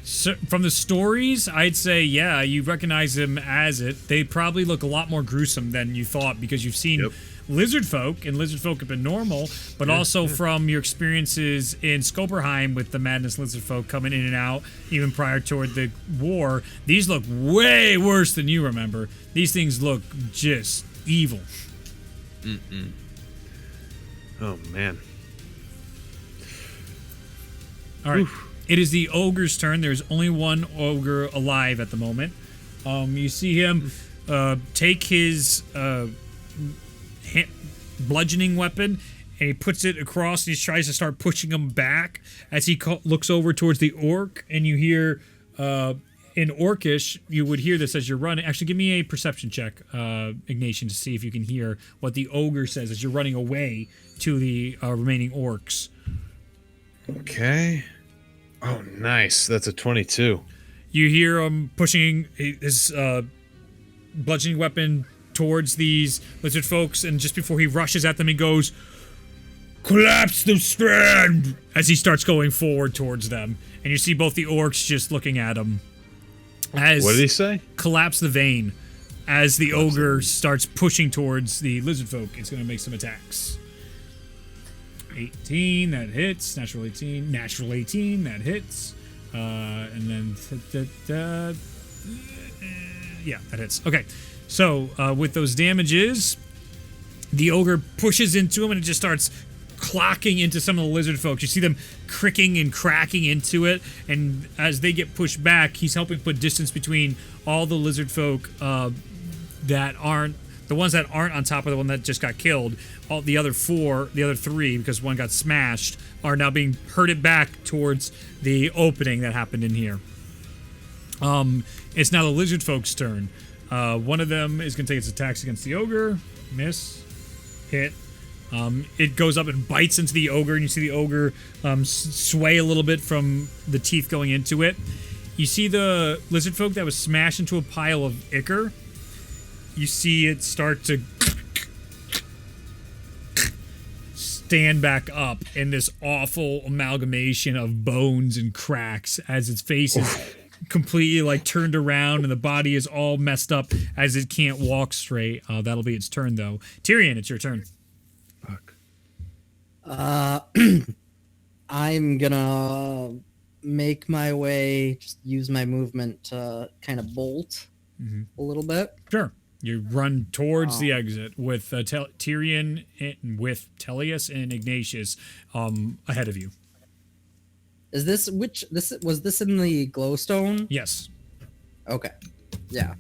So, from the stories, I'd say, yeah, you recognize them as it. They probably look a lot more gruesome than you thought because you've seen... lizard folk, and lizard folk have been normal, but also from your experiences in Skoperheim with the madness lizard folk coming in and out, even prior toward the war, these look way worse than you remember. These things look just evil. Oh, man. All right. It is the ogre's turn. There's only one ogre alive at the moment. You see him take his... bludgeoning weapon, and he puts it across and he tries to start pushing him back as he looks over towards the orc, and you hear in Orcish, you would hear this as you're running. Actually, give me a perception check, Ignatius, to see if you can hear what the ogre says as you're running away to the remaining orcs. Okay. Oh, nice. That's a 22. You hear him pushing his bludgeoning weapon towards these lizard folks, and just before he rushes at them, he goes, "Collapse the strand!" as he starts going forward towards them. And you see both the orcs just looking at him. As what did he say? Collapse the vein. As the ogre starts pushing towards the lizard folk, it's going to make some attacks. 18, that hits. Natural 18, that hits. And then... yeah, that hits. Okay. So with those damages, the ogre pushes into him and it just starts clocking into some of the lizard folks. You see them cricking and cracking into it, and as they get pushed back, he's helping put distance between all the lizard folk that aren't the ones that aren't on top of the one that just got killed. All the other three, because one got smashed, are now being herded back towards the opening that happened in here. It's now the lizard folks' turn. One of them is going to take its attacks against the ogre. Miss. Hit. It goes up and bites into the ogre, and you see the ogre sway a little bit from the teeth going into it. You see the lizard folk that was smashed into a pile of ichor. You see it start to stand back up in this awful amalgamation of bones and cracks as its face is completely like turned around and the body is all messed up as it can't walk straight. That'll be its turn though. Tyrion, it's your turn. Fuck. I'm gonna make my way, just use my movement to kind of bolt a little bit. Sure. You run towards the exit with Tyrion and with Tellius and Ignatius ahead of you. Was this in the glowstone? Yes. Okay. Yeah.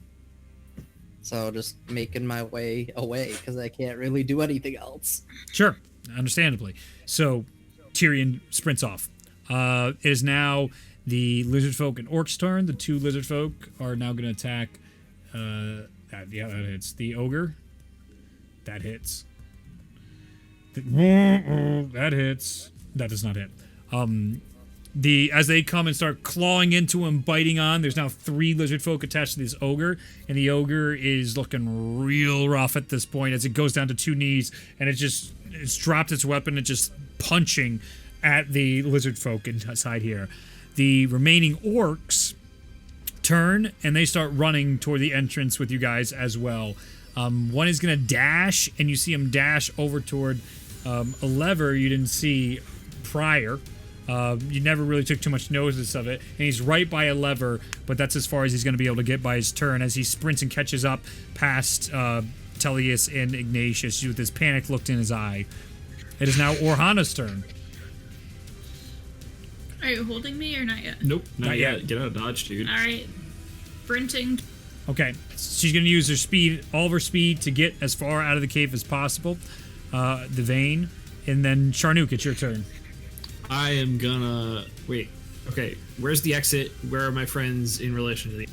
So just making my way away because I can't really do anything else. Sure, understandably. So Tyrion sprints off. It is now the lizard folk and orcs' turn. The two lizard folk are now going to attack. That hits. The ogre. That hits. That hits. That does not hit. As they come and start clawing into him, biting on, there's now 3 lizard folk attached to this ogre, and the ogre is looking real rough at this point as it goes down to 2 knees, and it's dropped its weapon and just punching at the lizard folk inside here. The remaining orcs turn and they start running toward the entrance with you guys as well. One is gonna dash, and you see him dash over toward a lever you didn't see prior. You never really took too much notice of it, and he's right by a lever, but that's as far as he's going to be able to get by his turn as he sprints and catches up past Tellius and Ignatius with this panic look in his eye. It is now Orhana's turn. Are you holding me or not yet? Nope, Not yet. Get out of dodge, dude. All right. Sprinting. Okay, she's going to use her speed, all of her speed, to get as far out of the cave as possible. The vein, and then Charnook, it's your turn. I am gonna wait. Okay, where's the exit? Where are my friends in relation to the?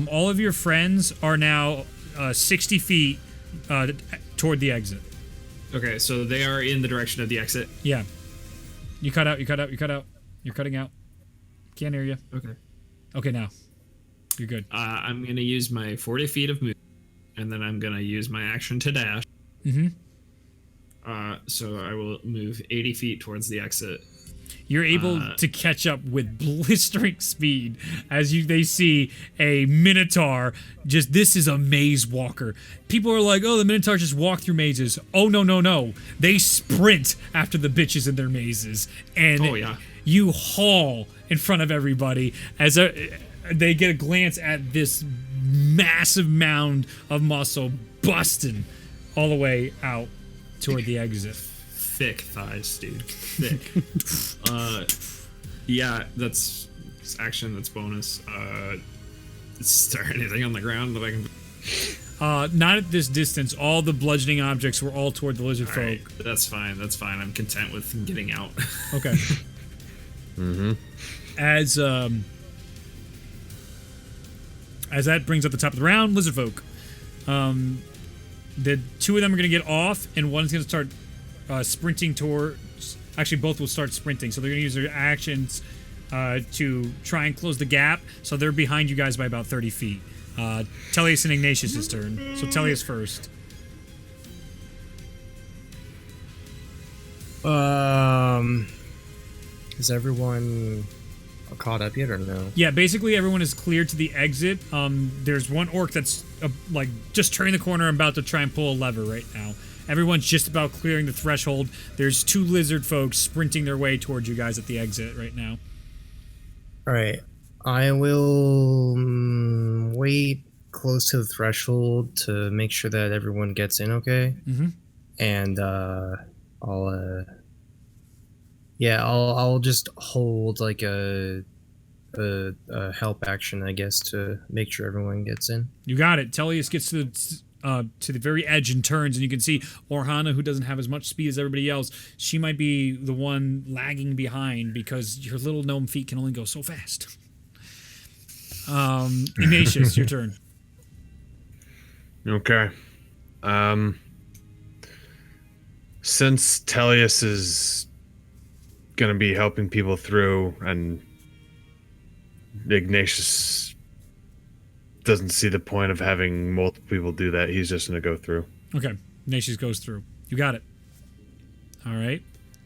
All of your friends are now 60 feet toward the exit. Okay, so they are in the direction of the exit. Yeah. You cut out. You're cutting out. Can't hear you. Okay. Okay, now. You're good. I'm gonna use my 40 feet of movement, and then I'm gonna use my action to dash. Mm-hmm. So I will move 80 feet towards the exit. You're able to catch up with blistering speed as they see a Minotaur. This is a maze walker. People are like, oh, the Minotaur just walk through mazes. Oh, no. They sprint after the bitches in their mazes. And you haul in front of everybody as they get a glance at this massive mound of muscle busting all the way out toward the exit. Thick thighs, dude. Thick. Yeah, that's action. That's bonus. Is there anything on the ground that I can? Not at this distance. All the bludgeoning objects were all toward the lizard folk. Right, that's fine. I'm content with getting out. Okay. Mm-hmm. As that brings up the top of the round, lizard folk. The 2 of them are going to get off, and one's going to start sprinting towards. Actually, both will start sprinting, so they're going to use their actions to try and close the gap. So they're behind you guys by about 30 feet. Tellius and Ignatius' turn. So Tellius first. Is everyone caught up yet or no? Yeah, basically everyone is cleared to the exit. There's one orc that's just turning the corner and about to try and pull a lever right now. Everyone's just about clearing the threshold. There's 2 lizard folks sprinting their way towards you guys at the exit right now. All right. I will wait close to the threshold to make sure that everyone gets in okay. Mhm. And I'll just hold like a help action, I guess, to make sure everyone gets in. You got it. Tellius gets to the very edge and turns, and you can see Orhana, who doesn't have as much speed as everybody else. She might be the one lagging behind because your little gnome feet can only go so fast. Ignatius, your turn. Okay. Since Tellius is going to be helping people through, and Ignatius doesn't see the point of having multiple people do that, he's just going to go through. Okay. Ignatius goes through. You got it. All right.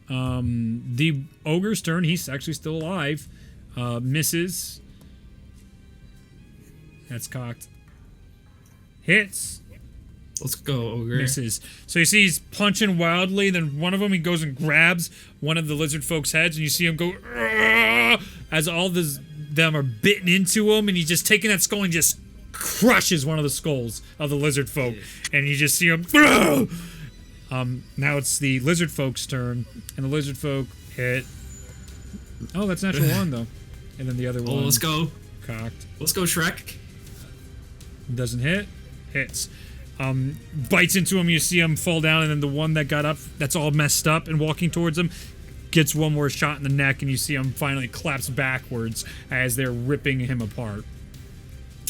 The ogre's turn. He's actually still alive. Misses. That's cocked. Hits. Let's go, ogre. Misses. So you see he's punching wildly, then one of them, he goes and grabs one of the lizard folks' heads, and you see him go as all them are bitten into him, and he's just taking that skull and just crushes one of the skulls of the lizard folk, and you just see him. Now it's the lizard folks' turn, and the lizard folk hit. Oh, that's natural one though, and then the other one. Oh, let's go. Cocked. Let's go, Shrek. Doesn't hit. Hits. Bites into him. You see him fall down, and then the one that got up, that's all messed up and walking towards him, gets one more shot in the neck, and you see him finally collapse backwards as they're ripping him apart.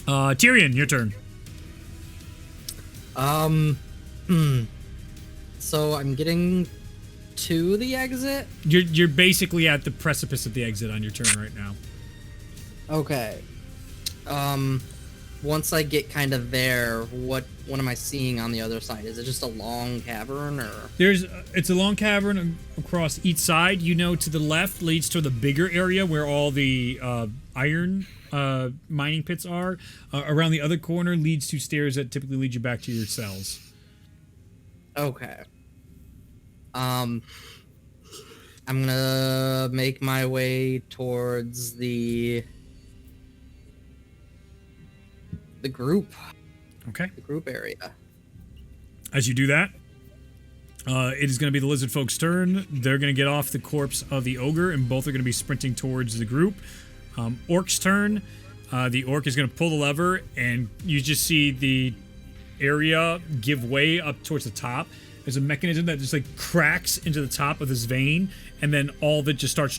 Tyrion, your turn. So I'm getting to the exit. You're basically at the precipice of the exit on your turn right now. Okay. Once I get kind of there, what am I seeing on the other side? Is it just a long cavern, or? It's a long cavern across each side. You know, to the left leads to the bigger area where all the iron mining pits are. Around the other corner leads to stairs that typically lead you back to your cells. Okay. I'm gonna make my way towards the group. Okay. The group area. As you do that, it is going to be the lizard folks' turn. They're going to get off the corpse of the ogre, and both are going to be sprinting towards the group. Orc's turn. The orc is going to pull the lever, and you just see the area give way up towards the top. There's a mechanism that just like cracks into the top of this vein, and then all of it just starts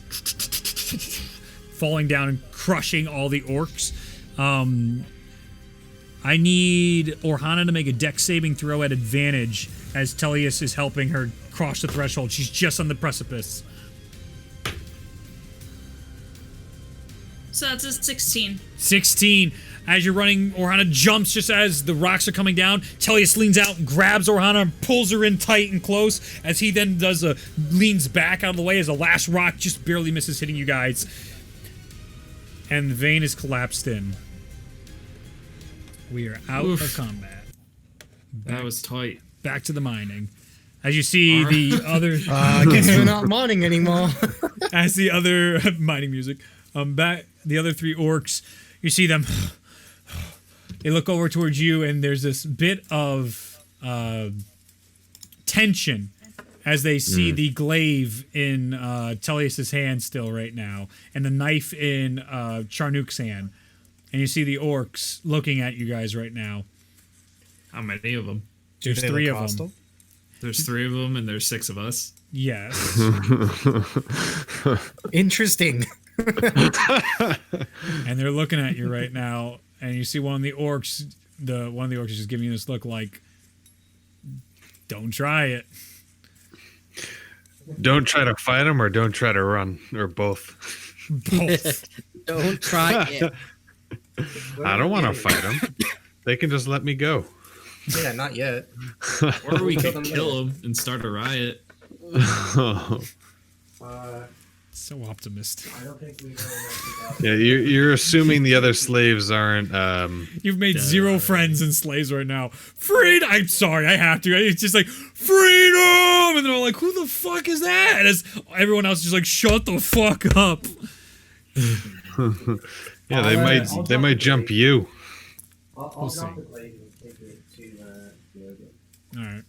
falling down and crushing all the orcs. I need Orhana to make a dex saving throw at advantage as Tellius is helping her cross the threshold. She's just on the precipice. So that's a 16. 16. As you're running, Orhana jumps just as the rocks are coming down. Tellius leans out and grabs Orhana and pulls her in tight and close as he then leans back out of the way as the last rock just barely misses hitting you guys. And the vein is collapsed in. We are out of combat. That was tight. Back to the mining. As you see the other... I guess we're not mining anymore. as the other... mining music. The other three orcs, you see them... They look over towards you, and there's this bit of tension as they see the glaive in Tellius' hand still right now, and the knife in Charnook's hand. And you see the orcs looking at you guys right now. How many of them? There's Do they 3 look of them. hostile? There's 3 of them, and there's 6 of us. Yes. Interesting. And they're looking at you right now, and you see one of the orcs is just giving you this look like, don't try it. Don't try to fight him, or don't try to run, or both. Both. Don't try it. I don't want to fight them. They can just let me go. Yeah, not yet. Or we Kill could them kill them and start a riot. So optimistic. I don't think we know much about Yeah, you're assuming the other slaves aren't. You've made 0 friends and slaves right now. Freedom! I'm sorry, I have to. It's just like, freedom! And they're all like, who the fuck is that? As everyone else is just like, shut the fuck up. Yeah, they might jump you. I'll see. drop the glaive and take it to Yoga. All right.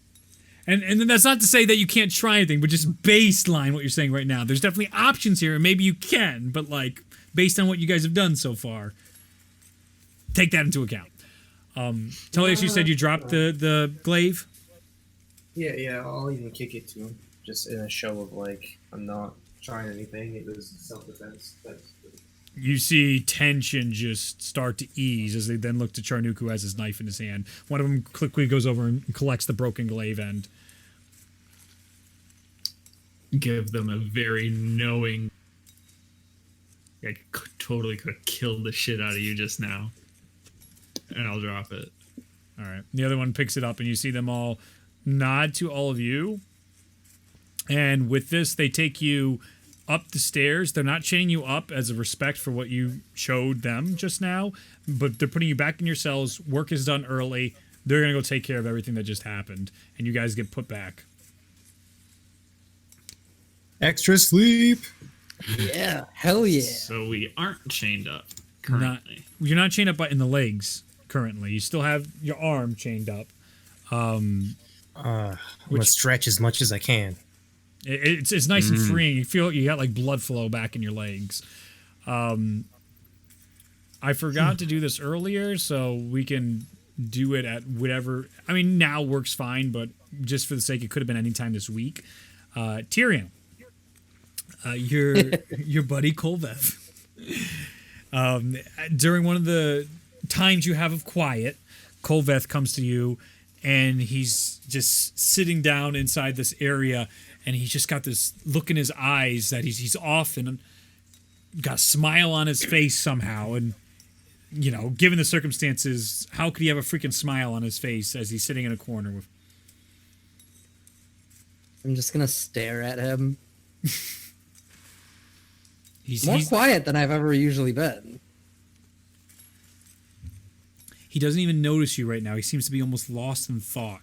And then that's not to say that you can't try anything, but just baseline what you're saying right now. There's definitely options here, and maybe you can, but like based on what you guys have done so far, take that into account. Telius, you said you dropped the glaive. Yeah, I'll even kick it to him, just in a show of like I'm not trying anything. It was self-defense. You see tension just start to ease as they then look to Charnook, who has his knife in his hand. One of them quickly goes over and collects the broken glaive end. Give them a very knowing. I totally could have killed the shit out of you just now. And I'll drop it. All right. The other one picks it up, and you see them all nod to all of you. And with this, they take you up the stairs. They're not chaining you up as a respect for what you showed them just now, but they're putting you back in your cells. Work is done early. They're going to go take care of everything that just happened, and you guys get put back. Extra sleep. Yeah, hell yeah. So we aren't chained up currently. You're not chained up in the legs currently. You still have your arm chained up. I'm gonna stretch as much as I can. It's nice and freeing. You feel you got like blood flow back in your legs. I forgot to do this earlier, so we can do it at whatever. I mean, now works fine, but just for the sake, it could have been any time this week. Tyrion, your buddy Kolveth. During one of the times you have of quiet, Kolveth comes to you, and he's just sitting down inside this area. And he's just got this look in his eyes that he's off and got a smile on his face somehow. And, you know, given the circumstances, how could he have a freaking smile on his face as he's sitting in a corner with... I'm just gonna stare at him. He's quiet than I've ever usually been. He doesn't even notice you right now. He seems to be almost lost in thought.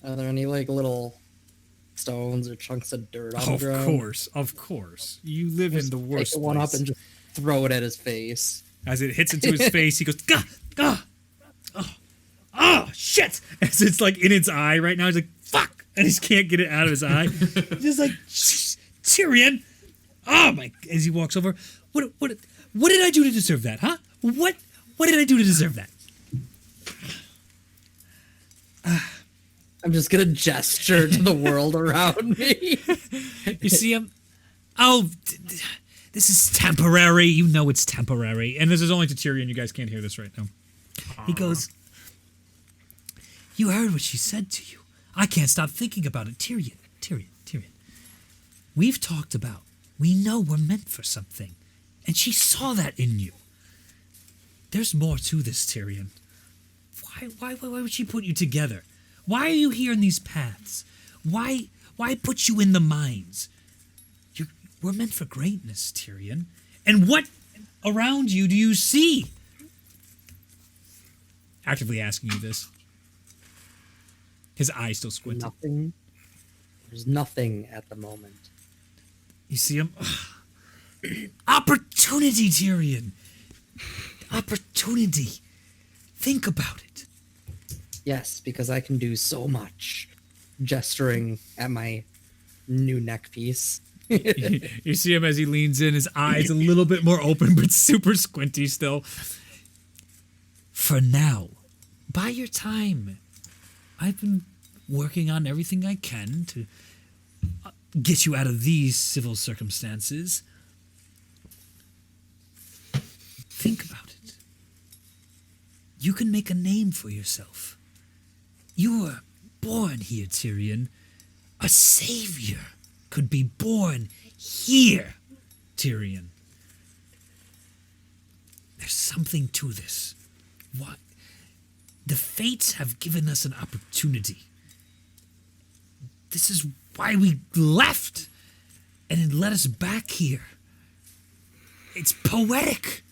Are there any like little stones or chunks of dirt on the ground? Of course. You live in the worst Take one place. up and just throw it at his face. As it hits into his face, he goes, gah, gah, oh, shit. As it's like in its eye right now, he's like, fuck. And he can't get it out of his eye. Just like, Tyrion. Oh my, as he walks over, what did I do to deserve that, huh? What did I do to deserve that? I'm just gonna gesture to the world around me. You see him? Oh, this is temporary. You know it's temporary. And this is only to Tyrion. You guys can't hear this right now. He goes, you heard what she said to you. I can't stop thinking about it. Tyrion. We've talked about, we know we're meant for something. And she saw that in you. There's more to this, Tyrion. Why would she put you together? Why are you here in these paths? Why put you in the mines? We're meant for greatness, Tyrion. And what around you do you see? Actively asking you this. His eyes still squinting. Nothing. There's nothing at the moment. You see him? Opportunity, Tyrion. Opportunity. Think about it. Yes, because I can do so much. Gesturing at my new neck piece. You see him as he leans in, his eyes a little bit more open, but super squinty still. For now, buy your time. I've been working on everything I can to get you out of these civil circumstances. Think about it. You can make a name for yourself. You were born here, Tyrion. A savior could be born here, Tyrion. There's something to this. What? The fates have given us an opportunity. This is why we left, and it led us back here. It's poetic.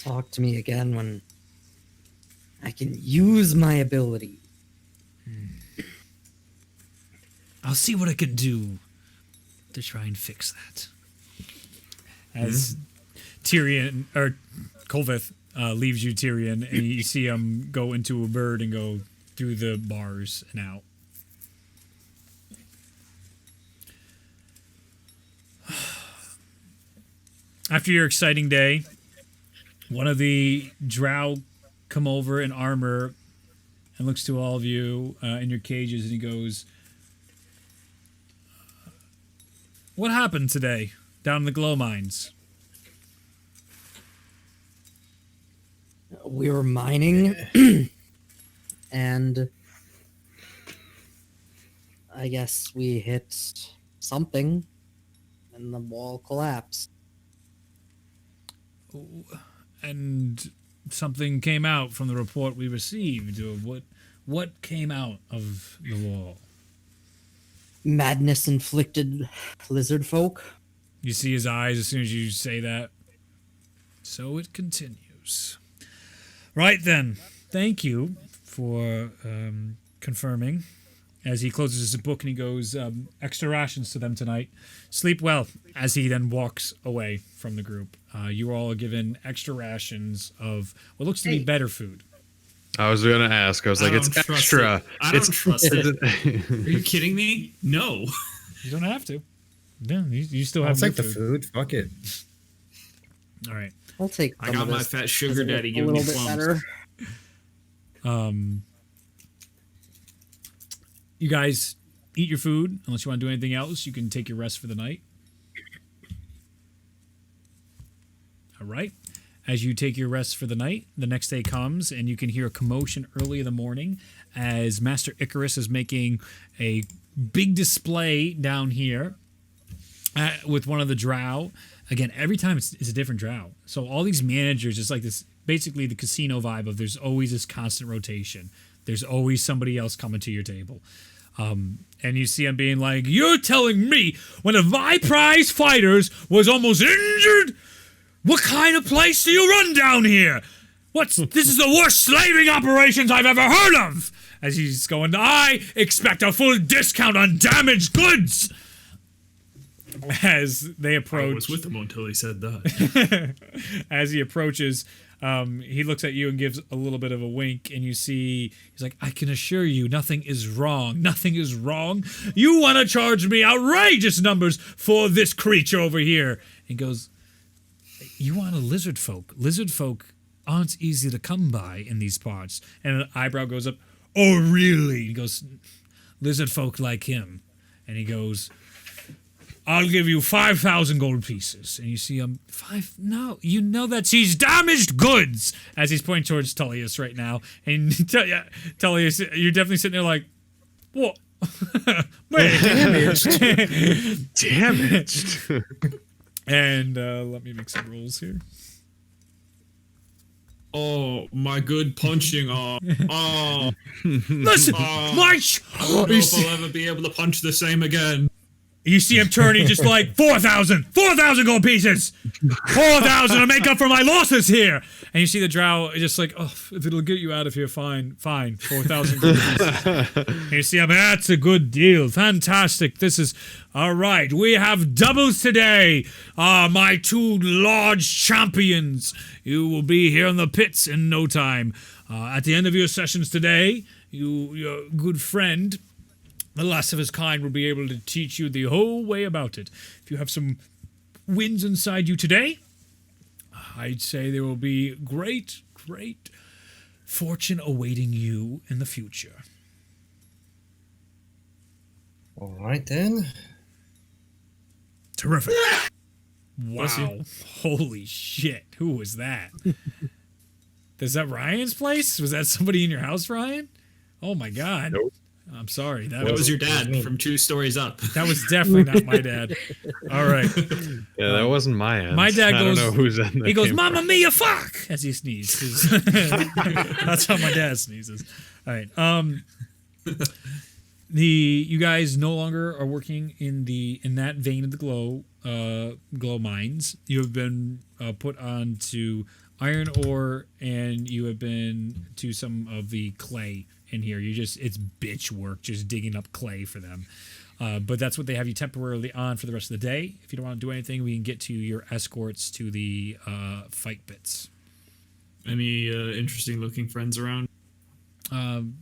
Talk to me again when I can use my ability I'll see what I can do to try and fix that. As Tyrion or Kolvith leaves you, Tyrion, and you see him go into a bird and go through the bars and out. After your exciting day, one of the drow come over in armor and looks to all of you in your cages, and he goes, "What happened today down in the glow mines?" We were mining, and I guess we hit something, and the wall collapsed. And something came out from the report we received. What came out of the wall? Madness inflicted lizard folk. You see his eyes as soon as you say that. So it continues. Right then. Thank you for confirming. As he closes his book and he goes, extra rations to them tonight. Sleep well, as he then walks away from the group. You all are given extra rations of what looks to be better food. I was gonna ask. I was like, I it's don't trust extra. it. I don't trust it. Are you kidding me? No. You don't have to. Yeah, you still I'll have take your the food. Fuck it. All right. I'll take. I some got of my this. fat sugar Does it look daddy a giving me little bit plums. better. You guys eat your food. Unless you want to do anything else, you can take your rest for the night. All right. As you take your rest for the night, the next day comes and you can hear a commotion early in the morning as Master Icarus is making a big display down here with one of the drow. Again, every time it's a different drow. So all these managers, it's like this, basically the casino vibe of there's always this constant rotation. There's always somebody else coming to your table. And you see him being like, "You're telling me one of my prize fighters was almost injured? What kind of place do you run down here? This is the worst slaving operations I've ever heard of." As he's going, "I expect a full discount on damaged goods." As they approach, I was with him until he said that. as he approaches, he looks at you and gives a little bit of a wink, and you see he's like, "I can assure you, nothing is wrong. Nothing is wrong. You want to charge me outrageous numbers for this creature over here?" He goes, "You want a lizard folk? Lizard folk aren't easy to come by in these parts." And an eyebrow goes up. "Oh, really?" He goes, "Lizard folk like him." And he goes, "I'll give you 5,000 gold pieces." And you see him, no, you know that's he's damaged goods, as he's pointing towards Tullius right now. And Tullius, you're definitely sitting there like, what? Wait. Damaged. And let me make some rolls here. Oh, my good punching arm. Oh, Listen, I March! don't know if I'll ever be able to punch the same again. You see him turning just like 4,000 gold pieces, 4,000 to make up for my losses here. And you see the drow just like, "Oh, if it'll get you out of here, fine, 4,000 gold pieces." And you see him, "That's a good deal, fantastic. This is all right. We have doubles today. My two large champions. You will be here in the pits in no time. At the end of your sessions today, your good friend, the last of his kind, will be able to teach you the whole way about it. If you have some wins inside you today, I'd say there will be great fortune awaiting you in the future." All right then. Terrific. Wow. Holy shit. Who was that? Is that Ryan's place? Was that somebody in your house, Ryan? Oh my God. Nope. I'm sorry. That was your dad from 2 stories up. That was definitely not my dad. All right. Yeah, that wasn't my end. My dad I don't goes- know whose end that He goes, came "Mamma from. mia, fuck!" as he sneezes. That's how my dad sneezes. All right. You guys no longer are working in that vein of the glow mines. You have been put onto iron ore, and you have been to some of the clay in here. It's bitch work just digging up clay for them. But that's what they have you temporarily on for the rest of the day. If you don't want to do anything, we can get to your escorts to the fight bits. Any interesting looking friends around?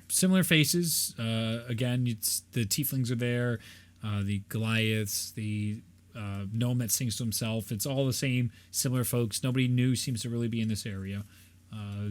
Similar faces. Again, it's the tieflings are there, the Goliaths, the gnome that sings to himself. It's all the same similar folks. Nobody new seems to really be in this area.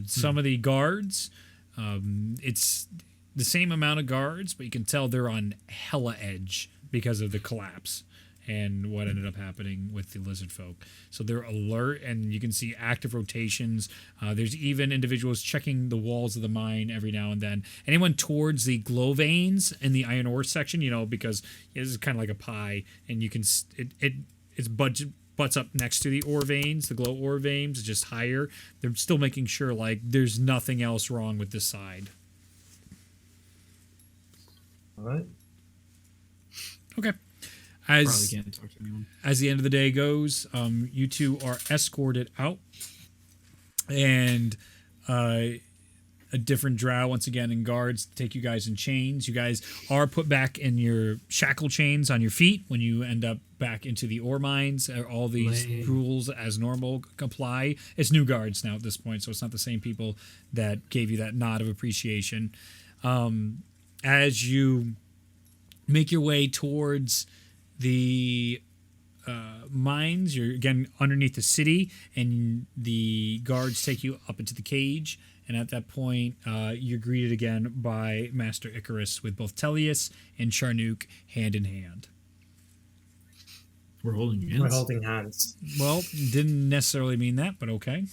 Some of the guards, it's the same amount of guards, but you can tell they're on hella edge because of the collapse and what ended up happening with the lizard folk. So they're alert, and you can see active rotations. There's even individuals checking the walls of the mine every now and then. Anyone towards the glow veins in the iron ore section, because this is kind of like a pie, and you can it's butts up next to the ore veins, the glow ore veins, just higher. They're still making sure like there's nothing else wrong with this side. All right. Okay. Probably can't talk to anyone. As the end of the day goes, you two are escorted out, and a different drow once again and guards take you guys in chains. You guys are put back in your shackle chains on your feet when you end up back into the ore mines. All these rules as normal apply. It's new guards now at this point, so it's not the same people that gave you that nod of appreciation. As you make your way towards the mines, you're again underneath the city, and the guards take you up into the cage. And at that point, you're greeted again by Master Icarus with both Tellius and Charnook hand in hand. We're holding hands. We're holding hands. Well, didn't necessarily mean that, but okay.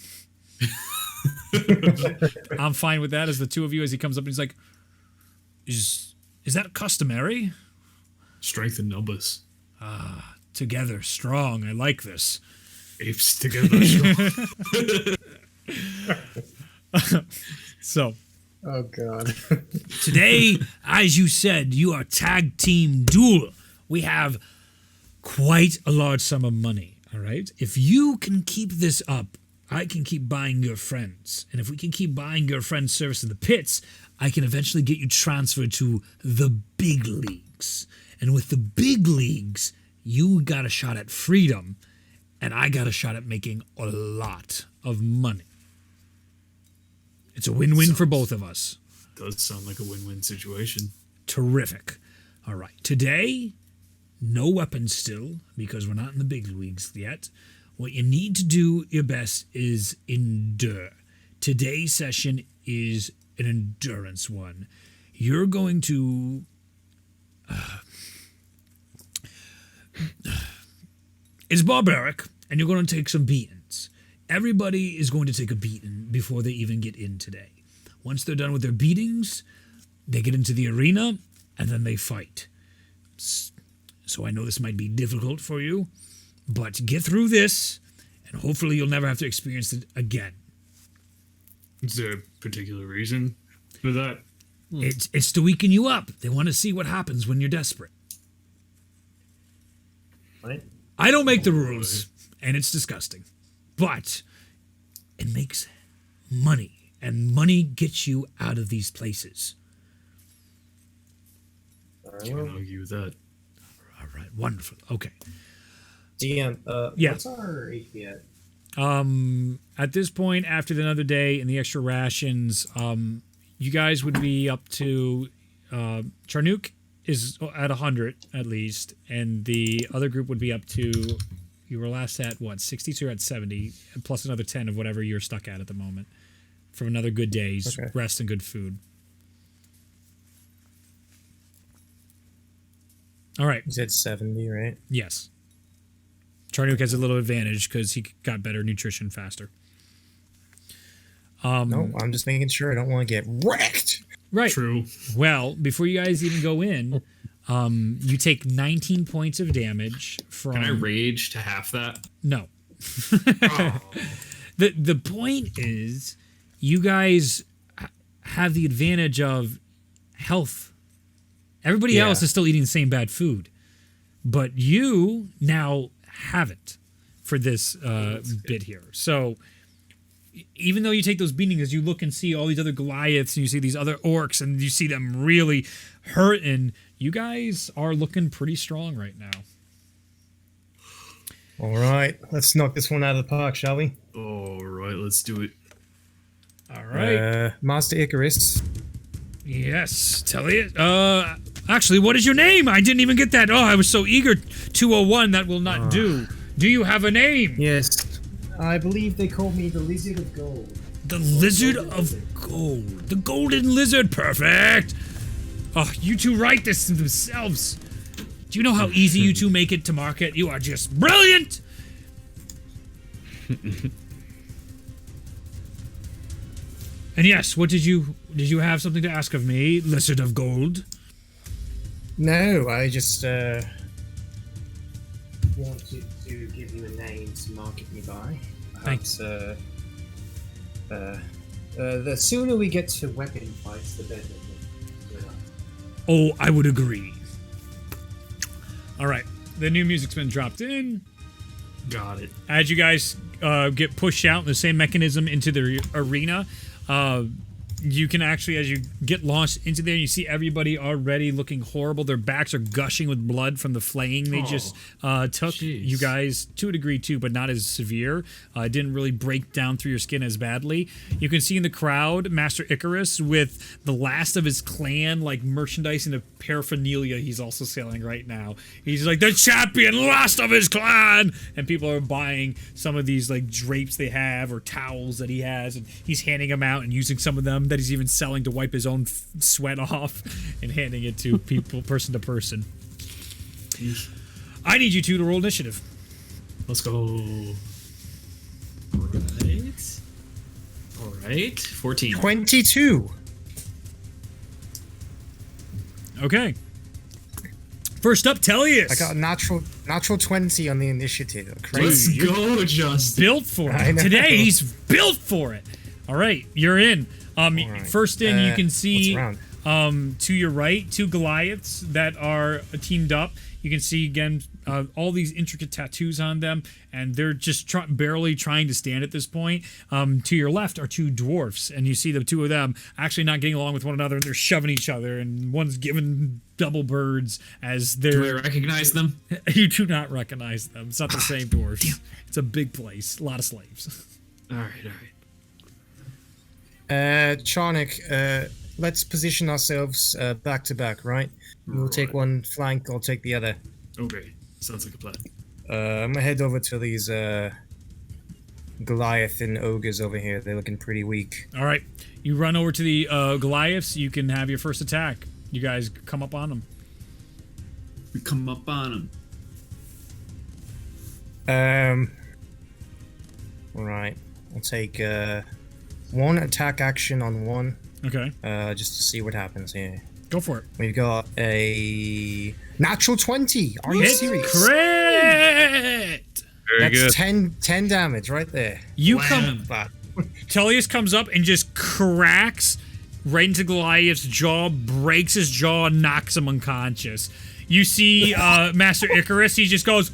I'm fine with that as the two of you, as he comes up and he's like, is that customary? Strength in numbers. Together, strong. I like this. Apes together. Strong. So, Oh god. Today, as you said, you are tag team duel. We have quite a large sum of money, all right? If you can keep this up, I can keep buying your friends. And if we can keep buying your friends' service in the pits, I can eventually get you transferred to the big leagues. And with the big leagues, you got a shot at freedom, and I got a shot at making a lot of money. It's a win-win for both of us. Does sound like a win-win situation. Terrific. All right. Today, no weapons still, because we're not in the big leagues yet. What you need to do your best is endure. Today's session is an endurance one. You're going to... it's barbaric, and you're going to take some beatings. Everybody is going to take a beating before they even get in today. Once they're done with their beatings, they get into the arena, and then they fight. So I know this might be difficult for you, but get through this, and hopefully you'll never have to experience it again. Is there a particular reason for that? It's to weaken you up. They want to see what happens when you're desperate. Right? I don't make the rules, and it's disgusting. But it makes money, and money gets you out of these places. Can't argue with that. All right, wonderful. Okay. DM, Yeah. what's our HP at? At this point, after another day and the extra rations, you guys would be up to Charnook is at 100 at least, and the other group would be up to, you were last at what, 60, so you're at 70, plus another 10 of whatever you're stuck at the moment from another good day's rest and good food. All right. You said 70, right? Yes. Charnook has a little advantage because he got better nutrition faster. No, I'm just making sure I don't want to get wrecked. Right. True. Well, before you guys even go in, you take 19 points of damage from... Can I rage to half that? No. Oh. The point is, you guys have the advantage of health. Everybody else is still eating the same bad food. But you now haven't for this bit here. So even though you take those beatings, as you look and see all these other Goliaths and you see these other orcs and you see them really hurting, you guys are looking pretty strong right now. All right, let's knock this one out of the park, shall we? All right, let's do it. All right. Master Icarus. Yes, tell it. Actually, what is your name? I didn't even get that. Oh, I was so eager. 201, that will not do. Do you have a name? Yes. I believe they call me the Lizard of Gold. The Lizard of Gold. The Golden Lizard. Perfect. Oh, you two write this themselves. Do you know how easy you two make it to market? You are just brilliant. And yes, what did you have something to ask of me, Lizard of Gold? No, I just wanted to give you a name to market me by. Perhaps, the sooner we get to weapon fights, the better. Oh, I would agree. All right, the new music's been dropped in. Got it. As you guys get pushed out in the same mechanism into the arena, you can actually, as you get launched into there, you see everybody already looking horrible. Their backs are gushing with blood from the flaying they just took. Jeez. You guys, to a degree too, but not as severe. It didn't really break down through your skin as badly. You can see in the crowd Master Icarus with the last of his clan, like merchandise and paraphernalia he's also selling right now. He's like the champion, last of his clan, and people are buying some of these like drapes they have or towels that he has, and he's handing them out and using some of them that he's even selling to wipe his own sweat off and handing it to people person to person. I need you two to roll initiative. Let's go. All right. 14. 22. Okay. First up, Tellius. I got a natural 20 on the initiative. Let's Crazy. go, Justin. Built for I it. know. Today he's built for it. All right, you're in. right. First in, you can see what's around? to your right, two Goliaths that are teamed up. You can see again all these intricate tattoos on them, and they're just barely trying to stand at this point. To your left are two dwarfs, and you see the two of them actually not getting along with one another, and they're shoving each other, and one's giving double birds as they're. Do I recognize them? You do not recognize them. It's not the same dwarfs. It's a big place, a lot of slaves. All right. Charnik, let's position ourselves back to back, right? You'll take one flank, I'll take the other. Okay. Sounds like a plan. I'm gonna head over to these Goliath and ogres over here. They're looking pretty weak. All right, you run over to the Goliaths. You can have your first attack. You guys come up on them. We come up on them. Right. I'll take one attack action on one, Okay, just to see what happens here. go for it. We've got a natural 20. Are you serious? Crit! Very That's good. 10 damage right there. You Wham. come. But Tellius comes up and just cracks right into Goliath's jaw, breaks his jaw, and knocks him unconscious. You see Master Icarus, he just goes,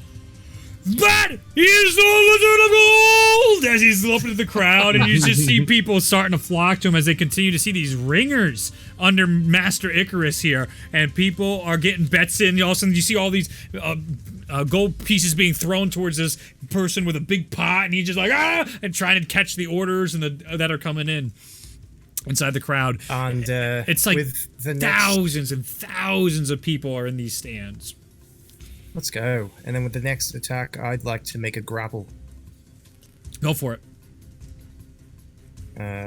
"That is the Lizard of Gold!" as he's up into the crowd, and you just see people starting to flock to him as they continue to see these ringers under Master Icarus here, and people are getting bets in. All of a sudden, you see all these gold pieces being thrown towards this person with a big pot, and he's just like, "Ah!" and trying to catch the orders and that are coming in inside the crowd. and It's like with the next, thousands and thousands of people are in these stands. let's go. And then with the next attack, I'd like to make a grapple. Go for it.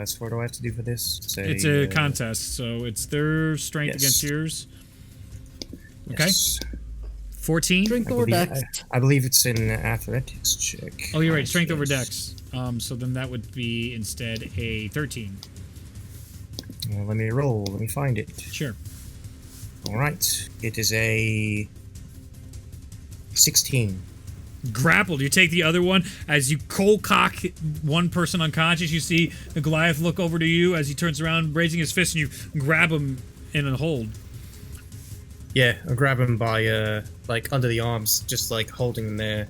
So what do I have to do for this? Say, It's a contest, so it's their strength yes. against yours. Okay. yes. 14. Drink I over believe, dex. I believe it's in athletics check. Oh, you're right. Strength over Yes. dex. So then that would be instead a 13. Well, let me roll. Let me find it. Sure. All right. It is a 16. Grappled. You take the other one as you cold cock one person unconscious. You see the Goliath look over to you as he turns around, raising his fist, and you grab him in a hold. Yeah, I grab him by like under the arms, just like holding him there.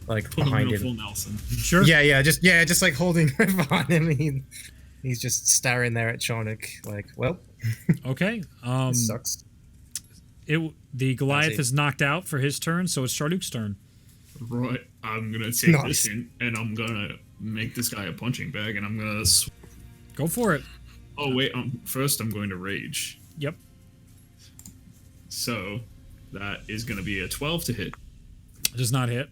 like Put him behind in a him. full Nelson. Sure. Just like holding behind him. He's just staring there at Charnock, like, well, Okay. this sucks. The Goliath it. is knocked out for his turn, so it's Charnock's turn. Right. I'm gonna take Nice. this hint, and I'm gonna make this guy a punching bag, and I'm gonna. Go for it. Oh wait. First, I'm going to rage. Yep. So that is gonna be a 12 to hit. Does not hit.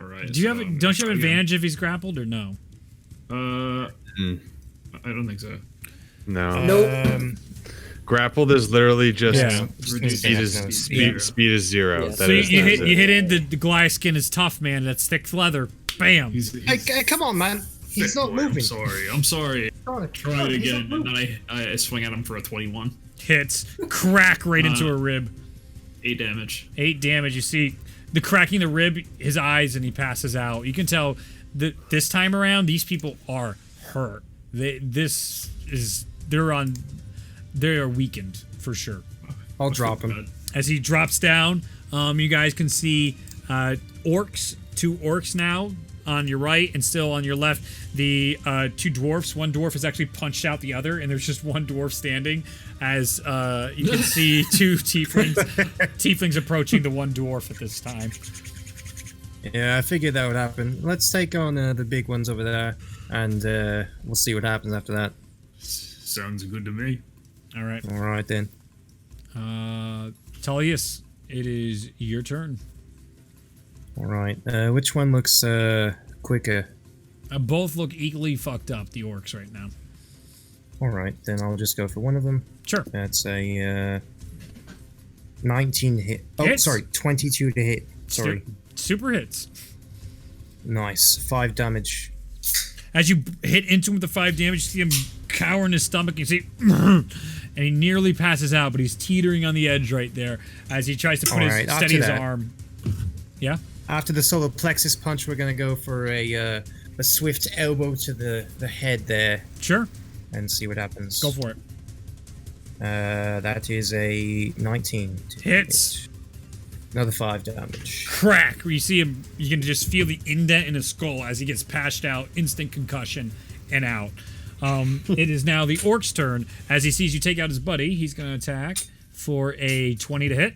All right. Do you so have? I'm Don't you gonna have try advantage if he's grappled or no? again. I don't think so. No. Grappled is literally just Yeah. speed is No, speed is 0. Yeah. That So you is- hit that is it. you hit in the Goliath skin is tough, man. That's thick leather. Bam. Hey, come on, man. He's thick, not boy. moving. I'm sorry. Charnock, Try it he's again, not and moving. then I swing at him for a 21. Hits. Crack right into a rib. 8 damage. 8 damage. You see the cracking the rib, his eyes, and he passes out. You can tell that this time around, these people are hurt. They are weakened for sure. I'll drop him. As he drops down, you guys can see orcs, 2 orcs now on your right, and still on your left, the 2 dwarfs. One dwarf has actually punched out the other, and there's just one dwarf standing. As you can see 2 tieflings approaching the one dwarf at this time. Yeah, I figured that would happen. Let's take on the big ones over there, and we'll see what happens after that. Sounds good to me. All right, All right, then. Tullius, it is your turn. All right. Which one looks quicker? Both look equally fucked up, the orcs right now. All right, then I'll just go for one of them. Sure. That's a 19 hit. Oh, Hits. sorry, 22 to hit. Sorry. Super hits. Nice. 5 damage. As you hit into him with the 5 damage, you see him cower in his stomach. You see, and he nearly passes out, but he's teetering on the edge right there as he tries to put All right, steady his after that. arm. Yeah. After the solar plexus punch, we're gonna go for a swift elbow to the head there Sure. and see what happens. Go for it. That is a 19. To Hits. hit. Another 5 damage. Crack. Where you see him, you can just feel the indent in his skull as he gets patched out. Instant concussion and out. It is now the orc's turn. As he sees you take out his buddy, he's going to attack for a 20 to hit.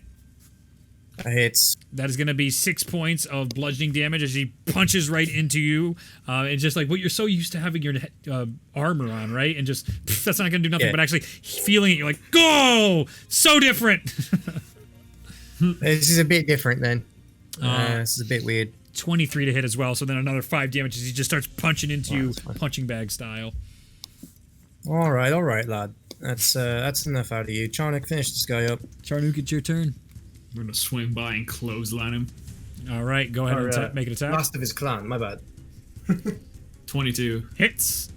That hits. That is going to be 6 points of bludgeoning damage as he punches right into you. And just like what you're so used to having your armor on, right? And just, that's not going to do nothing. Yeah. But actually feeling it, you're like, go! So different! This is a bit different then. This is a bit weird. 23 to hit as well. So then another 5 damage as he just starts punching into you, that's fine. punching bag style. All right, lad. That's enough out of you. Charnock, finish this guy up. Charnook, it's your turn. I'm gonna swing by and clothesline him. All right, go ahead and make an attack. Last of his clan. My bad. 22. Hits.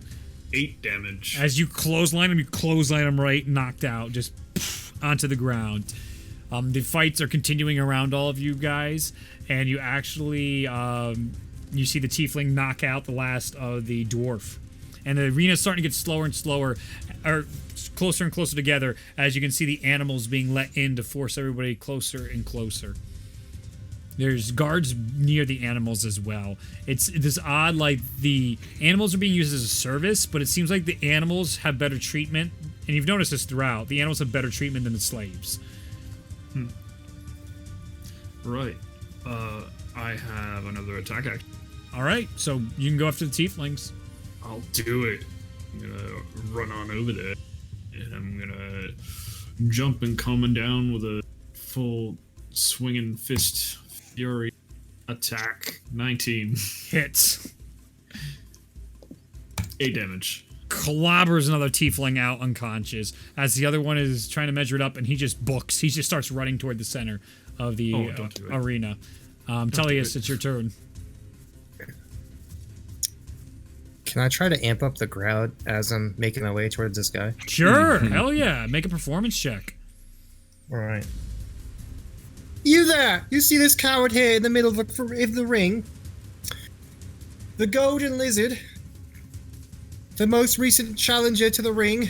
8 damage. As you clothesline him right, knocked out, just onto the ground. The fights are continuing around all of you guys, and you actually you see the tiefling knock out the last of the dwarf. And the arena's starting to get slower and slower, or closer and closer together, as you can see the animals being let in to force everybody closer and closer. There's guards near the animals as well. It's this odd, like, the animals are being used as a service, but it seems like the animals have better treatment, and you've noticed this throughout. The animals have better treatment than the slaves. Right. I have another attack action. All right, so you can go after the tieflings. I'll do it. I'm gonna run on over there, and I'm gonna jump and coming down with a full swinging fist fury attack. 19. Hits. 8 damage. Clobbers another tiefling out unconscious, as the other one is trying to measure it up, and he just books. He just starts running toward the center of the don't do it. arena. Tullius, it's your turn. Can I try to amp up the crowd as I'm making my way towards this guy? Sure, hell yeah. Make a performance check. All right. You there! You see this coward here in the middle of the ring? The golden lizard, the most recent challenger to the ring,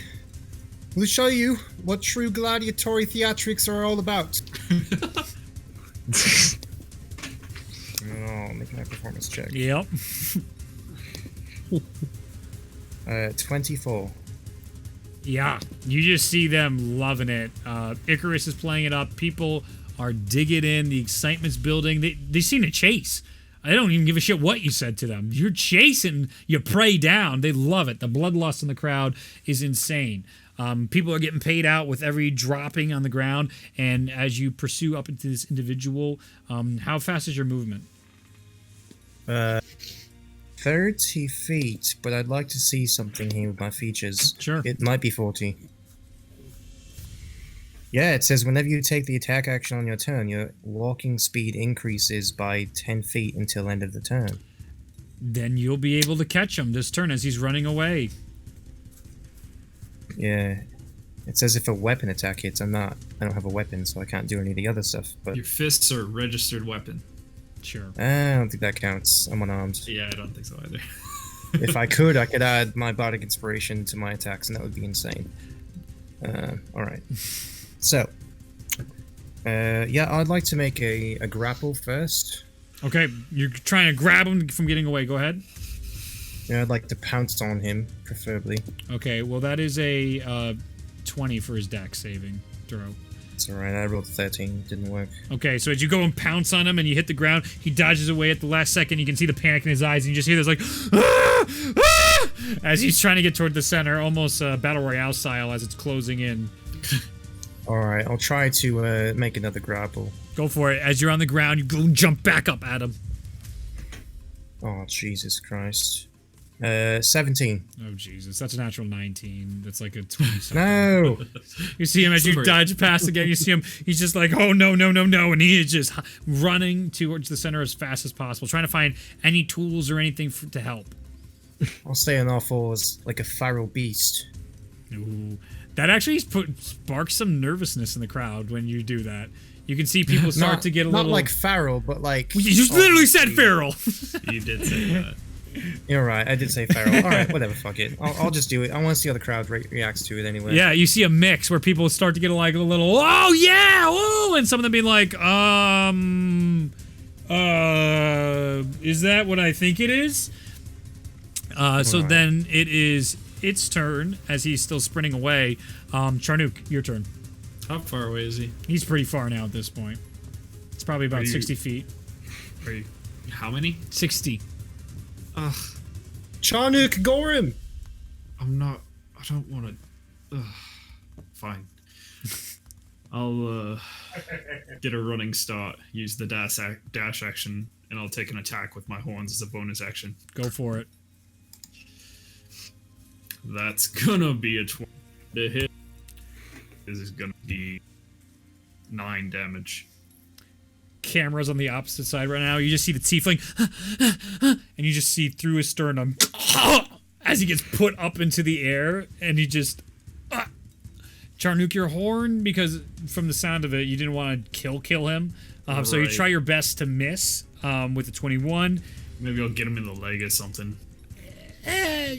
will show you what true gladiatory theatrics are all about. Oh make my performance check. Yep. 24. Yeah, you just see them loving it. Icarus is playing it up. People are digging in. The excitement's building. They seem to chase. I don't even give a shit what you said to them. You're chasing your prey down. They love it. The bloodlust in the crowd is insane. People are getting paid out with every dropping on the ground. And as you pursue up into this individual, how fast is your movement? 30 feet, but I'd like to see something here with my features. Sure. It might be 40. Yeah, it says whenever you take the attack action on your turn, your walking speed increases by 10 feet until end of the turn. Then you'll be able to catch him this turn as he's running away. Yeah. It says if a weapon attack hits, I don't have a weapon, so I can't do any of the other stuff. But Your fists are a registered weapon. Sure. I don't think that counts. I'm unarmed. Yeah, I don't think so either. If I could add my bardic inspiration to my attacks, and that would be insane. Alright. So, yeah, I'd like to make a grapple first. Okay, you're trying to grab him from getting away. Go ahead. Yeah, I'd like to pounce on him, preferably. Okay, well, that is a 20 for his dex saving throw. It's alright, I rolled a 13, didn't work. Okay, so as you go and pounce on him and you hit the ground, he dodges away at the last second. You can see the panic in his eyes, and you just hear this like, ah! Ah! As he's trying to get toward the center, almost Battle Royale style as it's closing in. Alright, I'll try to make another grapple. Go for it. As you're on the ground, you go and jump back up at him. Oh, Jesus Christ. 17. Oh, Jesus. That's a natural 19. That's like a 20. No! You see him as you dodge past again. You see him. He's just like, oh, no, no, no, no. And he is just running towards the center as fast as possible, trying to find any tools or anything to help. I'll stay on all fours like a feral beast. Ooh. That actually sparks some nervousness in the crowd when you do that. You can see people start to get a little... Not like feral, but like... You just literally said feral! You did say that. You're right, I did say feral. Alright, whatever, fuck it. I'll just do it. I want to see how the crowd reacts to it anyway. Yeah, you see a mix where people start to get like a little, oh yeah, oh, and some of them being like, is that what I think it is? So Right. then it is its turn as he's still sprinting away. Charnook, your turn. How far away is he? He's pretty far now at this point. It's probably about 60 feet. Are you? How many? 60. Ugh, Charnook, gore him! I don't want to. Fine. I'll get a running start, use the dash action, and I'll take an attack with my horns as a bonus action. Go for it. That's gonna be a 20 to hit. This is gonna be 9 damage. Camera's on the opposite side right now. You just see the tiefling, and you just see through his sternum as he gets put up into the air, and he just Charnook your horn, because from the sound of it, you didn't want to kill him. So you Right. try your best to miss with a 21. Maybe I'll get him in the leg or something. Yeah.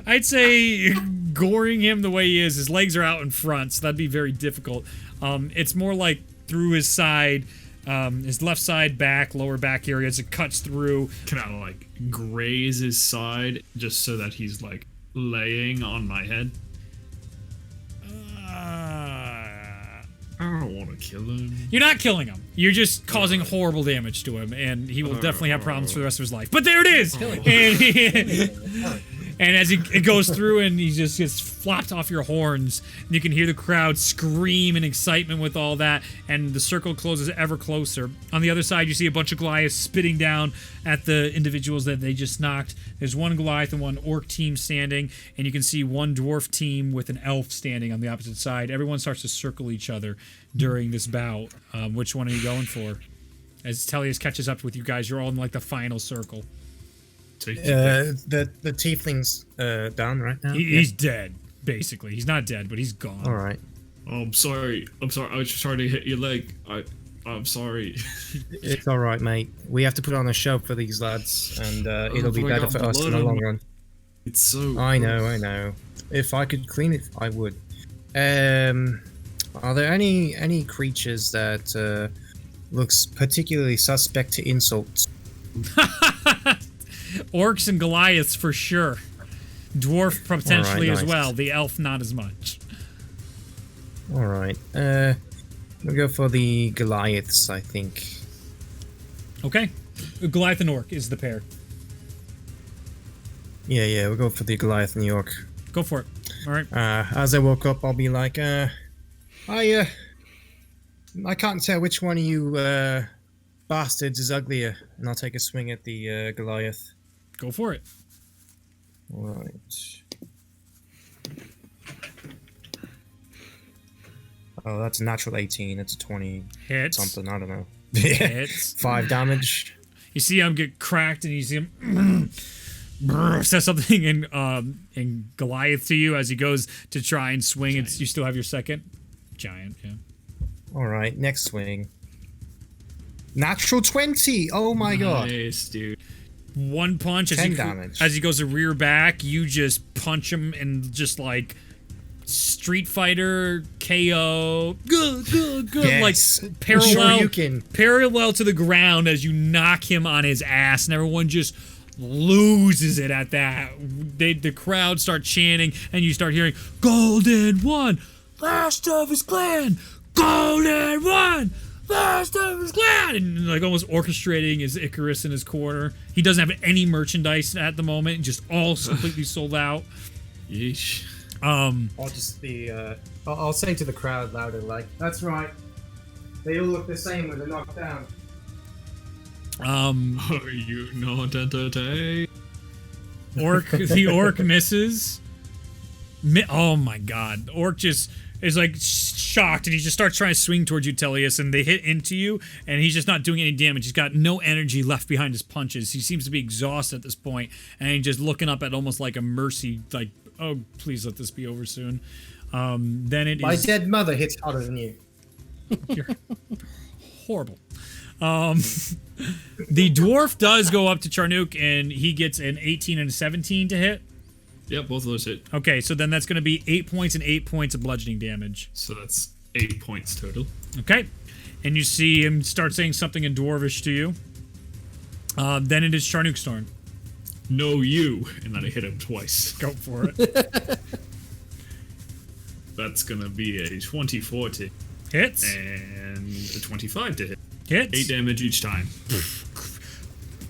I'd say goring him the way he is. His legs are out in front, so that'd be very difficult. It's more like through his side, his left side back, lower back area as it cuts through. Can I like graze his side just so that he's like laying on my head? I don't want to kill him. You're not killing him. You're just causing horrible damage to him, and he will definitely have problems for the rest of his life. But there it is! And as it goes through and he just gets flopped off your horns, and you can hear the crowd scream in excitement with all that, and the circle closes ever closer. On the other side, you see a bunch of Goliaths spitting down at the individuals that they just knocked. There's one Goliath and one Orc team standing, and you can see one Dwarf team with an Elf standing on the opposite side. Everyone starts to circle each other during this bout. Which one are you going for? As Tellius catches up with you guys, you're all in like the final circle. The tiefling's down right now. He's dead, basically. He's not dead, but he's gone. All right. Oh, I'm sorry. I was just trying to hit your leg. I'm sorry. It's all right, mate. We have to put on a show for these lads, and it'll be I better got for us in the blood on long my- run. It's so. I know. If I could clean it, I would. Are there any creatures that looks particularly suspect to insults. Orcs and Goliaths for sure. Dwarf potentially as nice. well. The elf not as much. All right. We'll go for the Goliaths, I think. Okay. Goliath and Orc is the pair. Yeah, we'll go for the Goliath and the Orc. Go for it. All right. As I woke up, I'll be like, I can't tell which one of you bastards is uglier, and I'll take a swing at the Goliath. Go for it. All right. Oh, that's a natural 18. It's a 20 Hits. something. I don't know. Hits. 5 damage. You see him get cracked, and you see him says something in Goliath to you as he goes to try and swing. And you still have your second giant. Yeah. All right, next swing. Natural 20. Oh my god. Nice, dude. One punch as 10 he damage. as he goes to rear back, you just punch him and just like Street Fighter KO. Good. Yes. Like parallel Shoryuken. to the ground as you knock him on his ass, and everyone just loses it at that. The crowd start chanting, and you start hearing "Golden One, last of his clan, Golden One, last of his clan," and like almost orchestrating his Icarus in his corner. He doesn't have any merchandise at the moment, just all completely sold out. Yeesh. I'll just be, I'll say to the crowd louder, like, that's right. They all look the same when they're knocked down. Are you not entertained? The orc misses. Oh my god. The orc just is like shocked, and he just starts trying to swing towards you, Tellius, and they hit into you, and he's just not doing any damage. He's got no energy left behind his punches. He seems to be exhausted at this point, and he's just looking up at almost like a mercy, like, oh, please let this be over soon. Then it My is dead mother hits harder than you. You're horrible. The dwarf does go up to Charnook, and he gets an 18 and a 17 to hit. Yep, both of those hit. Okay, so then that's going to be 8 points and 8 points of bludgeoning damage. So that's 8 points total. Okay, and you see him start saying something in Dwarvish to you. Then it is Charnook's turn. No, you. And then I hit him twice. Go for it. That's gonna be a 24 to Hits. and a 25 to hit. Hits. 8 damage each time.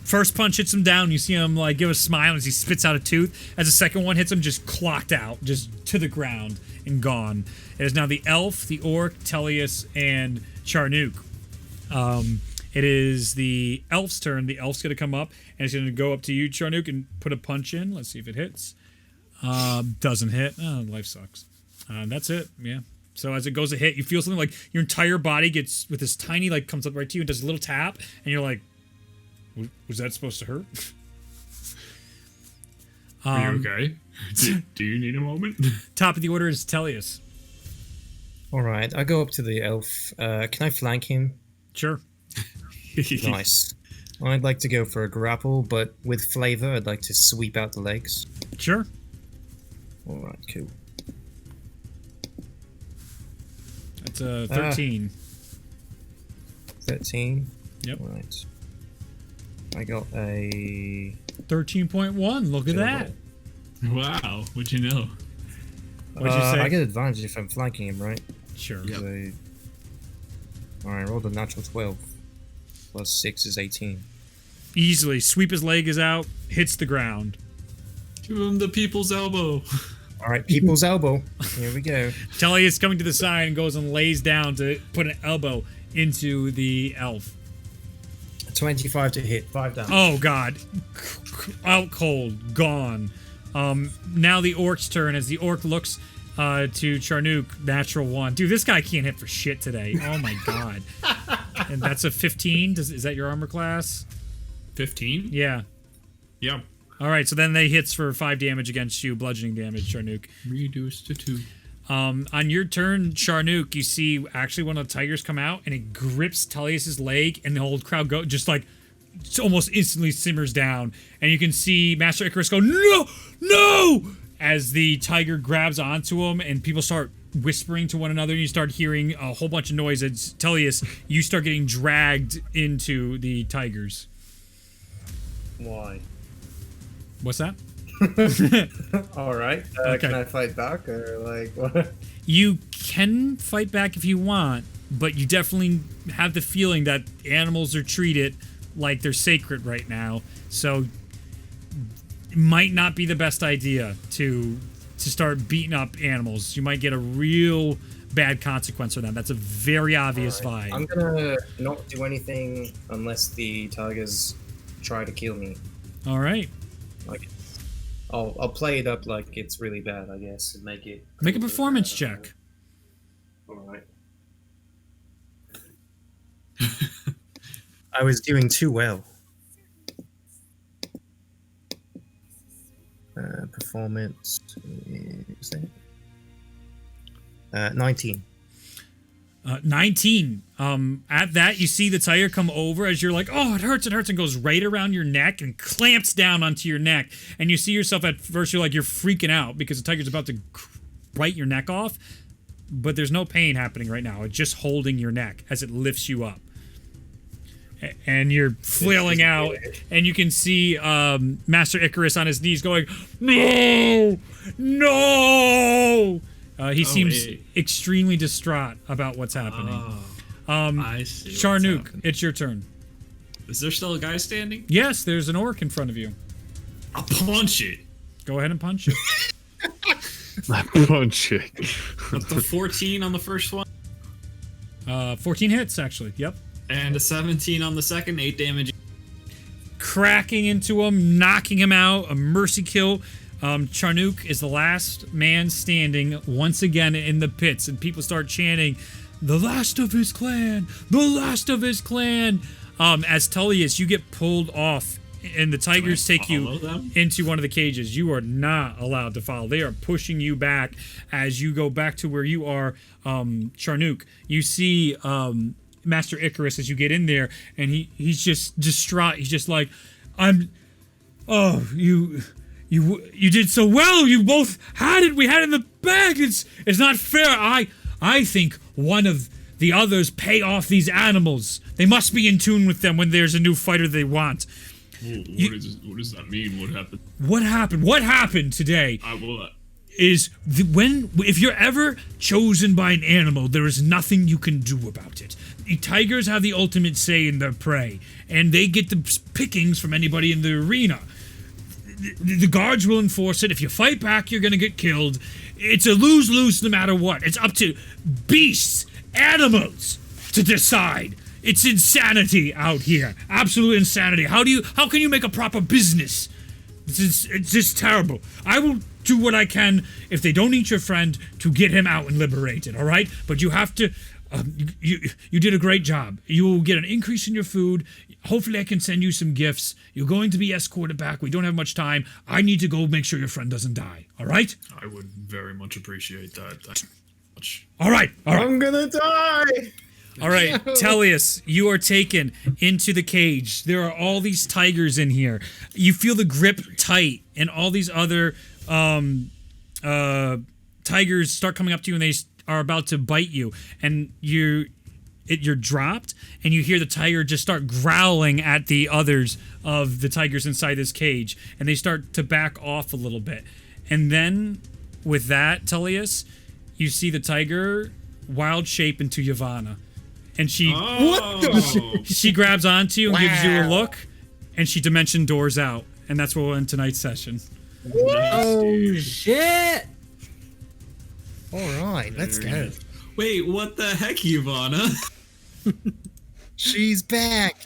First punch hits him down. You see him like give a smile as he spits out a tooth. As the second one hits him, just clocked out, just to the ground and gone. It is now the elf, the orc, Tellius, and Charnook. It is the elf's turn. The elf's going to come up, and it's going to go up to you, Charnook, and put a punch in. Let's see if it hits. Doesn't hit. Oh, life sucks. That's it. Yeah. So as it goes to hit, you feel something like your entire body gets, with this tiny, like, comes up right to you and does a little tap, and you're like, was that supposed to hurt? Are you okay? Do you need a moment? Top of the order is Tellius. Alright, I go up to the elf. Can I flank him? Sure. Nice. I'd like to go for a grapple, but with flavor, I'd like to sweep out the legs. Sure. Alright, cool. That's a 13. 13? Yep. Right. I got a... 13.1. Look at that. Wow, what'd you know? What'd you say? I get advantage if I'm flanking him, right? Sure. Yep. Alright, I rolled a natural 12. Plus 6 is 18. Easily. Sweep his leg is out. Hits the ground. Give him the people's elbow. Alright, people's elbow. Here we go. Tellius coming to the side and goes and lays down to put an elbow into the elf. 25 to hit, 5 damage. Oh god. Out cold. Gone. Now the orc's turn as the orc looks to Charnook. Natural 1. Dude, this guy can't hit for shit today. Oh my god. And that's a 15. Is that your armor class? 15? Yeah. Yeah. Alright, so then they hits for 5 damage against you. Bludgeoning damage, Charnook. Reduced to 2. On your turn, Charnook, you see actually one of the tigers come out and it grips Tellius's leg, and the whole crowd go just like almost instantly simmers down, and you can see Master Icarus go no, as the tiger grabs onto him, and people start whispering to one another, and you start hearing a whole bunch of noise. It's Tellius, you start getting dragged into the tigers. Why? What's that? All right. Okay. Can I fight back or like what? You can fight back if you want, but you definitely have the feeling that animals are treated like they're sacred right now. So it might not be the best idea to start beating up animals. You might get a real bad consequence for them. That's a very obvious vibe. I'm gonna not do anything unless the tigers try to kill me. All right. Like, I'll play it up like it's really bad, I guess, and make it. Make a performance check. All right. I was doing too well. Performance is 19. 19. At that, you see the tiger come over as you're like, oh, it hurts, and goes right around your neck and clamps down onto your neck. And you see yourself at first, you're freaking out because the tiger's about to bite your neck off, but there's no pain happening right now. It's just holding your neck as it lifts you up. And you're flailing out, and you can see Master Icarus on his knees going, no, no! He seems extremely distraught about what's happening. I see. Charnook, it's your turn. Is there still a guy standing? Yes, there's an orc in front of you. I'll punch it. Go ahead and punch it. Punch it. With the 14 on the first one. 14 hits, actually. Yep. And a 17 on the second, 8 damage. Cracking into him, knocking him out, a mercy kill. Charnook is the last man standing once again in the pits, and people start chanting, the last of his clan, the last of his clan. As Tullius, you get pulled off, and the tigers take you into one of the cages. You are not allowed to follow. They are pushing you back as you go back to where you are, Charnook. You see Master Icarus as you get in there, and he's just distraught. He's just like, you did so well. You both had it. We had it in the bag. It's not fair. I think one of the others pay off these animals. They must be in tune with them when there's a new fighter they want. What does that mean? What happened? What happened today? If you're ever chosen by an animal, there is nothing you can do about it. The tigers have the ultimate say in their prey, and they get the pickings from anybody in the arena. The guards will enforce it. If you fight back, you're gonna get killed. It's a lose-lose no matter what. It's up to beasts, animals, to decide. It's insanity out here. Absolute insanity. How can you make a proper business? It's just terrible. I will do what I can if they don't eat your friend to get him out and liberated, all right? But you have to... you did a great job. You will get an increase in your food. Hopefully I can send you some gifts. You're going to be escorted back. We don't have much time. I need to go make sure your friend doesn't die, all right? I would very much appreciate that. All right. I'm gonna die! All right, Tellius, you are taken into the cage. There are all these tigers in here. You feel the grip tight, and all these other tigers start coming up to you, and they are about to bite you. And you're dropped, and you hear the tiger just start growling at the others of the tigers inside this cage, and they start to back off a little bit. And then, with that, Tullius, you see the tiger wild shape into Yavanna. And she she grabs onto you and gives you a look, and she dimension doors out. And that's where we'll end tonight's session. Oh, shit! Alright, let's go. Wait, what the heck, Yavanna? She's back!